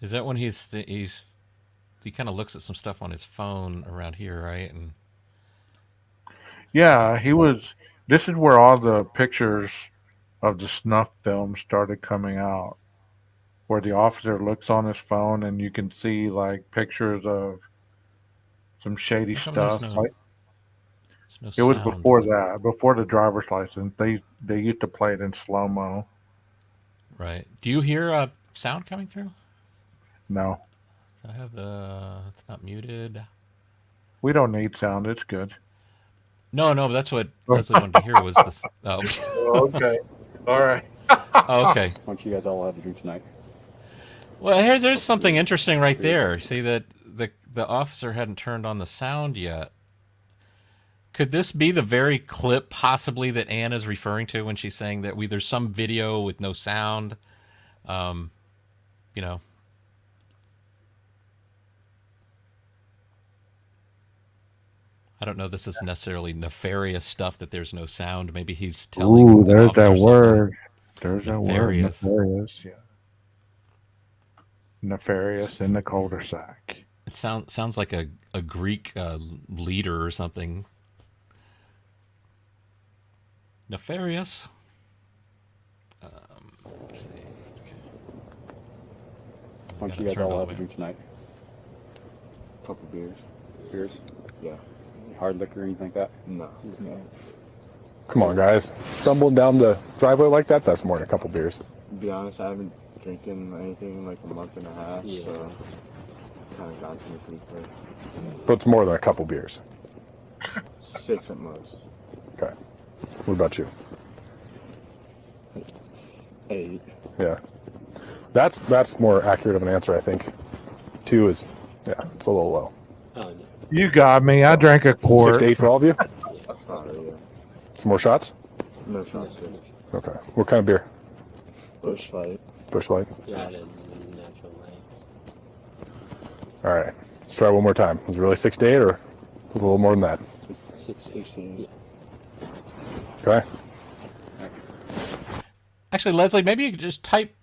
Is that when he kind of looks at some stuff on his phone around here, right? And Yeah, he was. This is where all the pictures of the snuff film started coming out, where the officer looks on his phone and you can see like pictures of some shady how come there's stuff. no It was sound? before that, before the driver's license. They used to play it in slow mo. Right. Do you hear sound coming through? No, I have it's not muted. we don't need sound. It's good. No, but that's what Leslie wanted to hear was this. Oh, Okay, all right. oh, okay. Why don't you guys all have a drink tonight? Well, there's something interesting right there. See that the officer hadn't turned on the sound yet. Could this be the very clip possibly that Anne is referring to when she's saying that there's some video with no sound? You know. I don't know. This is necessarily nefarious stuff that there's no sound. Maybe he's telling. Ooh, the there's officer that something. word. There's that word. Nefarious. Nefarious. Yeah. Nefarious in the colder sack. It sounds like a Greek leader or something. Nefarious. Let's see. Okay. Why don't Gotta you guys turn all all have the a way drink tonight? Couple beers. Beers? Yeah. Hard liquor or anything like that? No. Come on, guys. Stumbling down the driveway like that, that's more than a couple beers. To be honest, I haven't drinking anything in like a month and a half, so kind of got to me pretty quick. But it's more than a couple beers. 6 at most. Okay. What about you? 8. Yeah. That's more accurate of an answer, I think. 2 is, yeah, it's a little low. You got me. I drank a 6 quart. to 8 for all of you? Yeah. Some more shots? No shots. Okay. What kind of beer? Bush Light. Bush Light? Yeah, I didn't natural lights. All right. Let's try one more time. Was it really 6 to 8 or a little more than that? 16. Okay. Actually, Leslie, maybe you could just type.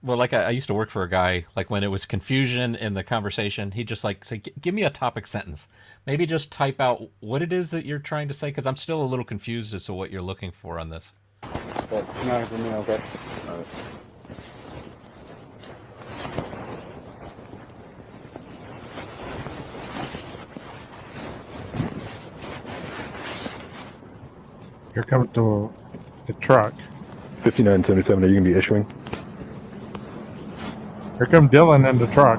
Well, like I used to work for a guy. Like when it was confusion in the conversation, he'd just like say, "Give me a topic sentence." Maybe just type out what it is that you're trying to say, because I'm still a little confused as to what you're looking for on this. Okay. No, for me, okay. All right. Here comes the truck. 5977, are you going to be issuing? Here come Dylan in the truck.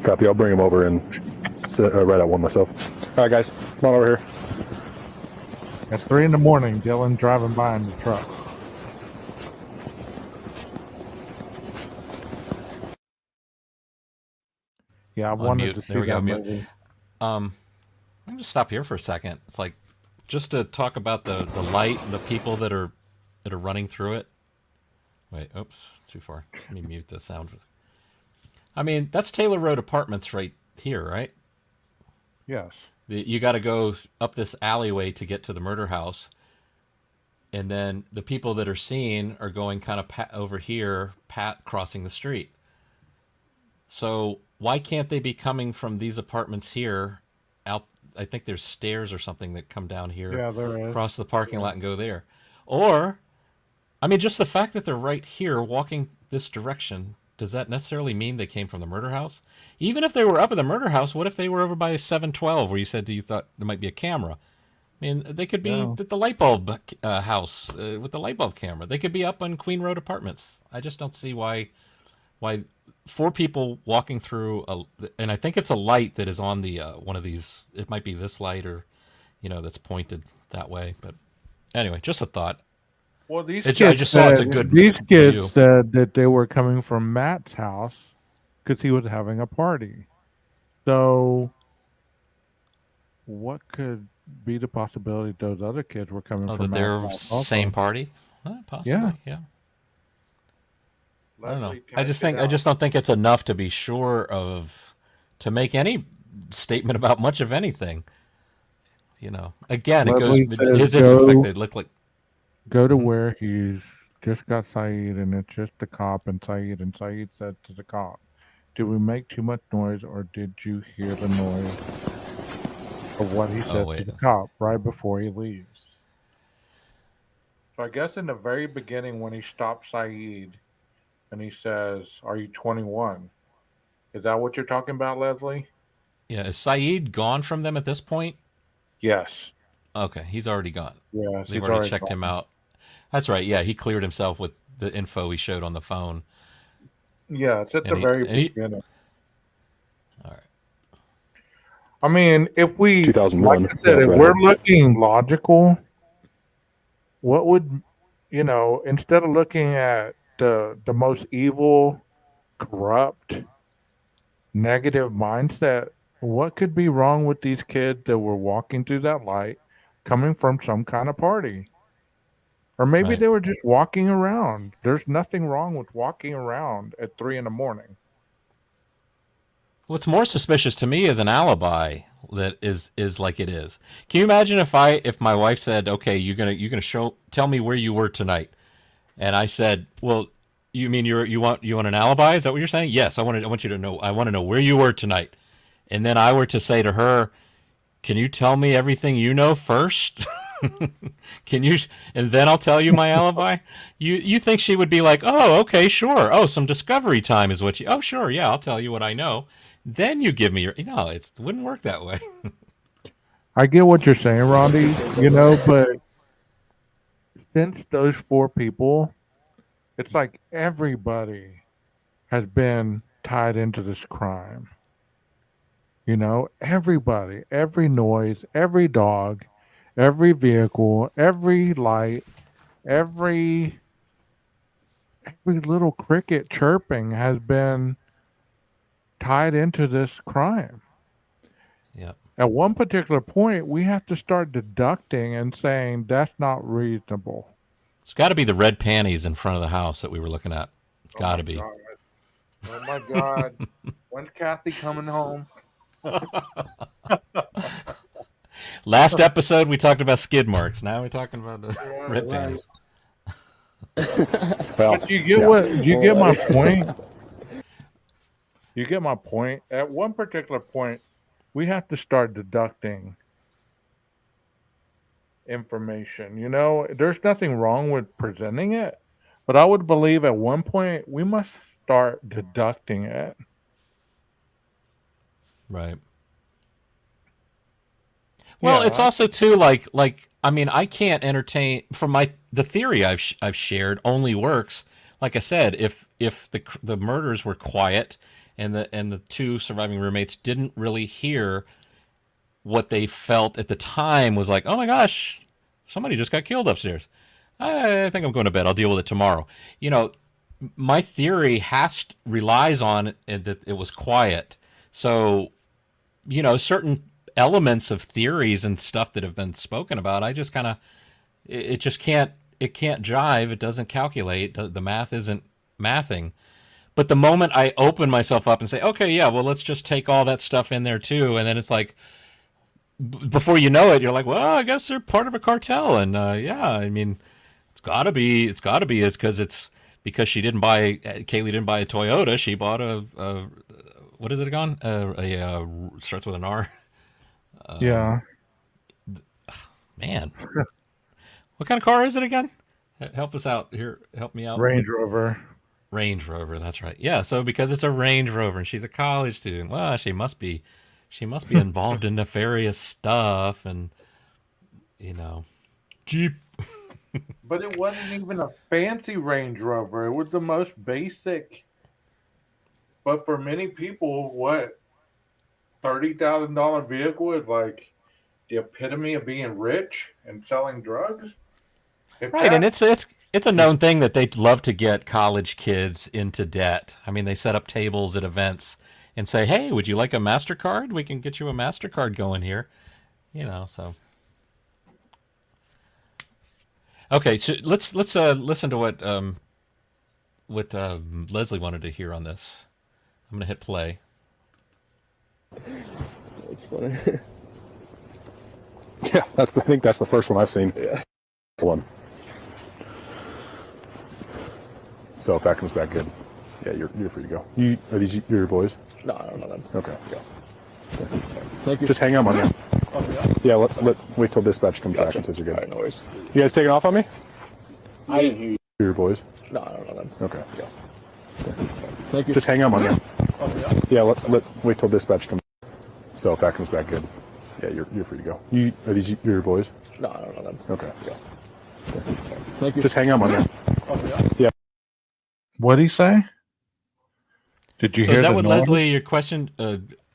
Copy. I'll bring him over and write out one myself. All right, guys. Come on over here. At 3 in the morning, Dylan driving by in the truck. Yeah, I wanted mute. to see There we go, that mute. movie. I'm gonna stop here for a second. It's like just to talk about the light, and the people that are running through it. Wait, oops, too far. Let me mute the sound. I mean, that's Taylor Road Apartments right here, right? Yes. You got to go up this alleyway to get to the murder house, and then the people that are seen are going kind of over here, crossing the street. So why can't they be coming from these apartments here out? I think there's stairs or something that come down here, Yeah, there is. cross the parking lot and go there. Or, I mean, just the fact that they're right here walking this direction, does that necessarily mean they came from the murder house? Even if they were up at the murder house, what if they were over by 712 where you said you thought there might be a camera? I mean, they could be at the light bulb house with the light bulb camera. They could be up on Queen Road Apartments. I just don't see why 4 people walking through and I think it's a light that is on the one of these. It might be this light or, that's pointed that way. But anyway, just a thought. Well, these I kids just saw it's a said good these kids view. said that they were coming from Matt's house because he was having a party. So, what could be the possibility those other kids were coming Oh, from that Matt's they're house same also? party? Yeah, Possibly, yeah. I don't know. Leslie typed it I out. just don't think it's enough to be sure of to make any statement about much of anything. Again, it goes. Leslie says Is it the fact they look like? go to Mhm. where he's just got Saeed and it's just the cop and Saeed said to the cop, "Did we make too much noise or did you hear the noise of what he Oh says to wait, the cop right before he leaves?" So I guess in the very beginning when he stops Saeed and he says, "Are you 21?" Is that what you're talking about, Leslie? yeah. Is Saeed gone from them at this point? Yes. Okay, he's already gone. Yes, They've he's already already checked him gone. out. That's right. Yeah, he cleared himself with the info he showed on the phone, Yeah, it's at the and he very and he. beginning. All right. I mean, if we, like 2001. I Yeah, said, that's if what I we're had. looking logical, what would, instead of looking at the most evil, corrupt, negative mindset, what could be wrong with these kids that were walking through that light coming from some kind of party? Or maybe Right. they were just walking around. There's nothing wrong with walking around at 3 in the morning. What's more suspicious to me is an alibi that is like it is. Can you imagine if my wife said, "Okay, you're gonna tell me where you were tonight," and I said, "Well, you mean you want an alibi? Is that what you're saying?" Yes, I want you to know. I want to know where you were tonight. And then I were to say to her, "Can you tell me everything you know first?" Can you? And then I'll tell you my alibi. You think she would be like, "Oh, okay, sure. Oh, some discovery time is what you. Oh, sure, yeah, I'll tell you what I know." Then you give me your. No, it wouldn't work that way. I get what you're saying, Rondi, but since those four people, it's like everybody has been tied into this crime. Everybody, every noise, every dog, every vehicle, every light, every every little cricket chirping has been tied into this crime. Yeah, At one particular point, we have to start deducting and saying that's not reasonable. it's got to be the red panties in front of the house that we were looking at. Oh Got my to be. god. Oh my god. When's Kathy coming home? Last episode we talked about skid marks. Now we're talking about the red Right. panties. Well, But you get yeah. what you get my point. You get my point. At one particular point, we have to start deducting information. There's nothing wrong with presenting it, but I would believe at one point we must start deducting it. Right. Well, it's Yeah, also too like I mean I can't entertain from the theory I've shared only works like I said if the murders were quiet and the two surviving roommates didn't really hear what they felt at the time was like, oh my gosh, somebody just got killed upstairs. I think I'm going to bed. I'll deal with it tomorrow. You know, my theory relies on it, that it was quiet. So certain elements of theories and stuff that have been spoken about, I just kind of it just can't jive. It doesn't calculate. The math isn't mathing. But the moment I open myself up and say, okay, yeah, well, let's just take all that stuff in there too, and then it's like before you know it, you're like, well, I guess they're part of a cartel, and yeah, I mean, it's because Kaylee didn't buy a Toyota. She bought a what is it again? Starts with an R. yeah. Man, what kind of car is it again? Help us out here. Help me out. Range Rover. Range Rover. That's right. Yeah. So because it's a Range Rover and she's a college student, well, she must be involved in nefarious stuff, and Jeep. But it wasn't even a fancy Range Rover. It was the most basic. But for many people, what $30,000 vehicle is like the epitome of being rich and selling drugs. If Right, and that it's it's a known thing that they'd love to get college kids into debt. I mean, they set up tables at events and say, "Hey, would you like a MasterCard? We can get you a MasterCard going here." You know, so okay. So let's listen to what Leslie wanted to hear on this. I'm gonna hit play. It's funny. Yeah, I think that's the first one I've seen. Yeah. One. So if that comes back good, yeah, you're free to go. Are these your boys? No, I don't know them. Okay. Yeah. Thank you. Just hang on, man. Yeah, wait till dispatch comes back and says you're good. All right, no worries. You guys taking off on me? I didn't hear you. Your boys? No, I don't know them. Okay. Yeah. Thank you. Just hang on, man. Yeah, wait till dispatch comes. So if that comes back good, yeah, you're free to go. Are these your boys? No, I don't know them. Okay. Yeah. Thank you. Just hang on, man. Yeah. What'd he say? Did you So hear is that the what noise? Leslie? Your question?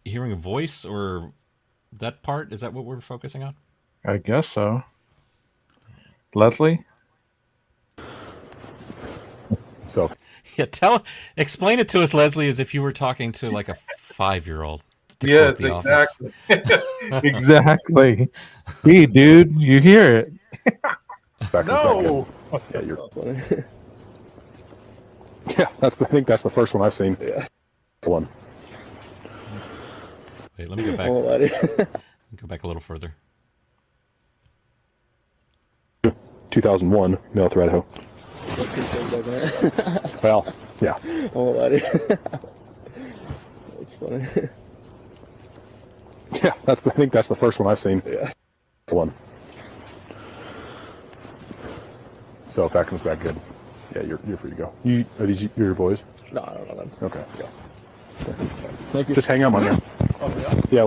Hearing a voice or that part? Is that what we're focusing on? I guess so. Leslie? So Yeah, explain it to us, Leslie, as if you were talking to like a 5-year-old. Yes, exactly. Exactly. Hey, dude, you hear it? that comes back good. Yeah, you're. Yeah, I think that's the first one I've seen. Yeah. One. Wait, let me go back. Oh, buddy. Go back a little further. 2001, male threat hoe. Well, yeah. Oh, buddy. It's funny. Yeah, I think that's the first one I've seen. Yeah. One. So if that comes back good, yeah, you're free to go. Are these your boys? No, I don't know them. Okay. Yeah. Thank you. Just hang on, man. Yeah,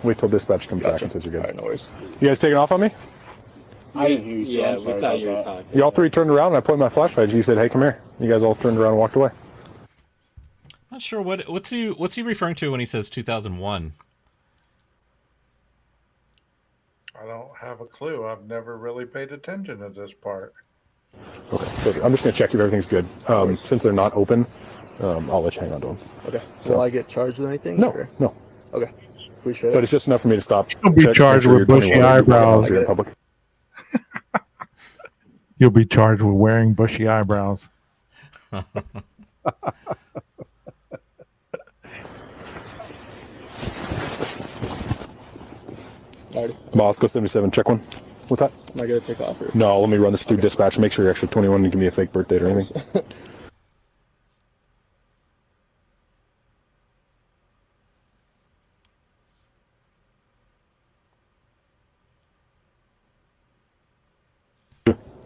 wait till dispatch comes back and says you're good. All right, no worries. You guys taking off on me? I didn't hear you. So I'm sorry we thought you were talking. You all three turned around and I pointed my flashlight. You said, "Hey, come here." You guys all turned around and walked away. Not sure what's he referring to when he says 2001. I don't have a clue. I've never really paid attention to this part. Okay. So I'm just gonna check if everything's good. Since they're not open, I'll let you hang on to them. Okay. So- Will I get charged with anything? No, or- no. Okay. Appreciate But it. it's just enough for me to stop. You'll be check, charged make sure with you're bushy 21 eyebrows. if you're in public. You'll be charged with wearing bushy eyebrows. Alrighty. Moscow 77, check one. What's that? Am I gonna take off? Or? No, let me run this through dispatch and make sure you're actually 21 and give me a fake birthday or anything.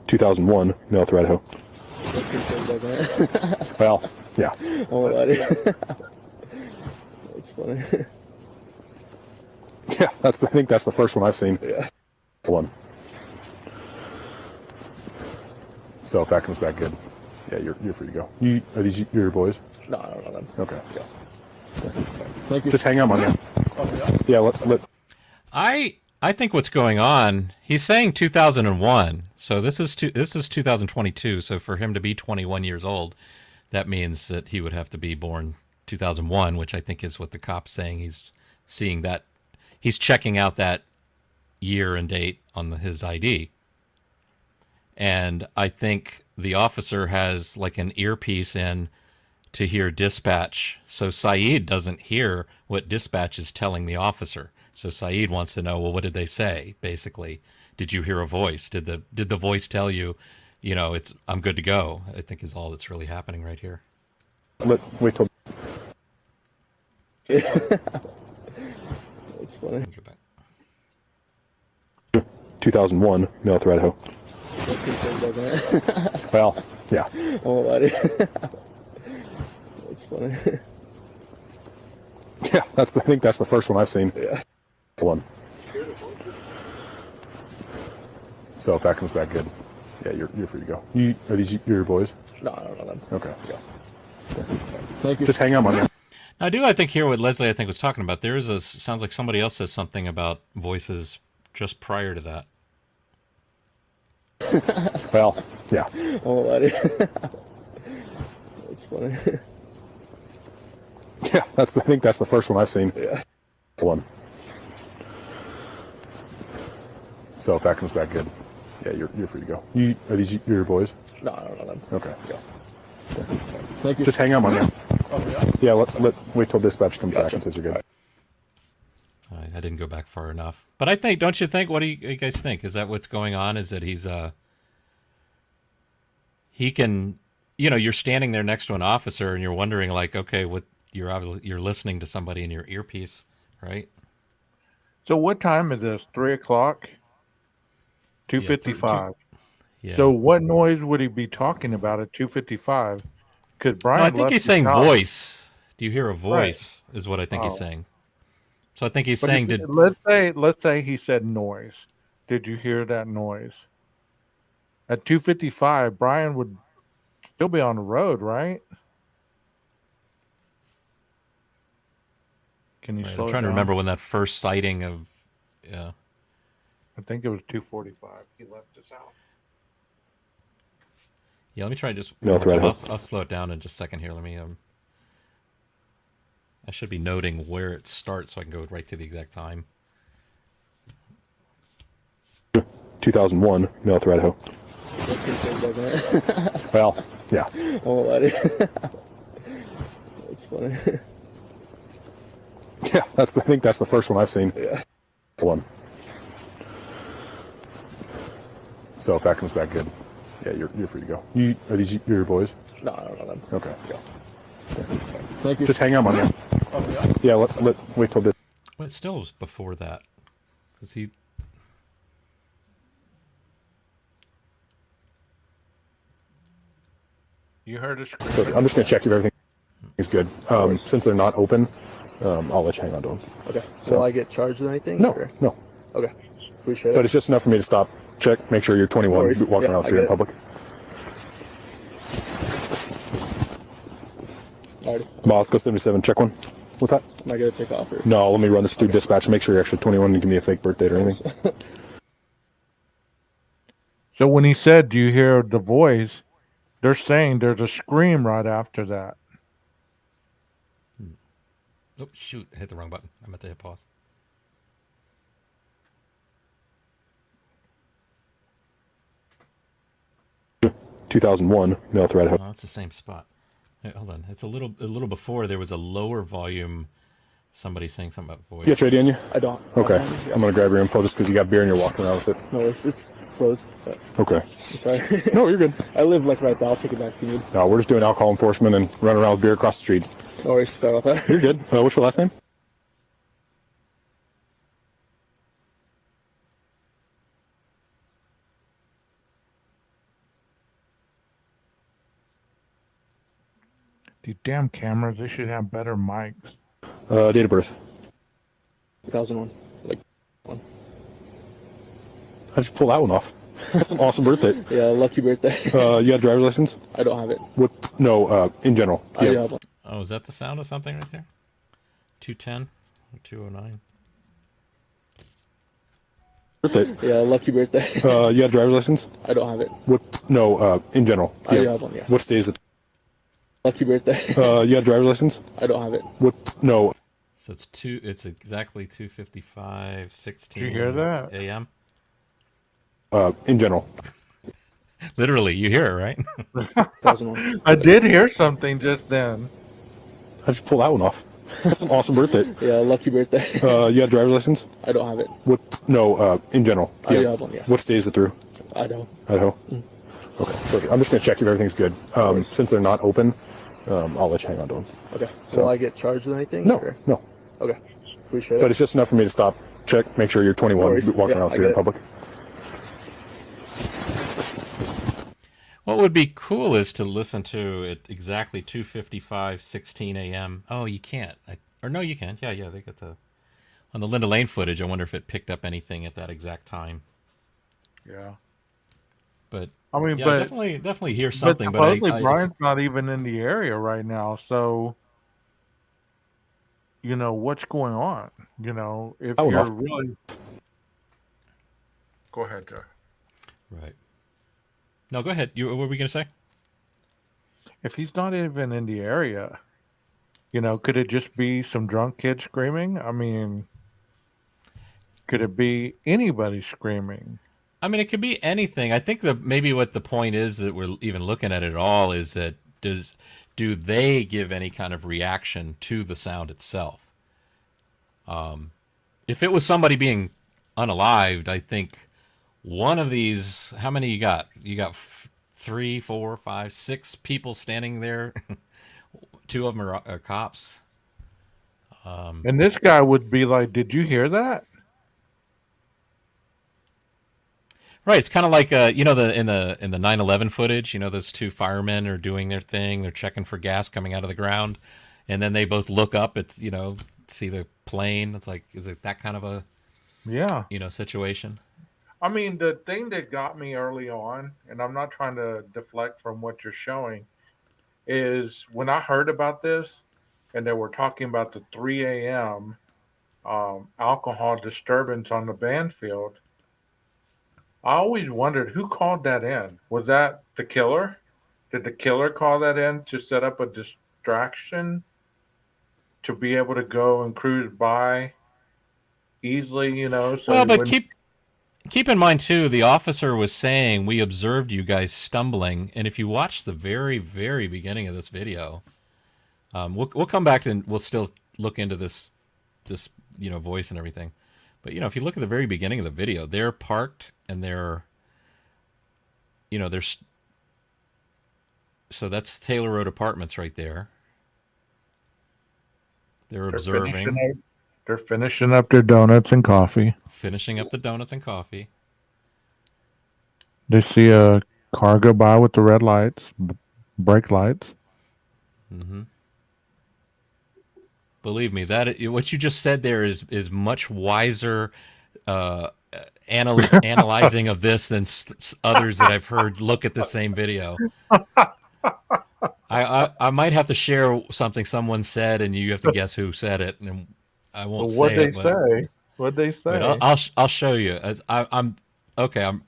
(2001) male threat hoe. Well, yeah. Oh, buddy. It's funny. Yeah, I think that's the first one I've seen. Yeah. One. So if that comes back good, yeah, you're free to go. Are these your boys? No, I don't know them. Okay. Yeah. Thank you. Just hang on, man. Yeah, I think what's going on, he's saying 2001. So this is 2022. So for him to be 21 years old, that means that he would have to be born 2001, which I think is what the cop's saying. He's seeing that, he's checking out that year and date on his ID. And I think the officer has like an earpiece in to hear dispatch. So Saeed doesn't hear what dispatch is telling the officer. So Saeed wants to know, well, what did they say? Basically, did you hear a voice? Did the voice tell you, I'm good to go? I think is all that's really happening right here. wait till. It's funny. Go back. 2001 male threat hoe. Well, yeah. Oh, buddy. It's funny. Yeah, I think that's the first one I've seen. Yeah. One. So if that comes back good, yeah, you're free to go. Are these your boys? No, I don't know them. Okay. Yeah. Thank you. Just hang on, man. Now, I think hear what Leslie was talking about. There is sounds like somebody else says something about voices just prior to that. Well, Yeah. Oh, buddy. That's funny. Yeah, I think that's the first one I've seen. Yeah. One. So if that comes back good, yeah, you're free to go. Are these your boys? No, I don't know them. Okay. Yeah. Thank you. Just hang out on you. Oh, Yeah, wait till dispatch comes back Gotcha. and says you're good. I didn't go back far enough. But I think, don't you think? What do you guys think? Is that what's going on? Is that he can, you're standing there next to an officer and you're wondering, like, okay, you're listening to somebody in your earpiece, right? So what time is this? 3 o'clock? 2:55. Yeah. So what noise would he be talking about at 2:55? Because Brian No, I think left he's the saying shop. voice. Do you hear a voice? Is what I think he's Oh. saying. So I think he's But saying, let's say he said noise. Did you hear that noise? At 2:55, Brian would still be on the road, right? Can you Right, slow I'm it trying to down? remember when that first sighting of, yeah. I think it was 2:45. He left us out. Yeah, let me try just. No threat. I'll slow it down in just a second here. Let me. I should be noting where it starts so I can go right to the exact time. 2001, North Idaho. Well, yeah. Oh, buddy. That's funny. Yeah, I think that's the first one I've seen. Yeah. One. So if that comes back good, yeah, you're free to go. Are these your boys? No, I don't know them. Okay. Yeah. Thank you. Just hang out on you. Oh, Yeah, wait till this. Well, it still was before that. Because he. You heard us. Okay, I'm just gonna check if everything is good. Since they're not open, I'll let you hang on to them. Okay. So- Will I get charged with anything? No, or- no. Okay. Appreciate But it. it's just enough for me to stop, check, make sure you're 21, No worries. walking Yeah, around I here in get it. public. Alrighty. Moscow 77, check one. What's that? Am I going to take off? Or? No, let me run this through dispatch and make sure you're actually 21 and give me a fake birth date or anything. So when he said, "Do you hear the voice?" They're saying there's a scream right after that. Oh, shoot. I hit the wrong button. I meant to hit pause. Oh, 2001, North Idaho. Oh, that's the same spot. Hey, hold on. It's a little before there was a lower volume. Somebody saying something about voice. You got your ID on you? I don't. Okay. Yes. I'm going to grab your info just because you got beer and you're walking around with it. No, it's closed. But Okay. sorry. No, you're good. I live like right there. I'll take it back if you need. No, we're just doing alcohol enforcement and running around with beer across the street. No worries. Sorry about that. You're good. What's your last name? These damn cameras, they should have better mics. Date of birth. 2001. Like one. How'd you pull that one off? That's an awesome birthday. Yeah, lucky birthday. You got a driver's license? I don't have it. What? No, in general. I do Yeah. have one. Oh, is that the sound of something right there? 210 or 209? Birthday. Yeah, lucky birthday. You got a driver's license? I don't have it. What? No, in general. I do have one. Yeah. What state is it? Lucky birthday. You got a driver's license? I don't have it. What? No. So it's exactly 2:55, 16 Did you hear that? a.m. In general. Literally, you hear it, right? 2001. I did hear something just then. How'd you pull that one off? That's an awesome birthday. Yeah, lucky birthday. You got a driver's license? I don't have it. What? No, in general. I do have one. Yeah. What state is it through? I don't. Idaho. Okay, perfect. I'm just gonna check if everything's good. Since they're not open, I'll let you hang on to them. Okay. So- Will I get charged with anything? No, or- no. Okay. Appreciate it. But it's just enough for me to stop, check, make sure you're 21, No worries. walking Yeah, around I here in get it. public. What would be cool is to listen to it exactly 2:55, 16 a.m. Oh, you can't. Or no, you can. Yeah, they got the on the Linda Lane footage. I wonder if it picked up anything at that exact time. Yeah. But I mean, yeah, but definitely hear something. But But, supposedly Brian's not even in the area right now, so what's going on? If Oh, you're no. really. Go ahead, Joe. right. No, go ahead. What were we going to say? If he's not even in the area, you know, could it just be some drunk kid screaming? I mean, could it be anybody screaming? I mean, it could be anything. I think that maybe what the point is that we're even looking at it at all is that do they give any kind of reaction to the sound itself? If it was somebody being unalived, I think one of these. How many you got? You got 3, 4, 5, 6 people standing there. 2 of them are cops. And this guy would be like, "Did you hear that?" Right, it's kind of like you know, the in the 9/11 footage. You know, those 2 firemen are doing their thing. They're checking for gas coming out of the ground, and then they both look up. It's, you know, see the plane. It's like, is it that kind of a, Yeah. you know, situation? I mean, the thing that got me early on, and I'm not trying to deflect from what you're showing, is when I heard about this and they were talking about the 3 a.m. Alcohol disturbance on the band field, I always wondered who called that in. Was that the killer? Did the killer call that in to set up a distraction to be able to go and cruise by easily, you know, so Well, he but wouldn't. keep in mind too, the officer was saying we observed you guys stumbling, and if you watch the very very beginning of this video, we'll come back and we'll still look into this, you know, voice and everything. But, you know, if you look at the very beginning of the video, they're parked and they're, you know, there's, so that's Taylor Road Apartments right there. They're observing, They're finishing up their donuts and coffee. finishing up the donuts and coffee. They see a car go by with the red lights, brake lights. Mm-hmm. Believe me, that what you just said there is much wiser analyzing of this than others that I've heard look at the same video. I might have to share something someone said, and you have to guess who said it, and I won't Well, say it. But What'd they say? wait, I'll show you. I'm okay. I'm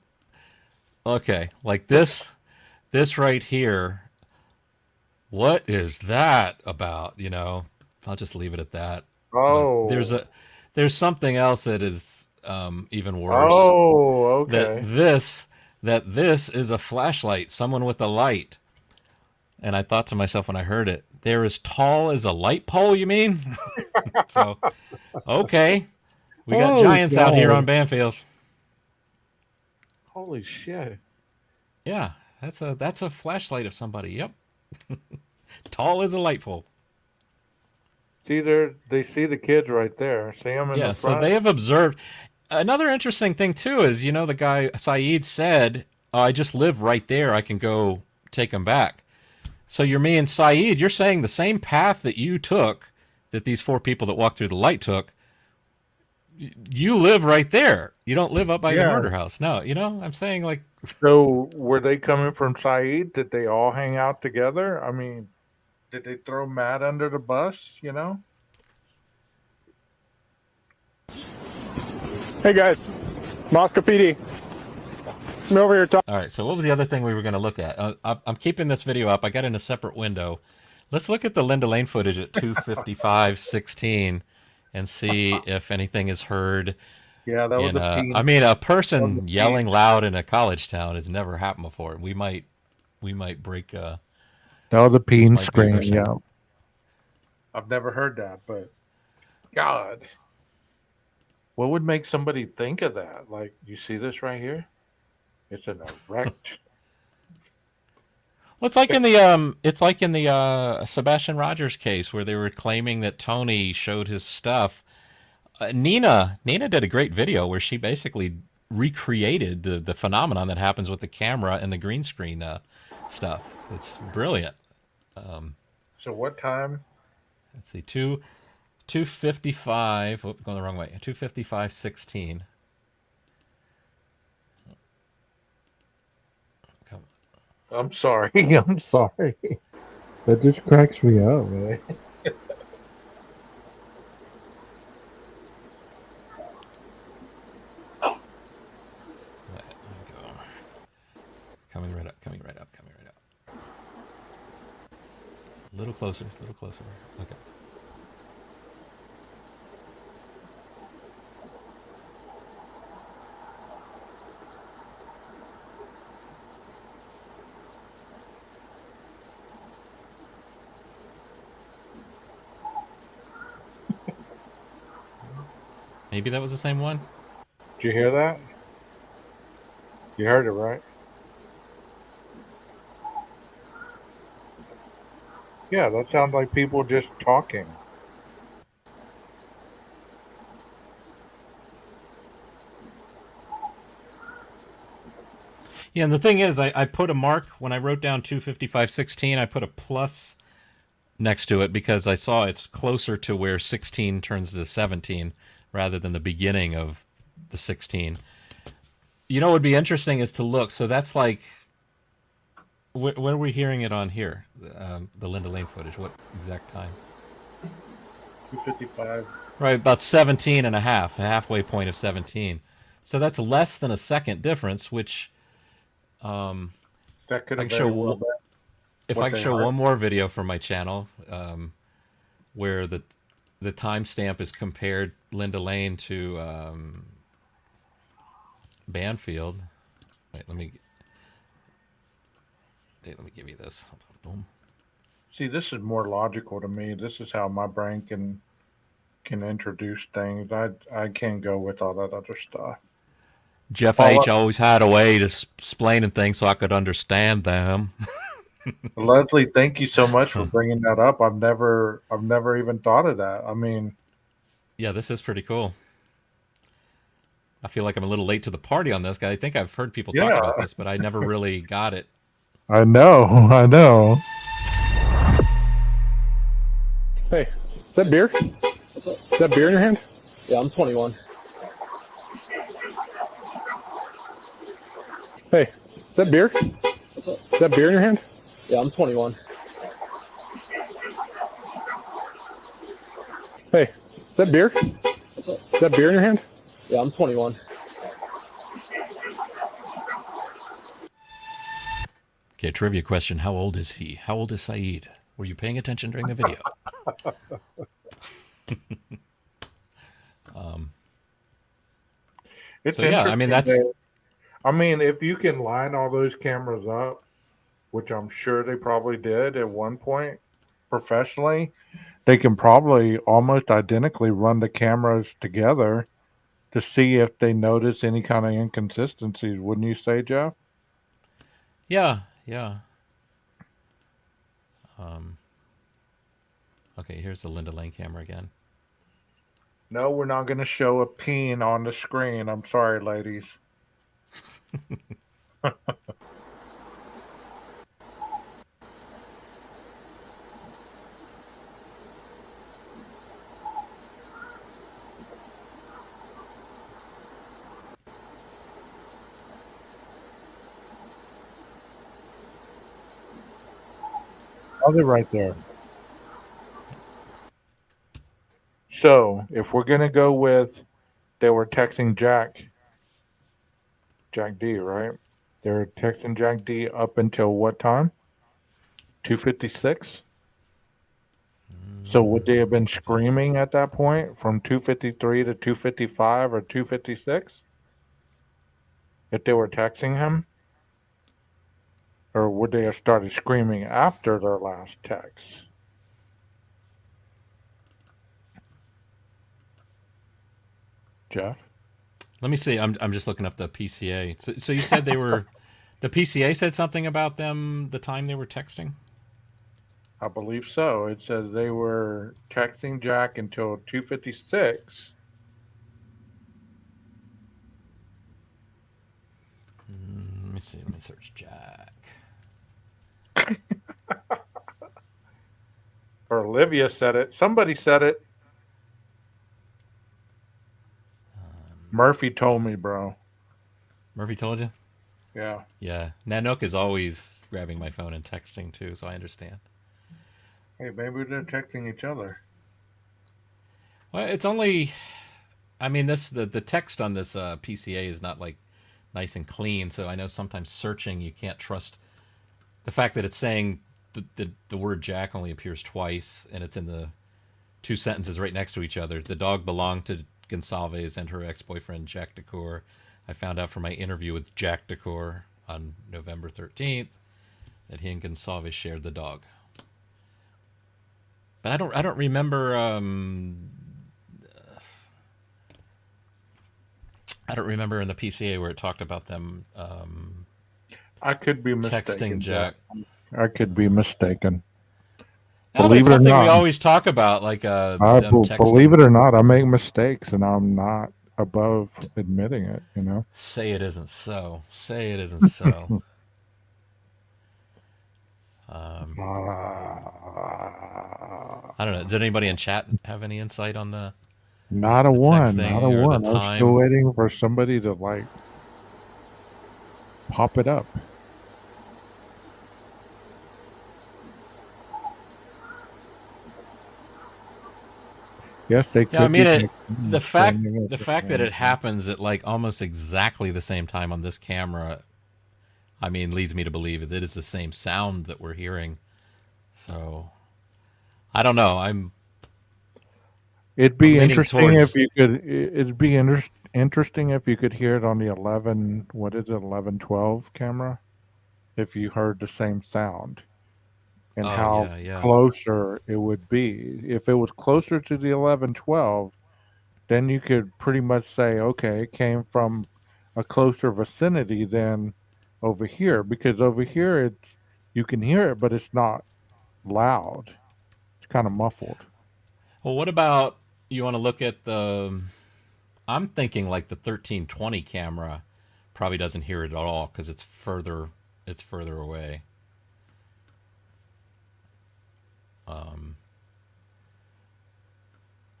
okay. Like this right here. What is that about? You know, I'll just leave it at that. Oh. But there's something else that is even worse. Oh, okay. That this is a flashlight, someone with a light. And I thought to myself when I heard it, they're as tall as a light pole, you mean? So, okay. We got giants out here on Banfield. Holy shit. Yeah, that's a flashlight of somebody. Yep. Tall as a light pole. See, they see the kids right there. See them in the front. So they have observed. Another interesting thing too is, you know, the guy Saeed said, oh, "I just live right there. I can go take him back." So you're me and Saeed. You're saying the same path that you took, that these 4 people that walked through the light took. You live right there. You don't live up by the murder house. No, you know, I'm saying, like. So were they coming from Saeed? Did they all hang out together? I mean, did they throw Matt under the bus? You know. Hey guys, Moscow PD. I'm over here talking. All right, so what was the other thing we were going to look at? I'm keeping this video up. I got in a separate window. Let's look at the Linda Lane footage at 2:55:16 and see if anything is heard. Yeah, that was I mean, a person yelling loud in a college town has never happened before. We might break. That was a peen scream. scream. Yeah. I've never heard that, but God, what would make somebody think of that? Like, you see this right here? It's an erect. Well, it's like in the Sebastian Rogers case where they were claiming that Tony showed his stuff. Nina did a great video where she basically recreated the phenomenon that happens with the camera and the green screen stuff. It's brilliant. So what time? Let's see, 2:55. Going the wrong way. 2:55:16. I'm sorry. I'm sorry. That just cracks me up, man. Coming right up. little closer. A little closer. Okay. Maybe that was the same one. Did you hear that? You heard it, right? Yeah, that sounds like people just talking. Yeah, and the thing is, I put a mark when I wrote down 255.16. I put a plus next to it because I saw it's closer to where 16 turns to 17 rather than the beginning of the 16. You know what would be interesting is to look. So that's like, when are we hearing it on here? The Linda Lane footage. What exact time? 255. Right, about 17 and a half, a halfway point of 17. So that's less than a second difference, which That could I have can very show. well been If what I can they show heard. one more video from my channel, where the timestamp is compared Linda Lane to Banfield. Wait, let me give you this. Hold on, boom. See, this is more logical to me. This is how my brain can introduce things. I can't go with all that other stuff. Jeff All H. always had a way to explaining things so I could understand them. Leslie, thank you so much for bringing that up. I've never even thought of that. I mean, Yeah, this is pretty cool. I feel like I'm a little late to the party on this guy. I think I've heard people talk yeah, about this, but I never really got it. I know. Hey, is that beer? Is that beer in your hand? Yeah, I'm 21. Hey, is that beer? Is that beer in your hand? Yeah, I'm 21. Hey, is that beer? Is that beer in your hand? Yeah, I'm 21. Okay, trivia question. How old is he? How old is Saeed? Were you paying attention during the video? It's So yeah, I mean interesting. I mean, if you can line all those cameras up, which I'm sure they probably did at one point professionally, they can probably almost identically run the cameras together to see if they notice any kind of inconsistencies. Wouldn't you say, Jeff? yeah. Okay, here's the Linda Lane camera again. No, we're not going to show a peen on the screen. I'm sorry, ladies. I'll be right there. So, if we're going to go with they were texting Jack D, right? They were texting Jack D up until what time? 256? So would they have been screaming at that point from 253 to 255 or 256? If they were texting him? Or would they have started screaming after their last text? Jeff? Let me see. I'm just looking up the PCA. So you said they were. The PCA said something about them the time they were texting. I believe so. It says they were texting Jack until 256. Let me see. Let me search Jack. Or Olivia said it. Somebody said it. Murphy told me, bro. Murphy told you? Yeah. Yeah. Nanook is always grabbing my phone and texting too, so I understand. Hey, maybe they're texting each other. Well, it's only. I mean, the text on this PCA is not like nice and clean, so I know sometimes searching you can't trust the fact that it's saying the word Jack only appears twice, and it's in the two sentences right next to each other. The dog belonged to Gonsalves and her ex-boyfriend Jack Decor. I found out from my interview with Jack Decor on November 13th that he and Gonsalves shared the dog. But I don't remember. I don't remember in the PCA where it talked about them I could be mistaken. texting Jack. I could be mistaken. No, but it's something we always talk about, like them texting. Believe it or not, I make mistakes, and I'm not above admitting it. You know. Say it isn't so. Say it isn't so. I don't know. Did anybody in chat have any insight on the? Not a one. texting Not a or the one. I was time? still waiting for somebody to like pop it up. Yes, they could. Yeah, I mean be the fact standing at the the fact that same it happens at like almost exactly the same time on this camera, I mean, leads me to believe that it is the same sound that we're hearing. So I don't know. It'd be I'm leaning interesting if towards- you could. It'd be interesting if you could hear it on the 11. What is it? 1112 camera. If you heard the same sound, and Oh, how yeah. closer it would be. If it was closer to the 1112, then you could pretty much say, okay, it came from a closer vicinity than over here, because over here you can hear it, but it's not loud. It's kind of muffled. Well, what about you want to look at the? I'm thinking like the 1320 camera probably doesn't hear it at all because it's further. It's further away.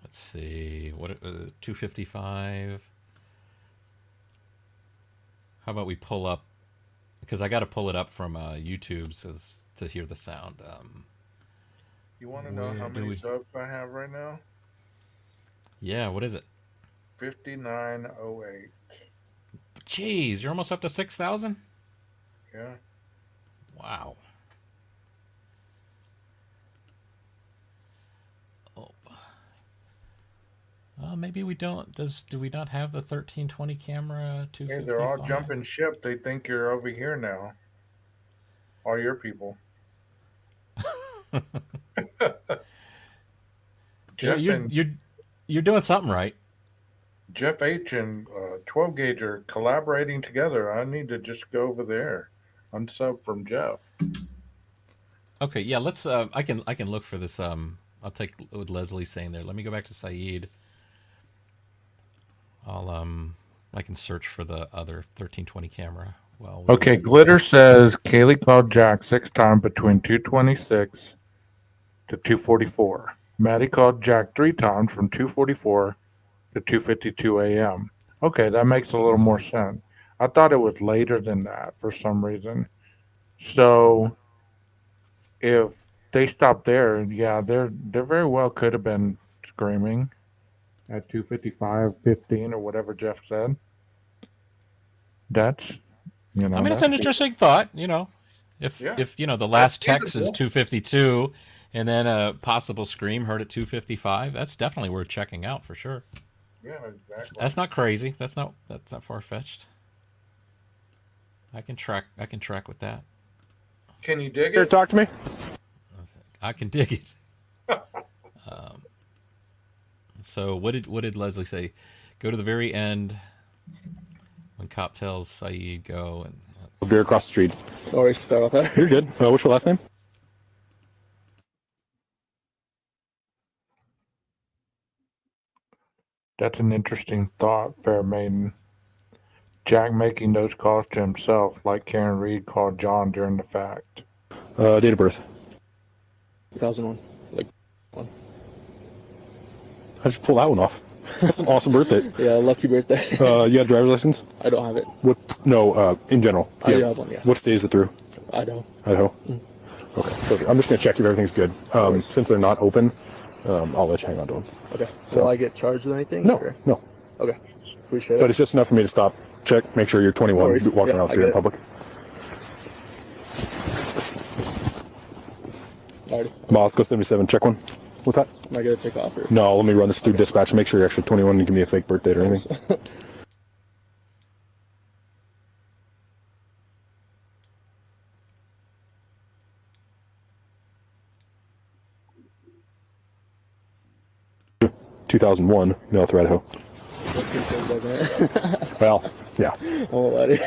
Let's see. What 255? How about we pull up? Because I got to pull it up from YouTube to hear the sound. You want to know Where how do many we- subs I have right now? Yeah, what is it? 5908. Jeez, you're almost up to 6,000? Yeah. Wow. Oh. Maybe we don't. Do we not have the 1320 camera? Hey, 255? they're all jumping ship. They think you're over here now. All your people. Jeff You're doing something right. Jeff H and 12 Gauge are collaborating together. I need to just go over there. Unsub from Jeff. Okay, yeah. Let's. I can look for this. I'll take what Leslie's saying there. Let me go back to Saeed. I can search for the other 1320 camera. Well. Okay, Glitter says Kaylee called Jack 6 times between 226 to 244. Maddie called Jack 3 times from 244 to 2:52 a.m. Okay, that makes a little more sense. I thought it was later than that for some reason. So if they stopped there, yeah, they very well could have been screaming at 2:55:15 or whatever Jeff said. That's, you know. I mean, it's an interesting thought. You know, if the last text is 252, and then a possible scream heard at 2:55, that's definitely worth checking out for sure. Yeah, exactly. That's not crazy. That's not far fetched. I can track with that. Can you dig Here, it? talk to me. I can dig it. So what did Leslie say? Go to the very end when cop tells Saeed go and. Beer across the street. Sorry about that. You're good. What's your last name? That's an interesting thought, Fair Maiden. Jack making those calls to himself, like Karen Reed called John during the fact. Date of birth. 2001. Like, one. How'd you pull that one off? That's an awesome birthday. Yeah, lucky birthday. You got a driver's license? I don't have it. What? No, in general. I do have one, yeah. What state is it through? Idaho. Idaho? Okay, perfect. I'm just going to check if everything's good. Since they're not open, I'll let you hang on to them. Okay. So- Will I get charged with anything? No, or- no. Okay. Appreciate But it. it's just enough for me to stop, check, make sure you're 21, No worries. walking Yeah, around I here in get it. public. Moscow 77, check one. What's that? Am I gonna take off or? No, let me run this through dispatch and make sure you're actually 21 and give me a fake birth date or anything. (2001) North Idaho. That's good, doesn't it? Well, yeah. I won't let it.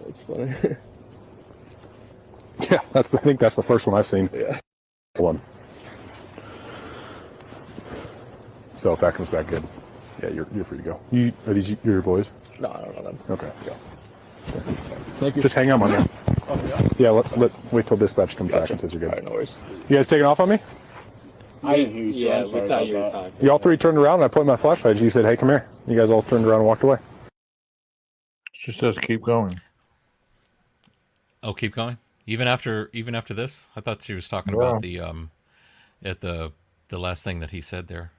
That's funny. Yeah, I think that's the first one I've seen. Yeah. One. So if that comes back good, yeah, you're free to go. Are these your boys? No, I don't know them. Okay. Yeah. Thank you. Just hang on, my man. Oh, Yeah, wait till dispatch comes back and says you're good. All right, no worries. You guys taking off on me? I didn't hear you. Yeah, I'm sorry we thought about you were that. talking. You all three turned around and I pointed my flashlight. You said, "Hey, come here." You guys all turned around and walked away. She says keep going. Oh, keep going. Even after this, I thought she was talking Yeah. about the at the last thing that he said there.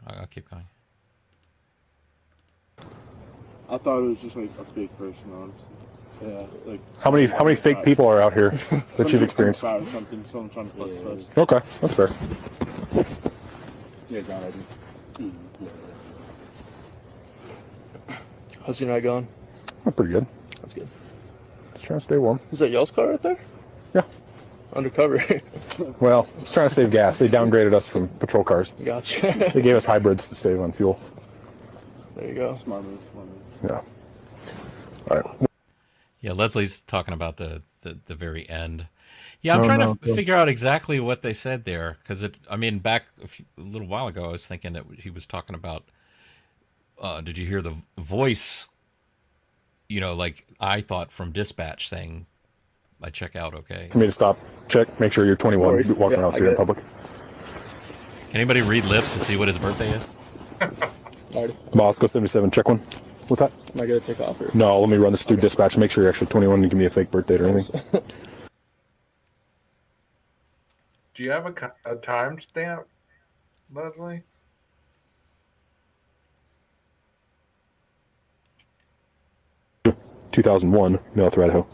I'll keep going. I thought it was just like a fake person, honestly. Yeah, like How many fake people are out here that you've experienced? Or something, someone trying to flex us. Okay, that's fair. Yeah, God, I do. How's your night going? Oh, pretty good. That's good. Just trying to stay warm. Is that y'all's car right there? Yeah. Undercover. Well, just trying to save gas. They downgraded us from patrol cars. Gotcha. They gave us hybrids to save on fuel. There you go. Smart move, smart move. Yeah. All right. Yeah, Leslie's talking about the very end. Yeah, I'm No, trying no, to figure out exactly what they said there because I mean, back a little while ago, I was thinking that he was talking about. Did you hear the voice? You know, like I thought from dispatch saying, "I check out, okay." For me to stop, check, make sure you're 21, worries. walking Yeah, out I here in get it. public. Can anybody read lips to see what his birthday is? Alrighty. Moscow 77, check one. What's that? Am I gonna take off or? No, let me run this through dispatch and make sure you're actually 21 and give me a fake birth date or anything. Do you have a time stamp, Leslie? (2001) North Idaho.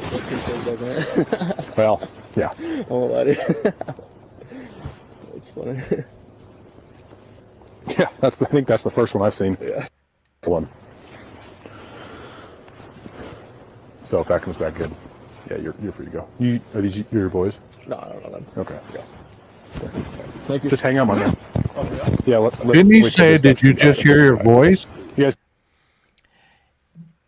That's good, doesn't it? Well, yeah. I won't let it. That's funny. Yeah, I think that's the first one I've seen. Yeah. One. So if that comes back good, yeah, you're free to go. Are these your boys? No, I don't know them. Okay. Yeah. Thank you. Just hang on, my man. Oh, Yeah. Didn't he wait till say, dispatch did you comes back just and hear says your you're good. voice? You guys,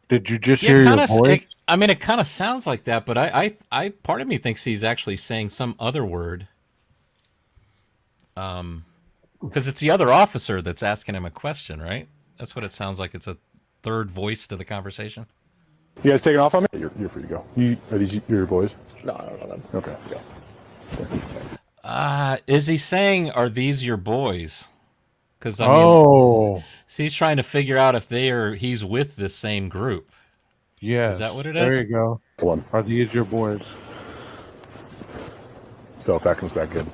Did you just Yeah, hear your kind of. voice? I mean, it kind of sounds like that, but I part of me thinks he's actually saying some other word. Because it's the other officer that's asking him a question, right? That's what it sounds like. It's a third voice to the conversation. you guys taking off on me? You're free to go. Are these your boys? No, I don't know them. Okay. Yeah. Is he saying, "Are these your boys"? Because I mean, Oh, so he's trying to figure out if he's with this same group. yes. Is that what it There is? you go. One. Are these your boys? So if that comes back good,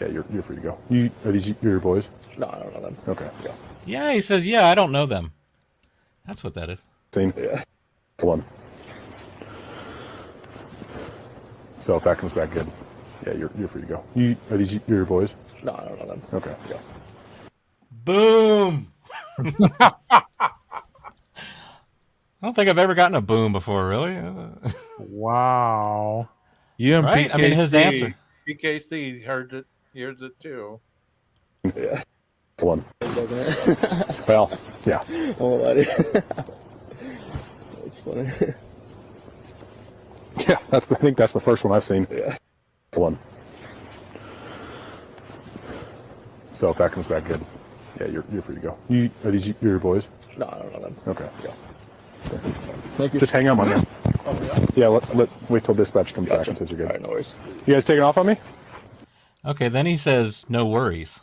yeah, you're free to go. Are these your boys? No, I don't know them. Okay. Yeah. Yeah, he says, "Yeah, I don't know them." That's what that is. Seen. Yeah. One. So if that comes back good, yeah, you're free to go. Are these your boys? No, I don't know them. Okay. Yeah. Boom. I don't think I've ever gotten a boom before, really. Wow. You and Right? I mean, his answer. PKC hears it too. Yeah. One. Doesn't it? Well, yeah. I won't let it. That's funny. Yeah, I think that's the first one I've seen. Yeah. One. So if that comes back good, yeah, you're free to go. Are these your boys? No, I don't know them. Okay. Yeah. Thank you. Just hang on, my man. Oh, yeah. Yeah, wait till dispatch comes back Gotcha. and says you're good. All right, no worries. You guys taking off on me? Okay, then he says, "No worries."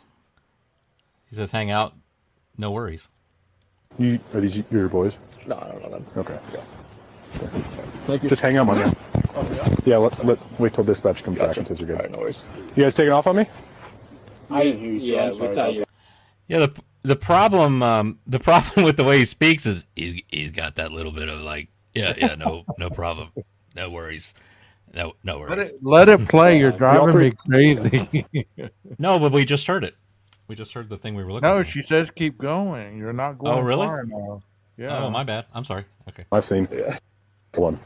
He says, "Hang out, no worries." Are these your boys? No, I don't know them. Okay. Yeah. Thank you. Just hang on, my man. Oh, yeah. Yeah, wait till dispatch comes back Gotcha. and says you're good. All right, no worries. You guys taking off on me? I didn't hear you. Yeah, I'm we sorry thought about you. Yeah, the problem with the way he speaks is he's got that little bit of like, yeah, no problem, no worries. No, no worries. Let it play. You're Y'all driving three- me crazy. No, but we just heard it. We just heard the thing we were looking No, for. she says keep going. You're not going Oh, really? far enough. Yeah. Oh, my bad. I'm sorry. Okay. I've seen. One.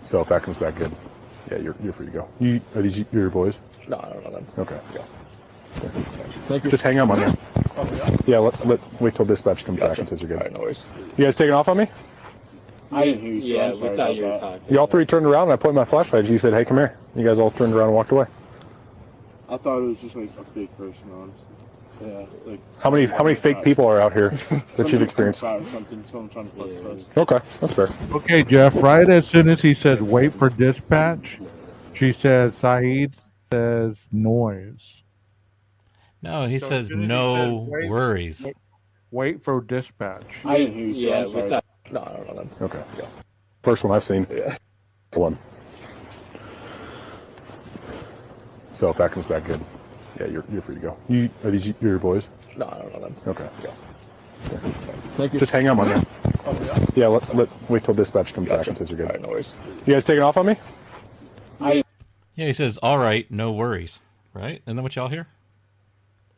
So if that comes back good, yeah, you're free to go. Are these your boys? No, I don't know them. Okay. Thank you. Just hang on on you. Yeah, wait till dispatch comes back and says you're good. All right, no worries. You guys taking off on me? I didn't hear you. So Yeah, I'm we sorry thought you were about that. talking. Y'all three turned around and I pointed my flashlight. You said, "Hey, come here." You guys all turned around and walked away. I thought it was just like a fake person, honestly. Yeah, like How many fake people are out here that somebody you've experienced? or something. Someone trying to flex us. Okay, that's fair. Okay, Jeff. Right as soon as he says wait for dispatch, she says Saeed says noise. No, he So says as soon as he no says, wait, worries. Wait for dispatch. I didn't hear you. So Yeah, I'm we sorry. thought. No, I don't know them. Okay. First one I've seen. One. So if that comes back good, yeah, you're free to go. Are these your boys? No, I don't know them. Okay. Thank you. Just hang on on you. Yeah, wait till dispatch comes back and says you're good. All right, no worries. You guys taking off on me? Yeah, he says, all right, no worries. Right? Isn't that what y'all hear?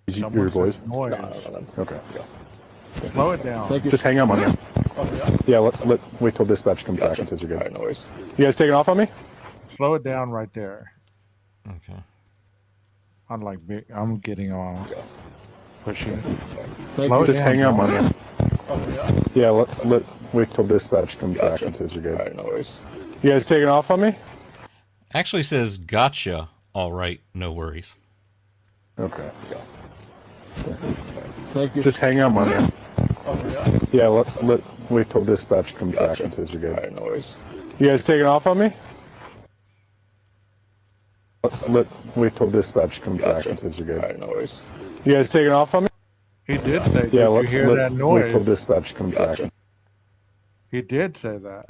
These your Someone boys? says noise. No, I don't know them. Okay. Slow it down. Thank you. Just hang on on you. Yeah, wait till dispatch comes back and says you're All good. right, no worries. You guys taking off on me? Slow it down right there. Okay. I'm getting on. Pushing. Thank Slow you. it Just down. hang on on you. Yeah, wait till dispatch comes back and says you're All good. right, no worries. You guys taking off on me? Actually says, gotcha. All right, no worries. Okay. Thank you. Just hang on on you. Yeah, wait till dispatch comes back and says you're All good. right, no worries. You guys taking off on me? Wait till dispatch comes back and says you're All good. right, no worries. You guys taking off on me? He did say, did Yeah, you hear that wait till noise? dispatch comes back. He did say that.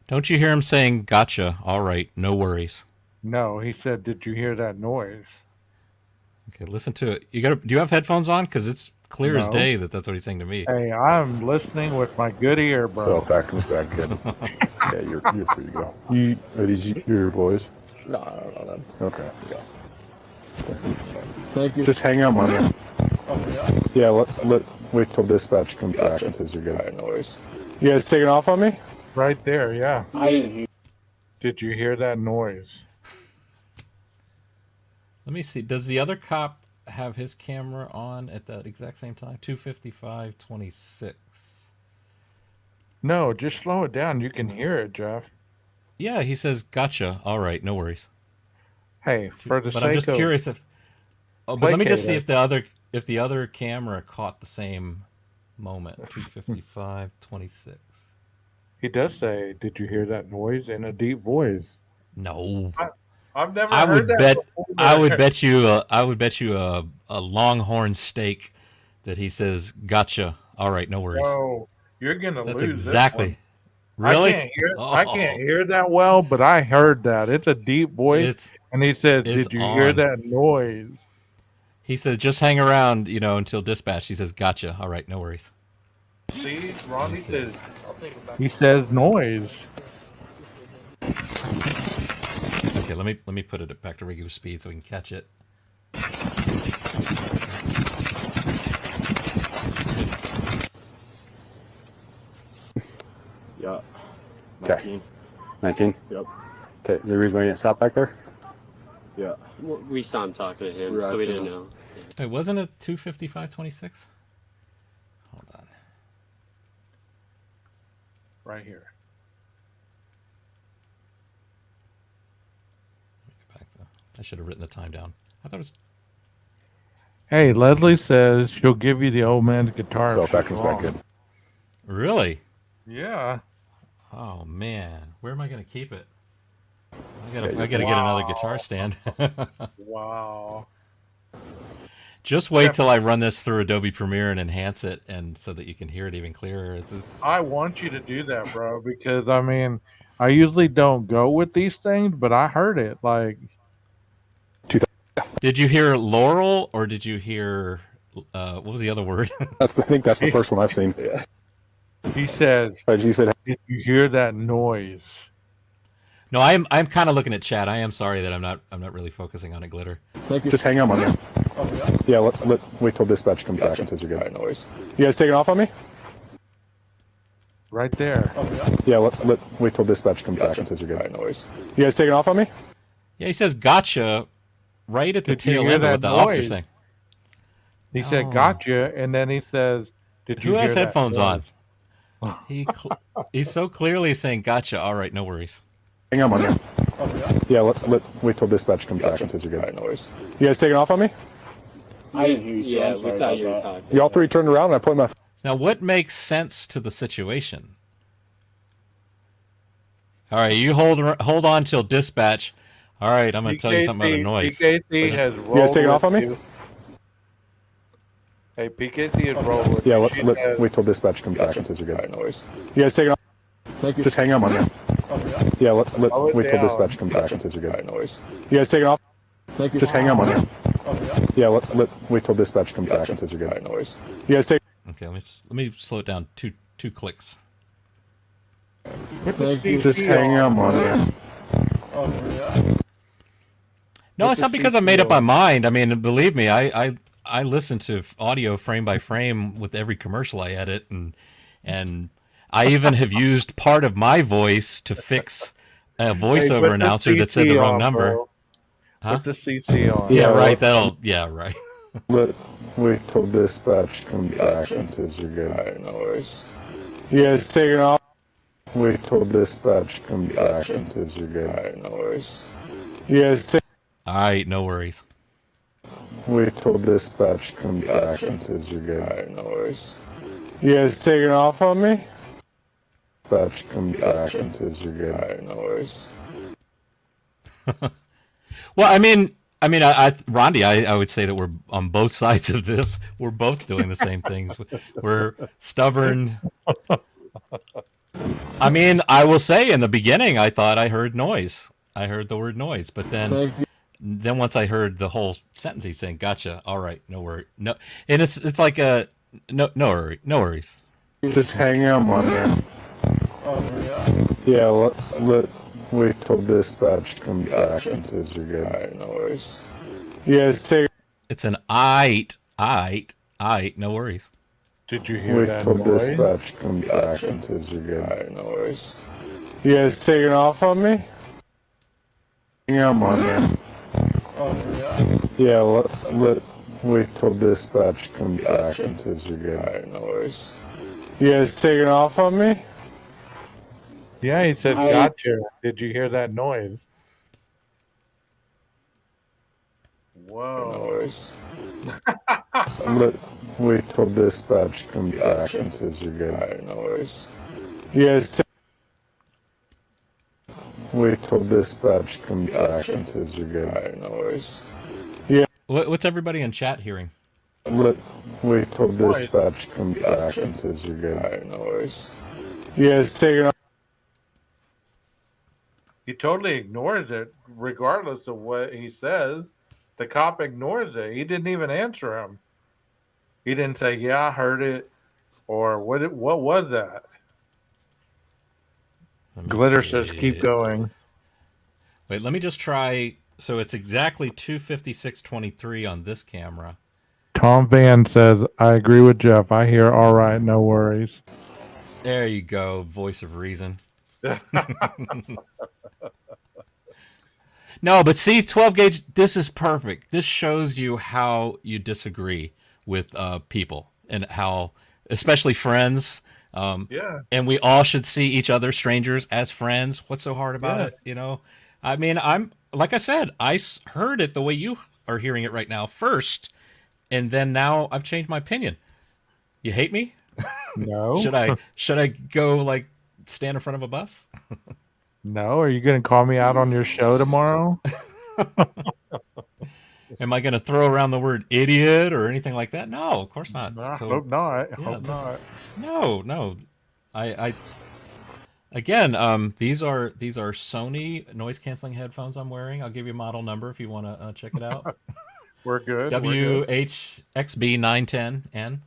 Don't you hear him saying, gotcha. All right, no worries. No, he said, did you hear that noise? Okay, listen to it. Do you have headphones on? Because it's clear as No. day that's what he's saying to me. Hey, I'm listening with my good ear, bro. So if that comes back good, yeah, you're free to go. Are these your boys? No, I don't know them. Okay. Thank you. Just hang on on you. Yeah, wait till dispatch comes back and says you're All good. right, no worries. You guys taking off on me? Right there, yeah. I didn't hear. Did you hear that noise? Let me see. Does the other cop have his camera on at that exact same time? 2:55:26. No, just slow it down. You can hear it, Jeff. Yeah, he says, gotcha. All right, no worries. Hey, for the But sake I'm just of curious if. Oh, but let me just see Placate if the other camera caught the same moment. 2:55:26. he does say, "Did you hear that noise?" in a deep voice. No. I've never I heard would that bet. before. I would bet you. I would bet you a longhorn steak that he says, "Gotcha." All right, no worries. No, you're gonna That's lose. exactly. This one. Really? I can't hear that well, but I heard that. It's a deep voice, It's. and he said, it's "Did you hear on. that noise?" He says, "Just hang around, until dispatch." He says, "Gotcha." All right, no worries. See, Ronnie says. He says noise. Okay, let me put it back to regular speed so we can catch it. Yeah. Okay. 19. 19? Yep. Okay, is there a reason why you didn't stop back there? Yeah. We saw him talking to him, We're so we acting didn't on- know. Wait, wasn't it 2:55:26? Hold on. Right here. Back though. I should have written the time down. I thought it was. Hey, Leslie says she'll give you the old man's guitar. So if if that she's comes back wrong. good. Really? Yeah. Oh man, where am I gonna keep it? I gotta Yeah, get another guitar stand. Wow. Just wait till I run this through Adobe Premiere and enhance it, and so that you can hear it even clearer. I want you to do that, bro, because I mean, I usually don't go with these things, but I heard it. Like, Did you hear Laurel or did you hear what was the other word? I think that's the first one I've seen. He says, You said, "Did you hear that noise?" No, I'm kind of looking at chat. I am sorry that I'm not really focusing on it, Glitter. Thank you. just hang on one minute. Yeah, wait till dispatch comes back and says you're good. Noise. You guys taking off on me? Right there. Yeah, wait till dispatch comes back and says you're good. Noise. You guys taking off on me? Yeah, he says gotcha right at the Did you tail hear end of that what the officer's noise? saying. He said, "Gotcha," and then he says, "Did you Who hear has that headphones on? noise?" He's so clearly saying gotcha. All right, no worries. Hang on one minute. Yeah, wait till dispatch comes back and says you're good. Noise. You guys taking off on me? I didn't hear you. Yeah, we thought you were talking. Y'all three turned around and I pointed my. Now, what makes sense to the situation? All right, you hold on till dispatch. All right, I'm going to tell you something about a noise. PKC has rolled. You guys taking off on me? you. Hey, PKC is rolled. with Yeah, you. She says, wait till dispatch comes back and says you're good. Noise. You guys taking off? Thank you. Just hang on one minute. Yeah, wait till down. dispatch comes back and says you're good. Noise. You guys taking off? Thank you. Just hang on one minute. Yeah, wait till dispatch comes back and says you're good. Noise. You guys take. Okay, let me slow it down two clicks. Put the Thank you. CC Just hang on one minute. No, Put it's the not because I CC made up my on. mind. I mean, believe me, I listen to audio frame by frame with every commercial I edit, and I even have used part of my voice to fix a Hey, voiceover put the announcer that said the CC wrong on, number. bro. Huh? Put the CC on. Yeah, right. Yeah, Right. Wait till dispatch comes back and says you're good. Noise. You guys taking off? Wait till dispatch comes back and says you're good. Noise. You guys take. All right, no worries. Wait till dispatch comes back and says you're good. Noise. You guys taking off on me? Dispatch comes back and says you're good. Noise. Well, I mean, Rondi, I would say that we're on both sides of this. We're both doing the same things. We're stubborn. I mean, I will say in the beginning, I thought I heard noise. I heard the word noise, but then once I heard the whole sentence, he's saying, "Gotcha." All right, no worry, no, and it's like a no worries. Just hang on one minute. Yeah, wait till dispatch comes back and says you're good. Noise. You guys take. It's an aight, no worries. Did you hear Wait that till noise? dispatch comes back and says you're good. Noise. You guys taking off on me? Hang on one minute. Yeah, wait till dispatch comes back and says you're good. Noise. You guys taking off on me? Yeah, he said, "Gotcha." Did you hear that noise? Whoa. Noise. Wait till dispatch comes back and says you're good. Noise. You guys wait till dispatch comes back and says you're good. Noise. Yeah. What's everybody in chat hearing? Wait till dispatch comes back and says you're good. Noise. You guys taking off? He totally ignores it, regardless of what he says. The cop ignores it. He didn't even answer him. He didn't say, "Yeah, I heard it," or "What was that?" Glitter says, "Keep going." Wait, let me just try. So it's exactly 256.23 on this camera. Tom Van says, "I agree with Jeff. I hear all right, no worries." There you go, voice of reason. No, but see, 12 gauge, this is perfect. This shows you how you disagree with people and how, especially friends. Yeah. And we all should see each other, strangers, as friends. What's so hard about it? You know, I mean, like I said, I heard it the way you are hearing it right now first, and then now I've changed my opinion. You hate me? No. Should I go like stand in front of a bus? No. Are you going to call me out on your show tomorrow? Am I going to throw around the word idiot or anything like that? No, of course not. I So, hope not. yeah, Hope not. No. I again, these are Sony noise canceling headphones I'm wearing. I'll give you a model number if you want to check it out. We're good. We're good. WHXB910N.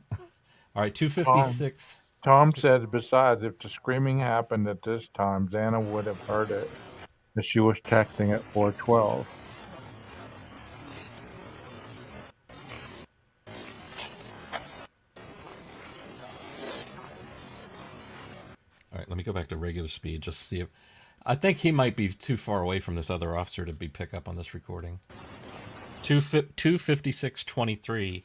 All right, 256. Tom said, besides, if the screaming happened at this time, Xana would have heard it as she was texting at 4:12. All right, let me go back to regular speed just to see if. I think he might be too far away from this other officer to be pick up on this recording. 256.23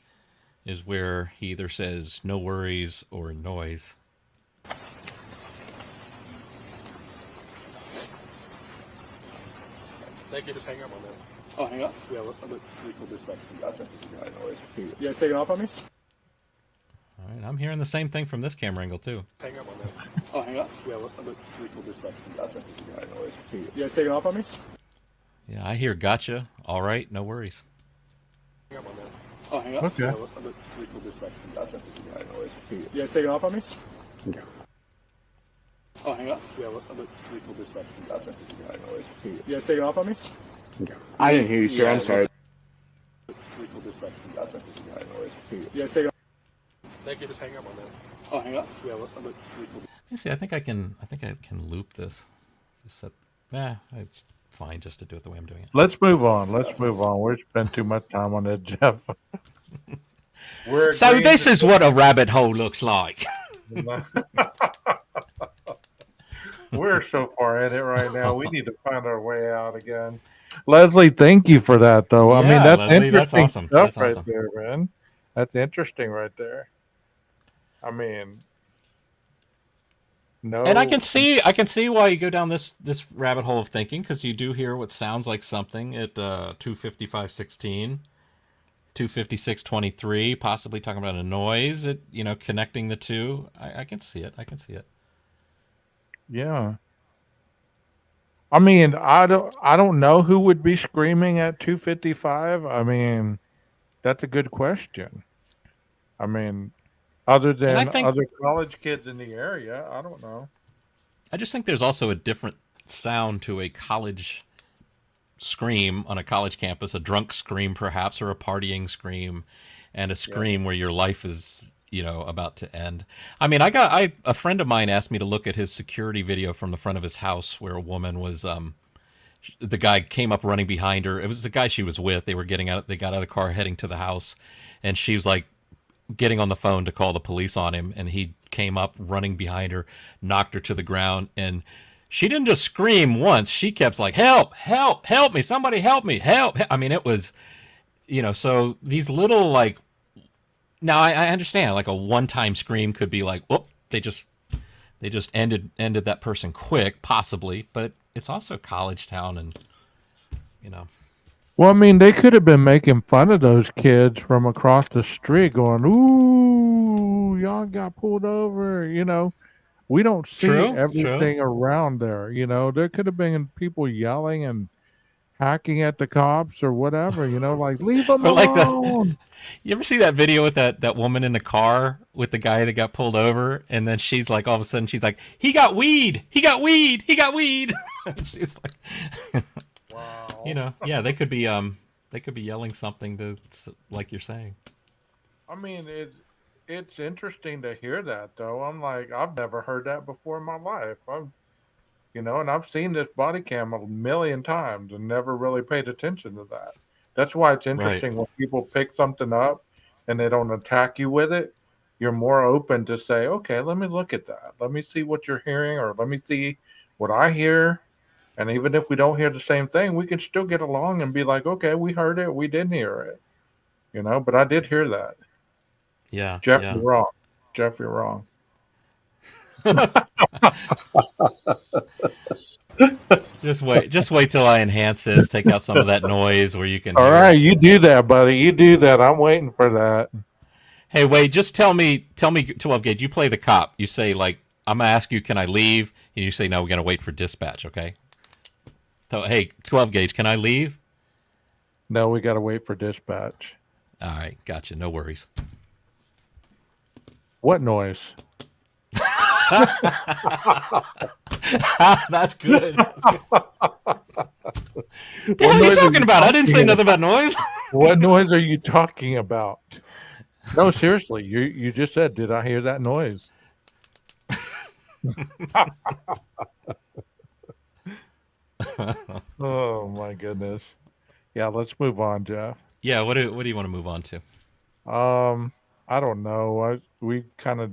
is where he either says no worries or noise. I think you just hang up on that. Oh, hang up? Yeah, let's equal dispatch. Gotcha. You guys taking off on me? All right, I'm hearing the same thing from this camera angle too. Hang up on that. Oh, hang up? Yeah, let's equal dispatch. Gotcha. You guys taking off on me? Yeah, I hear gotcha. All right, no worries. Hang up on that. Oh, hang up? Okay. Yeah, let's equal dispatch. Gotcha. You guys taking off on me? Yeah. Oh, hang up? Yeah, let's equal dispatch. Gotcha. You guys taking off on me? I didn't hear you, sir. I'm sorry. Equal dispatch. Gotcha. You guys taking off? Thank you. Just hang up on that. Oh, hang up? Yeah, let's equal. Let me see. I think I can loop this. Just set. It's fine just to do it the way I'm doing it. Let's move on. We spent too much time on it, Jeff. So this is what a rabbit hole looks like. We're so far in it right now. We need to find our way out again. Leslie, thank you for that, though. I mean, that's Leslie, interesting that's awesome. stuff That's right awesome. there, man. That's interesting right there. I mean, no. And I can see why you go down this rabbit hole of thinking, because you do hear what sounds like something at 255.16, 256.23, possibly talking about a noise. Connecting the two. I can see it. Yeah. I mean, I don't know who would be screaming at 255. I mean, that's a good question. I mean, other than other college kids in the area, I don't know. I just think there's also a different sound to a college scream on a college campus, a drunk scream perhaps, or a partying scream, and a scream where your life is about to end. I mean, a friend of mine asked me to look at his security video from the front of his house where a woman was, the guy came up running behind her. It was the guy she was with. They got out of the car heading to the house, and she was like getting on the phone to call the police on him, and he came up running behind her, knocked her to the ground, and she didn't just scream once. She kept like, help, help, help me, somebody help me, help. I mean, it was, so these little like, now I understand like a one-time scream could be like, whoop, they just ended that person quick, possibly, but it's also college town, and Well, I mean, they could have been making fun of those kids from across the street, going, "Ooh, y'all got pulled over." We don't see everything around there. There could have been people yelling and hacking at the cops or whatever. Like leave them alone. You ever see that video with that woman in the car with the guy that got pulled over, and then she's like, all of a sudden she's like, he got weed. She's like, wow. They could be yelling something to, like you're saying. I mean, it's interesting to hear that though. I'm like, I've never heard that before in my life. And I've seen this body cam a million times and never really paid attention to that. That's why it's interesting when people pick something up and they don't attack you with it. You're more open to say, okay, let me look at that. Let me see what you're hearing, or let me see what I hear. And even if we don't hear the same thing, we can still get along and be like, okay, we heard it, we didn't hear it. But I did hear that. Yeah. Jeff, you're wrong. Jeff, you're wrong. Just wait till I enhance this, take out some of that noise where you can All hear right, it. you do that, buddy. You do that. I'm waiting for that. Hey, Wade, just tell me 12 gauge, you play the cop. You say like, I'm gonna ask you, can I leave? And you say, no, we're gonna wait for dispatch, okay? So hey, 12 gauge, can I leave? No, we gotta wait for dispatch. All right, gotcha, no worries. What noise? That's good. What the hell are you talking about? I didn't say nothing about noise. What noise are you talking about? No, seriously. You just said, did I hear that noise? Oh my goodness. Yeah, let's move on, Jeff. Yeah, what do you want to move on to? I don't know. We kind of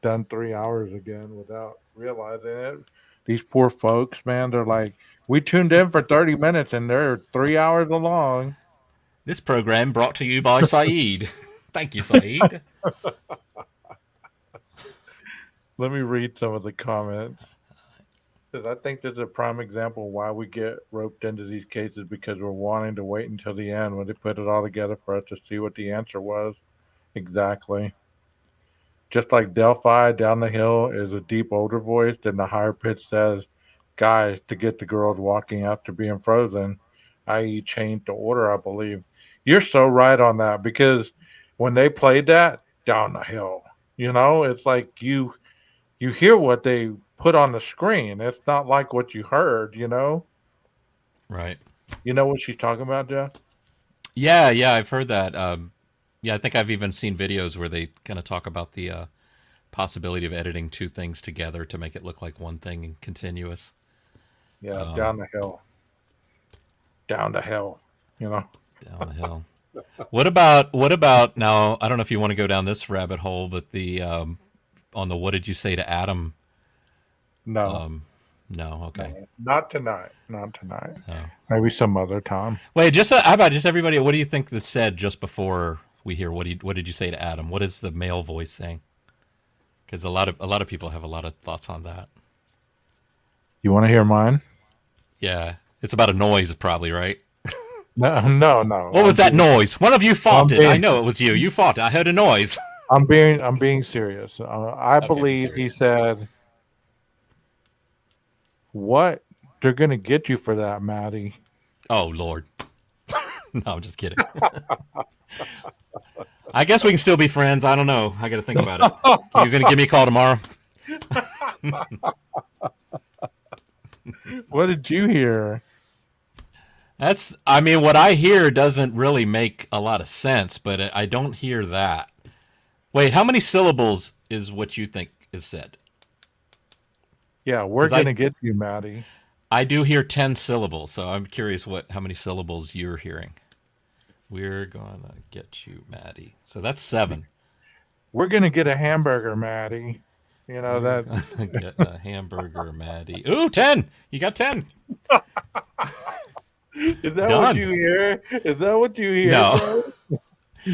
done 3 hours again without realizing it. These poor folks, man, they're like, we tuned in for 30 minutes and they're 3 hours along. This program brought to you by Saeed. Thank you, Saeed. Let me read some of the comments. Because I think this is a prime example why we get roped into these cases, because we're wanting to wait until the end when they put it all together for us to see what the answer was. Exactly. Just like Delphi, down the hill is a deep, older voice, then the higher pitch says, guys, to get the girls walking after being frozen, i.e., change the order, I believe. You're so right on that, because when they played that down the hill, it's like you hear what they put on the screen. It's not like what you heard, Right. You know what she's talking about, Jeff? Yeah, I've heard that. Yeah, I think I've even seen videos where they kind of talk about the possibility of editing two things together to make it look like one thing continuous. Yeah, down the hill. Down the hill, Down the hill. What about now? I don't know if you want to go down this rabbit hole, but the on the what did you say to Adam? No. No, okay. No, not tonight. Not tonight. Oh. Maybe some other time. Wait, how about just everybody? What do you think this said just before we hear what did you say to Adam? What is the male voice saying? Because a lot of people have a lot of thoughts on that. You want to hear mine? Yeah, it's about a noise, probably, right? No. What was that noise? One of you fought it. I know it was you. You fought it. I heard a noise. I'm being serious. I believe he said, "What? They're gonna get you for that, Maddie." Oh Lord. No, I'm just kidding. I guess we can still be friends. I don't know. I got to think about it. You're going to give me a call tomorrow? What did you hear? What I hear doesn't really make a lot of sense, but I don't hear that. Wait, how many syllables is what you think is said? Yeah, we're going to get you, Maddie. I do hear 10 syllables, so I'm curious how many syllables you're hearing. We're gonna get you, Maddie. So that's 7. We're gonna get a hamburger, Maddie. You know We're that. Get a hamburger, Maddie. Ooh, 10. You got 10. Is that Done. what you hear? Is that what you hear? No.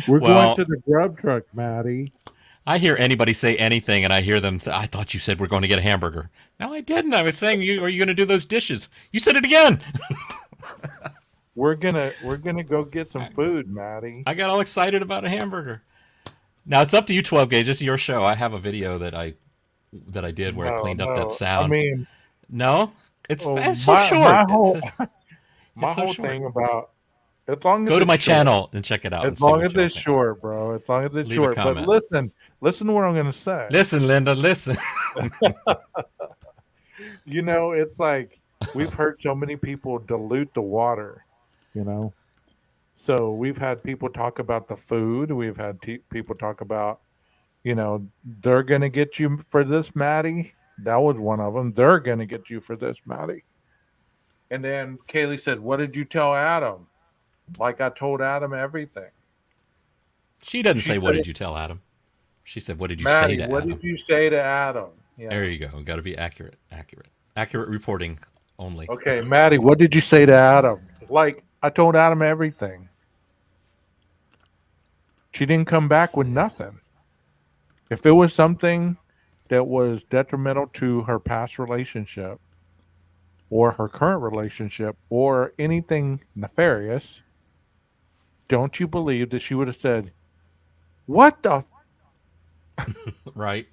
We're going to the grub truck, Maddie. I hear anybody say anything, and I hear them say, I thought you said we're going to get a hamburger. No, I didn't. I was saying, are you going to do those dishes? You said it again. We're gonna go get some food, Maddie. I got all excited about a hamburger. Now it's up to you, 12 Gauge. This is your show. I have a video that I did where I cleaned up that sound. I mean, no, it's so short. My whole thing about as long as go to my short, channel and check it out. As long as it's short, bro. As long as it's short. But listen to what I'm gonna say. Listen, Linda, listen. It's like we've heard so many people dilute the water. So we've had people talk about the food. We've had people talk about, they're going to get you for this, Maddie. That was one of them. They're going to get you for this, Maddie. And then Kaylee said, what did you tell Adam? Like I told Adam everything. She doesn't say, what did you tell Adam? She said, what did you Maddie, say to Adam? What did you say to Adam? Yeah. There you go. Got to be accurate. Accurate reporting only. Okay, Maddie, what did you say to Adam? Like, I told Adam everything. She didn't come back with nothing. If it was something that was detrimental to her past relationship or her current relationship or anything nefarious, don't you believe that she would have said, what the? Right.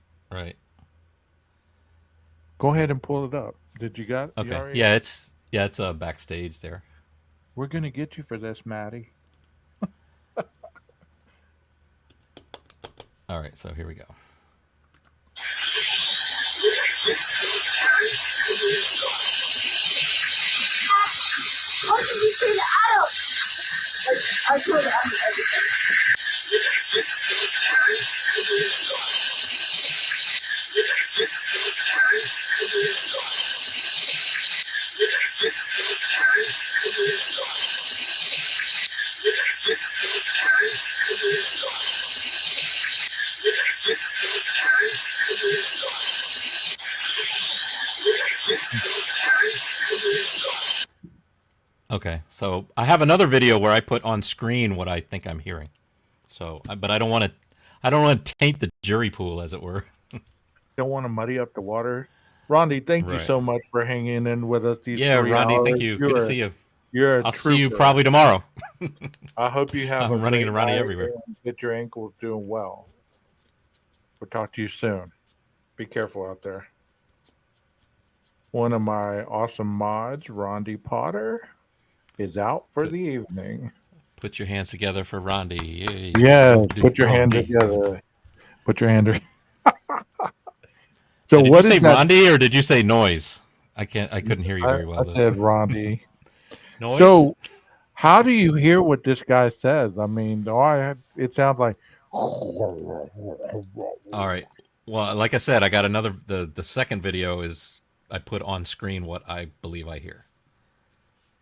Go ahead and pull it up. Did you got it? Okay. Yeah, it's backstage there. We're going to get you for this, Maddie. All right, so here we go. What did you say to Adam? I told Adam everything. Okay, so I have another video where I put on screen what I think I'm hearing. So, but I don't want to. I don't want to taint the jury pool, as it were. Don't want to muddy up the water. Rondi, thank you Right. so much for hanging in with us these Yeah, 3 hours. Rondi, thank you. Good to see you. You're a I'll trooper. see you probably tomorrow. I hope you have I'm a running great into Ronnie night everywhere. and get your ankles doing well. We'll talk to you soon. Be careful out there. One of my awesome mods, Rondi Potter, is out for the evening. Put your hands together for Rondi. Yay. Yeah, Rondi, put your hand Rondi. together. Put your hand together. So did you what say is that? Rondi or did you say noise? I couldn't hear you very well. I said Rondi. Noise. So, how do you hear what this guy says? I mean, it sounds like. All right. Well, like I said, I got another. The second video is I put on screen what I believe I hear.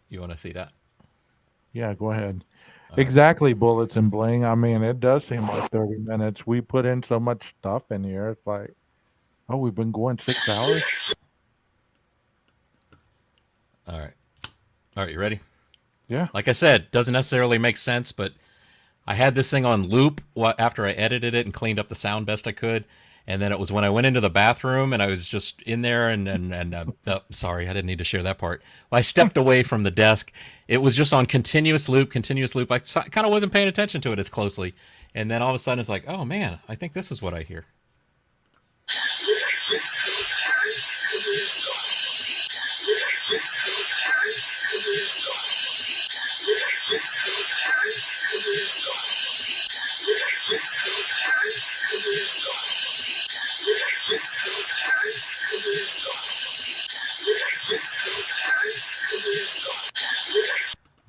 You want to see that? Yeah, go ahead. Exactly, bullets and bling. I mean, it does seem like 30 minutes. We put in so much stuff in here. It's like, oh, we've been going 6 hours. All right. All right, you ready? Yeah. Like I said, doesn't necessarily make sense, but I had this thing on loop after I edited it and cleaned up the sound best I could. And then it was when I went into the bathroom and I was just in there sorry, I didn't need to share that part. I stepped away from the desk. It was just on continuous loop. I kind of wasn't paying attention to it as closely. And then all of a sudden it's like, oh man, I think this is what I hear.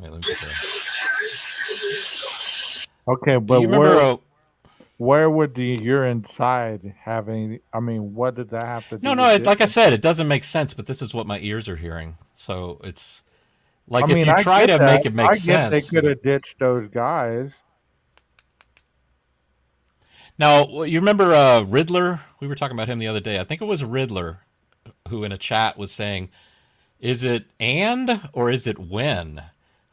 Wait, let me get that. Okay, but You remember? where would the urine side have any? I mean, what does that have to do? No, with like I this? said, it doesn't make sense. But this is what my ears are hearing. So it's like I mean, if you I try get to that. make it make I get they sense. could have ditched those guys. Now, you remember Riddler? We were talking about him the other day. I think it was Riddler who in a chat was saying, is it and or is it when?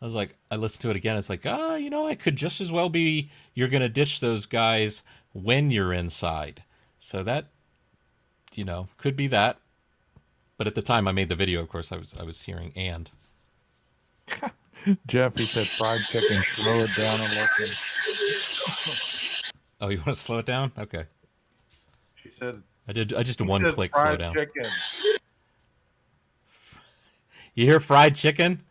I was like, I listened to it again. It's like, it could just as well be you're going to ditch those guys when you're inside. So that, could be that. But at the time I made the video, of course, I was hearing and. Jeff, he said fried chicken. Slow it down and listen. Oh, you want to slow it down? Okay. She said. I just did one click slow down. Chicken. You hear fried chicken?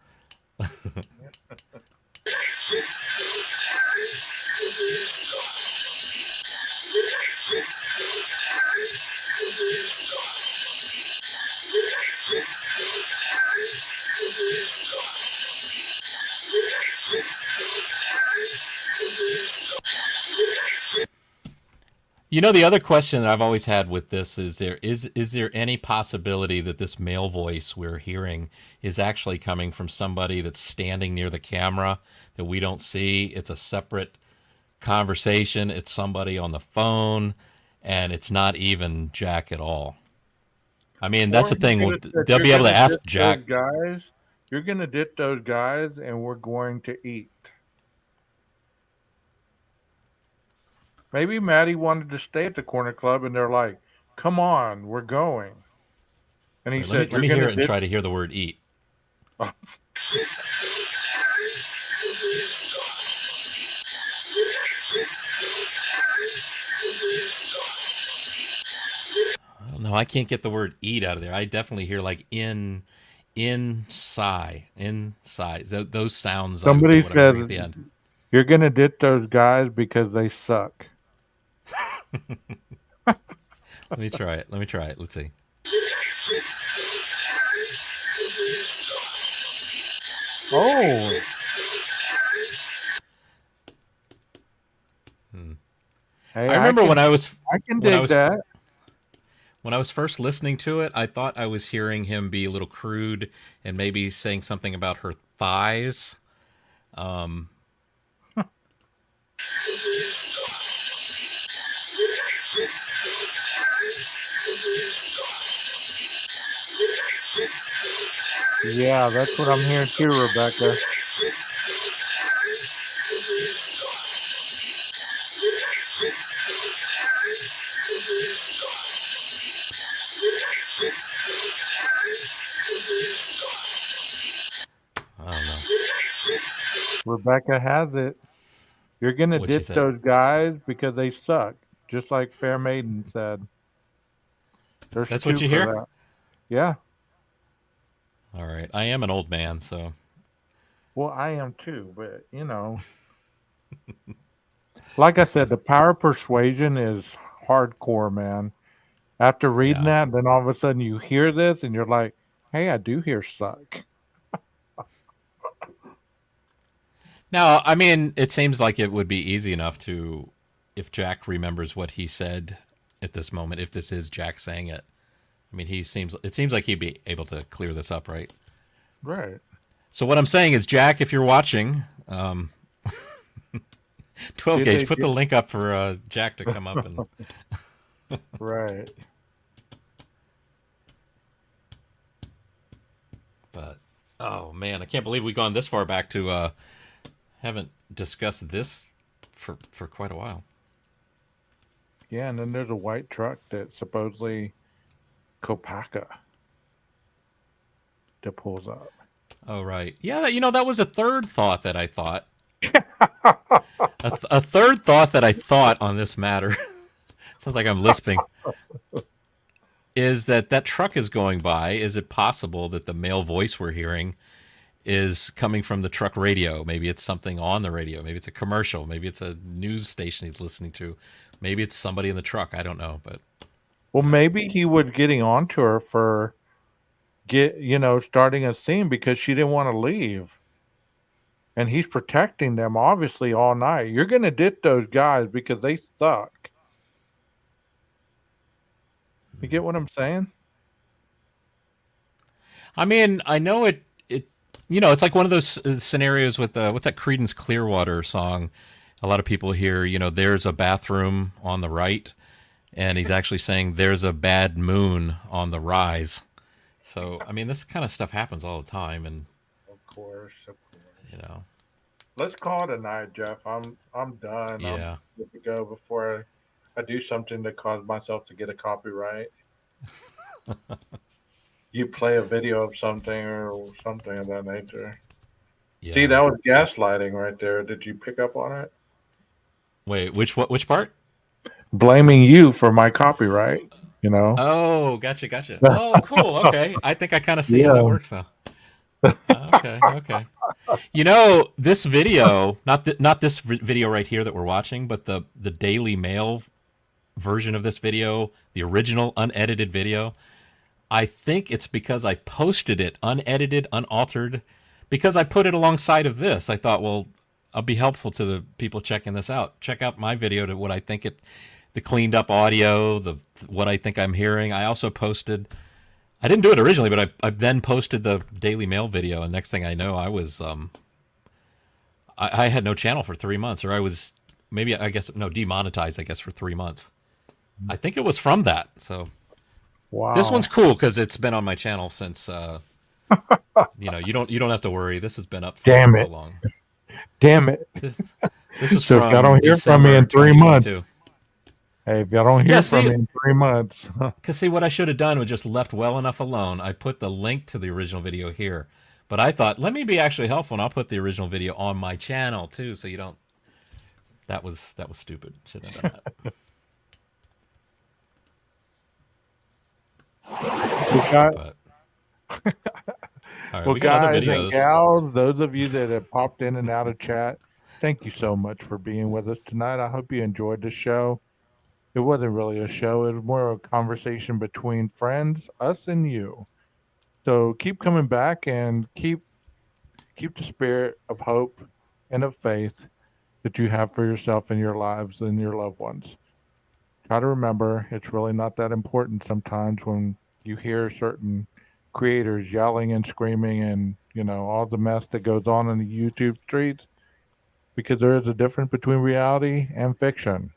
The other question that I've always had with this is there any possibility that this male voice we're hearing is actually coming from somebody that's standing near the camera that we don't see? It's a separate conversation. It's somebody on the phone, and it's not even Jack at all. I mean, that's the thing. They'll be able to ask Jack. Guys, you're going to ditch those guys, and we're going to eat. Maybe Maddie wanted to stay at the corner club, and they're like, "Come on, we're going." And he said, "Let me hear it and try to hear the word eat." Oh. No, I can't get the word eat out of there. I definitely hear like inside. Those sounds. Somebody said at the end. You're gonna ditch those guys because they suck. Let me try it. Let's see. Oh. Hey, I remember when I was. I can dig that. When I was first listening to it, I thought I was hearing him be a little crude and maybe saying something about her thighs. Yeah, that's what I'm hearing too, Rebecca. I don't know. Rebecca has it. You're gonna What'd she ditch say? those guys because they suck, just like Fair Maiden said. There's That's what two you for hear? that. Yeah. All right. I am an old man, so. Well, I am too, but like I said, the power of persuasion is hardcore, man. After reading Yeah. that, then all of a sudden you hear this and you're like, hey, I do hear suck. Now, I mean, it seems like it would be easy enough to, if Jack remembers what he said at this moment, if this is Jack saying it. I mean, it seems like he'd be able to clear this up, right? Right. So what I'm saying is, Jack, if you're watching, 12 Did gauge, they put the get link up for Jack to come up and. right? But oh man, I can't believe we've gone this far back to haven't discussed this for quite a while. Yeah, and then there's a white truck that supposedly Kopaka that pulls up. Oh right, yeah. That was a third thought that I thought. a third thought that I thought on this matter. Sounds like I'm lisping. Is that truck is going by? Is it possible that the male voice we're hearing is coming from the truck radio? Maybe it's something on the radio. Maybe it's a commercial. Maybe it's a news station he's listening to. Maybe it's somebody in the truck. I don't know, but Well, maybe he was getting onto her for starting a scene because she didn't want to leave. And he's protecting them obviously all night. You're gonna ditch those guys because they suck. You get what I'm saying? I mean, I know it. It's like one of those scenarios with what's that Creedence Clearwater song? A lot of people hear, there's a bathroom on the right, and he's actually saying there's a bad moon on the rise. So, I mean, this kind of stuff happens all the time, and Of course. Let's call it a night, Jeff. I'm done. yeah. I'm good to go before I do something to cause myself to get a copyright. You play a video of something or something of that nature. Yeah. See, that was gaslighting right there. Did you pick up on it? Wait, which part? Blaming you for my copyright, Oh, gotcha. Oh, cool. Okay, I think I kind of see how it works now. Okay. This video, not this video right here that we're watching, but the Daily Mail version of this video, the original unedited video. I think it's because I posted it unedited, unaltered, because I put it alongside of this. I thought, well, I'll be helpful to the people checking this out. Check out my video to what I think the cleaned up audio, what I think I'm hearing. I also posted. I didn't do it originally, but I then posted the Daily Mail video, and next thing I know, I was I had no channel for 3 months, or I was demonetized, I guess, for 3 months. I think it was from that. So Wow. this one's cool because it's been on my channel since. You don't have to worry. This has been up for Damn so it. long. Damn it. This is So if from y'all don't hear from me in 3 months. 2022. Hey, if y'all don't hear from me in 3 months. Because see, what I should have done was just left well enough alone. I put the link to the original video here. But I thought, let me be actually helpful, and I'll put the original video on my channel, too, so you don't... That was stupid. Shouldn't have done that. All right, Well, we got other guys and gals, those of you that have popped in and out of chat, thank you so much for being with us tonight. I hope you enjoyed the show. It wasn't really a show. It was more of a conversation between friends, us and you. So keep coming back and keep the spirit of hope and of faith that you have for yourself and your lives and your loved ones. Try to remember it's really not that important sometimes when you hear certain creators yelling and screaming and all the mess that goes on in the YouTube streets, because there is a difference between reality and fiction.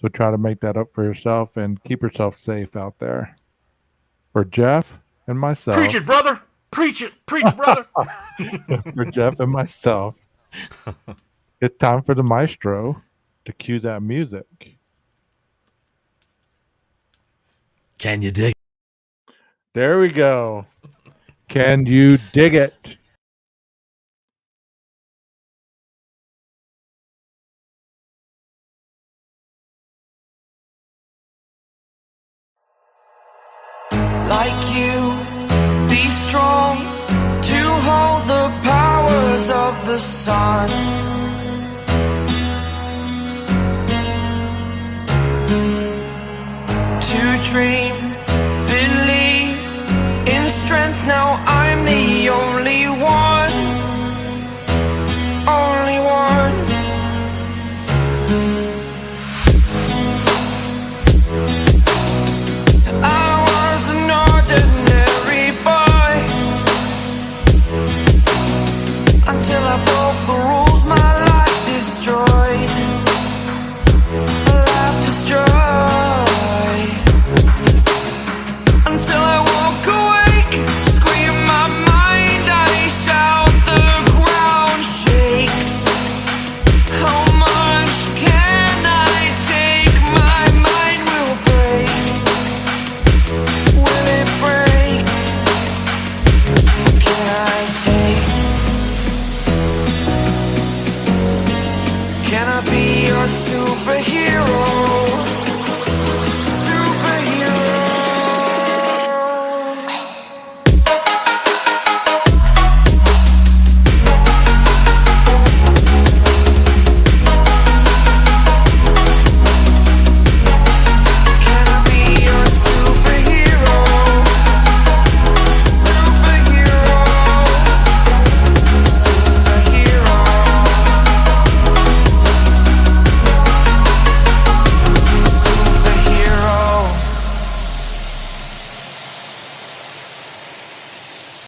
So try to make that up for yourself and keep yourself safe out there. For Jeff and myself, Preach it, brother! Preach it, brother. For Jeff and myself, it's time for the maestro to cue that music. Can you dig? There we go. Can you dig it? Like you, be strong to hold the powers of the sun. To dream, believe in strength. Now I'm the only one, only one.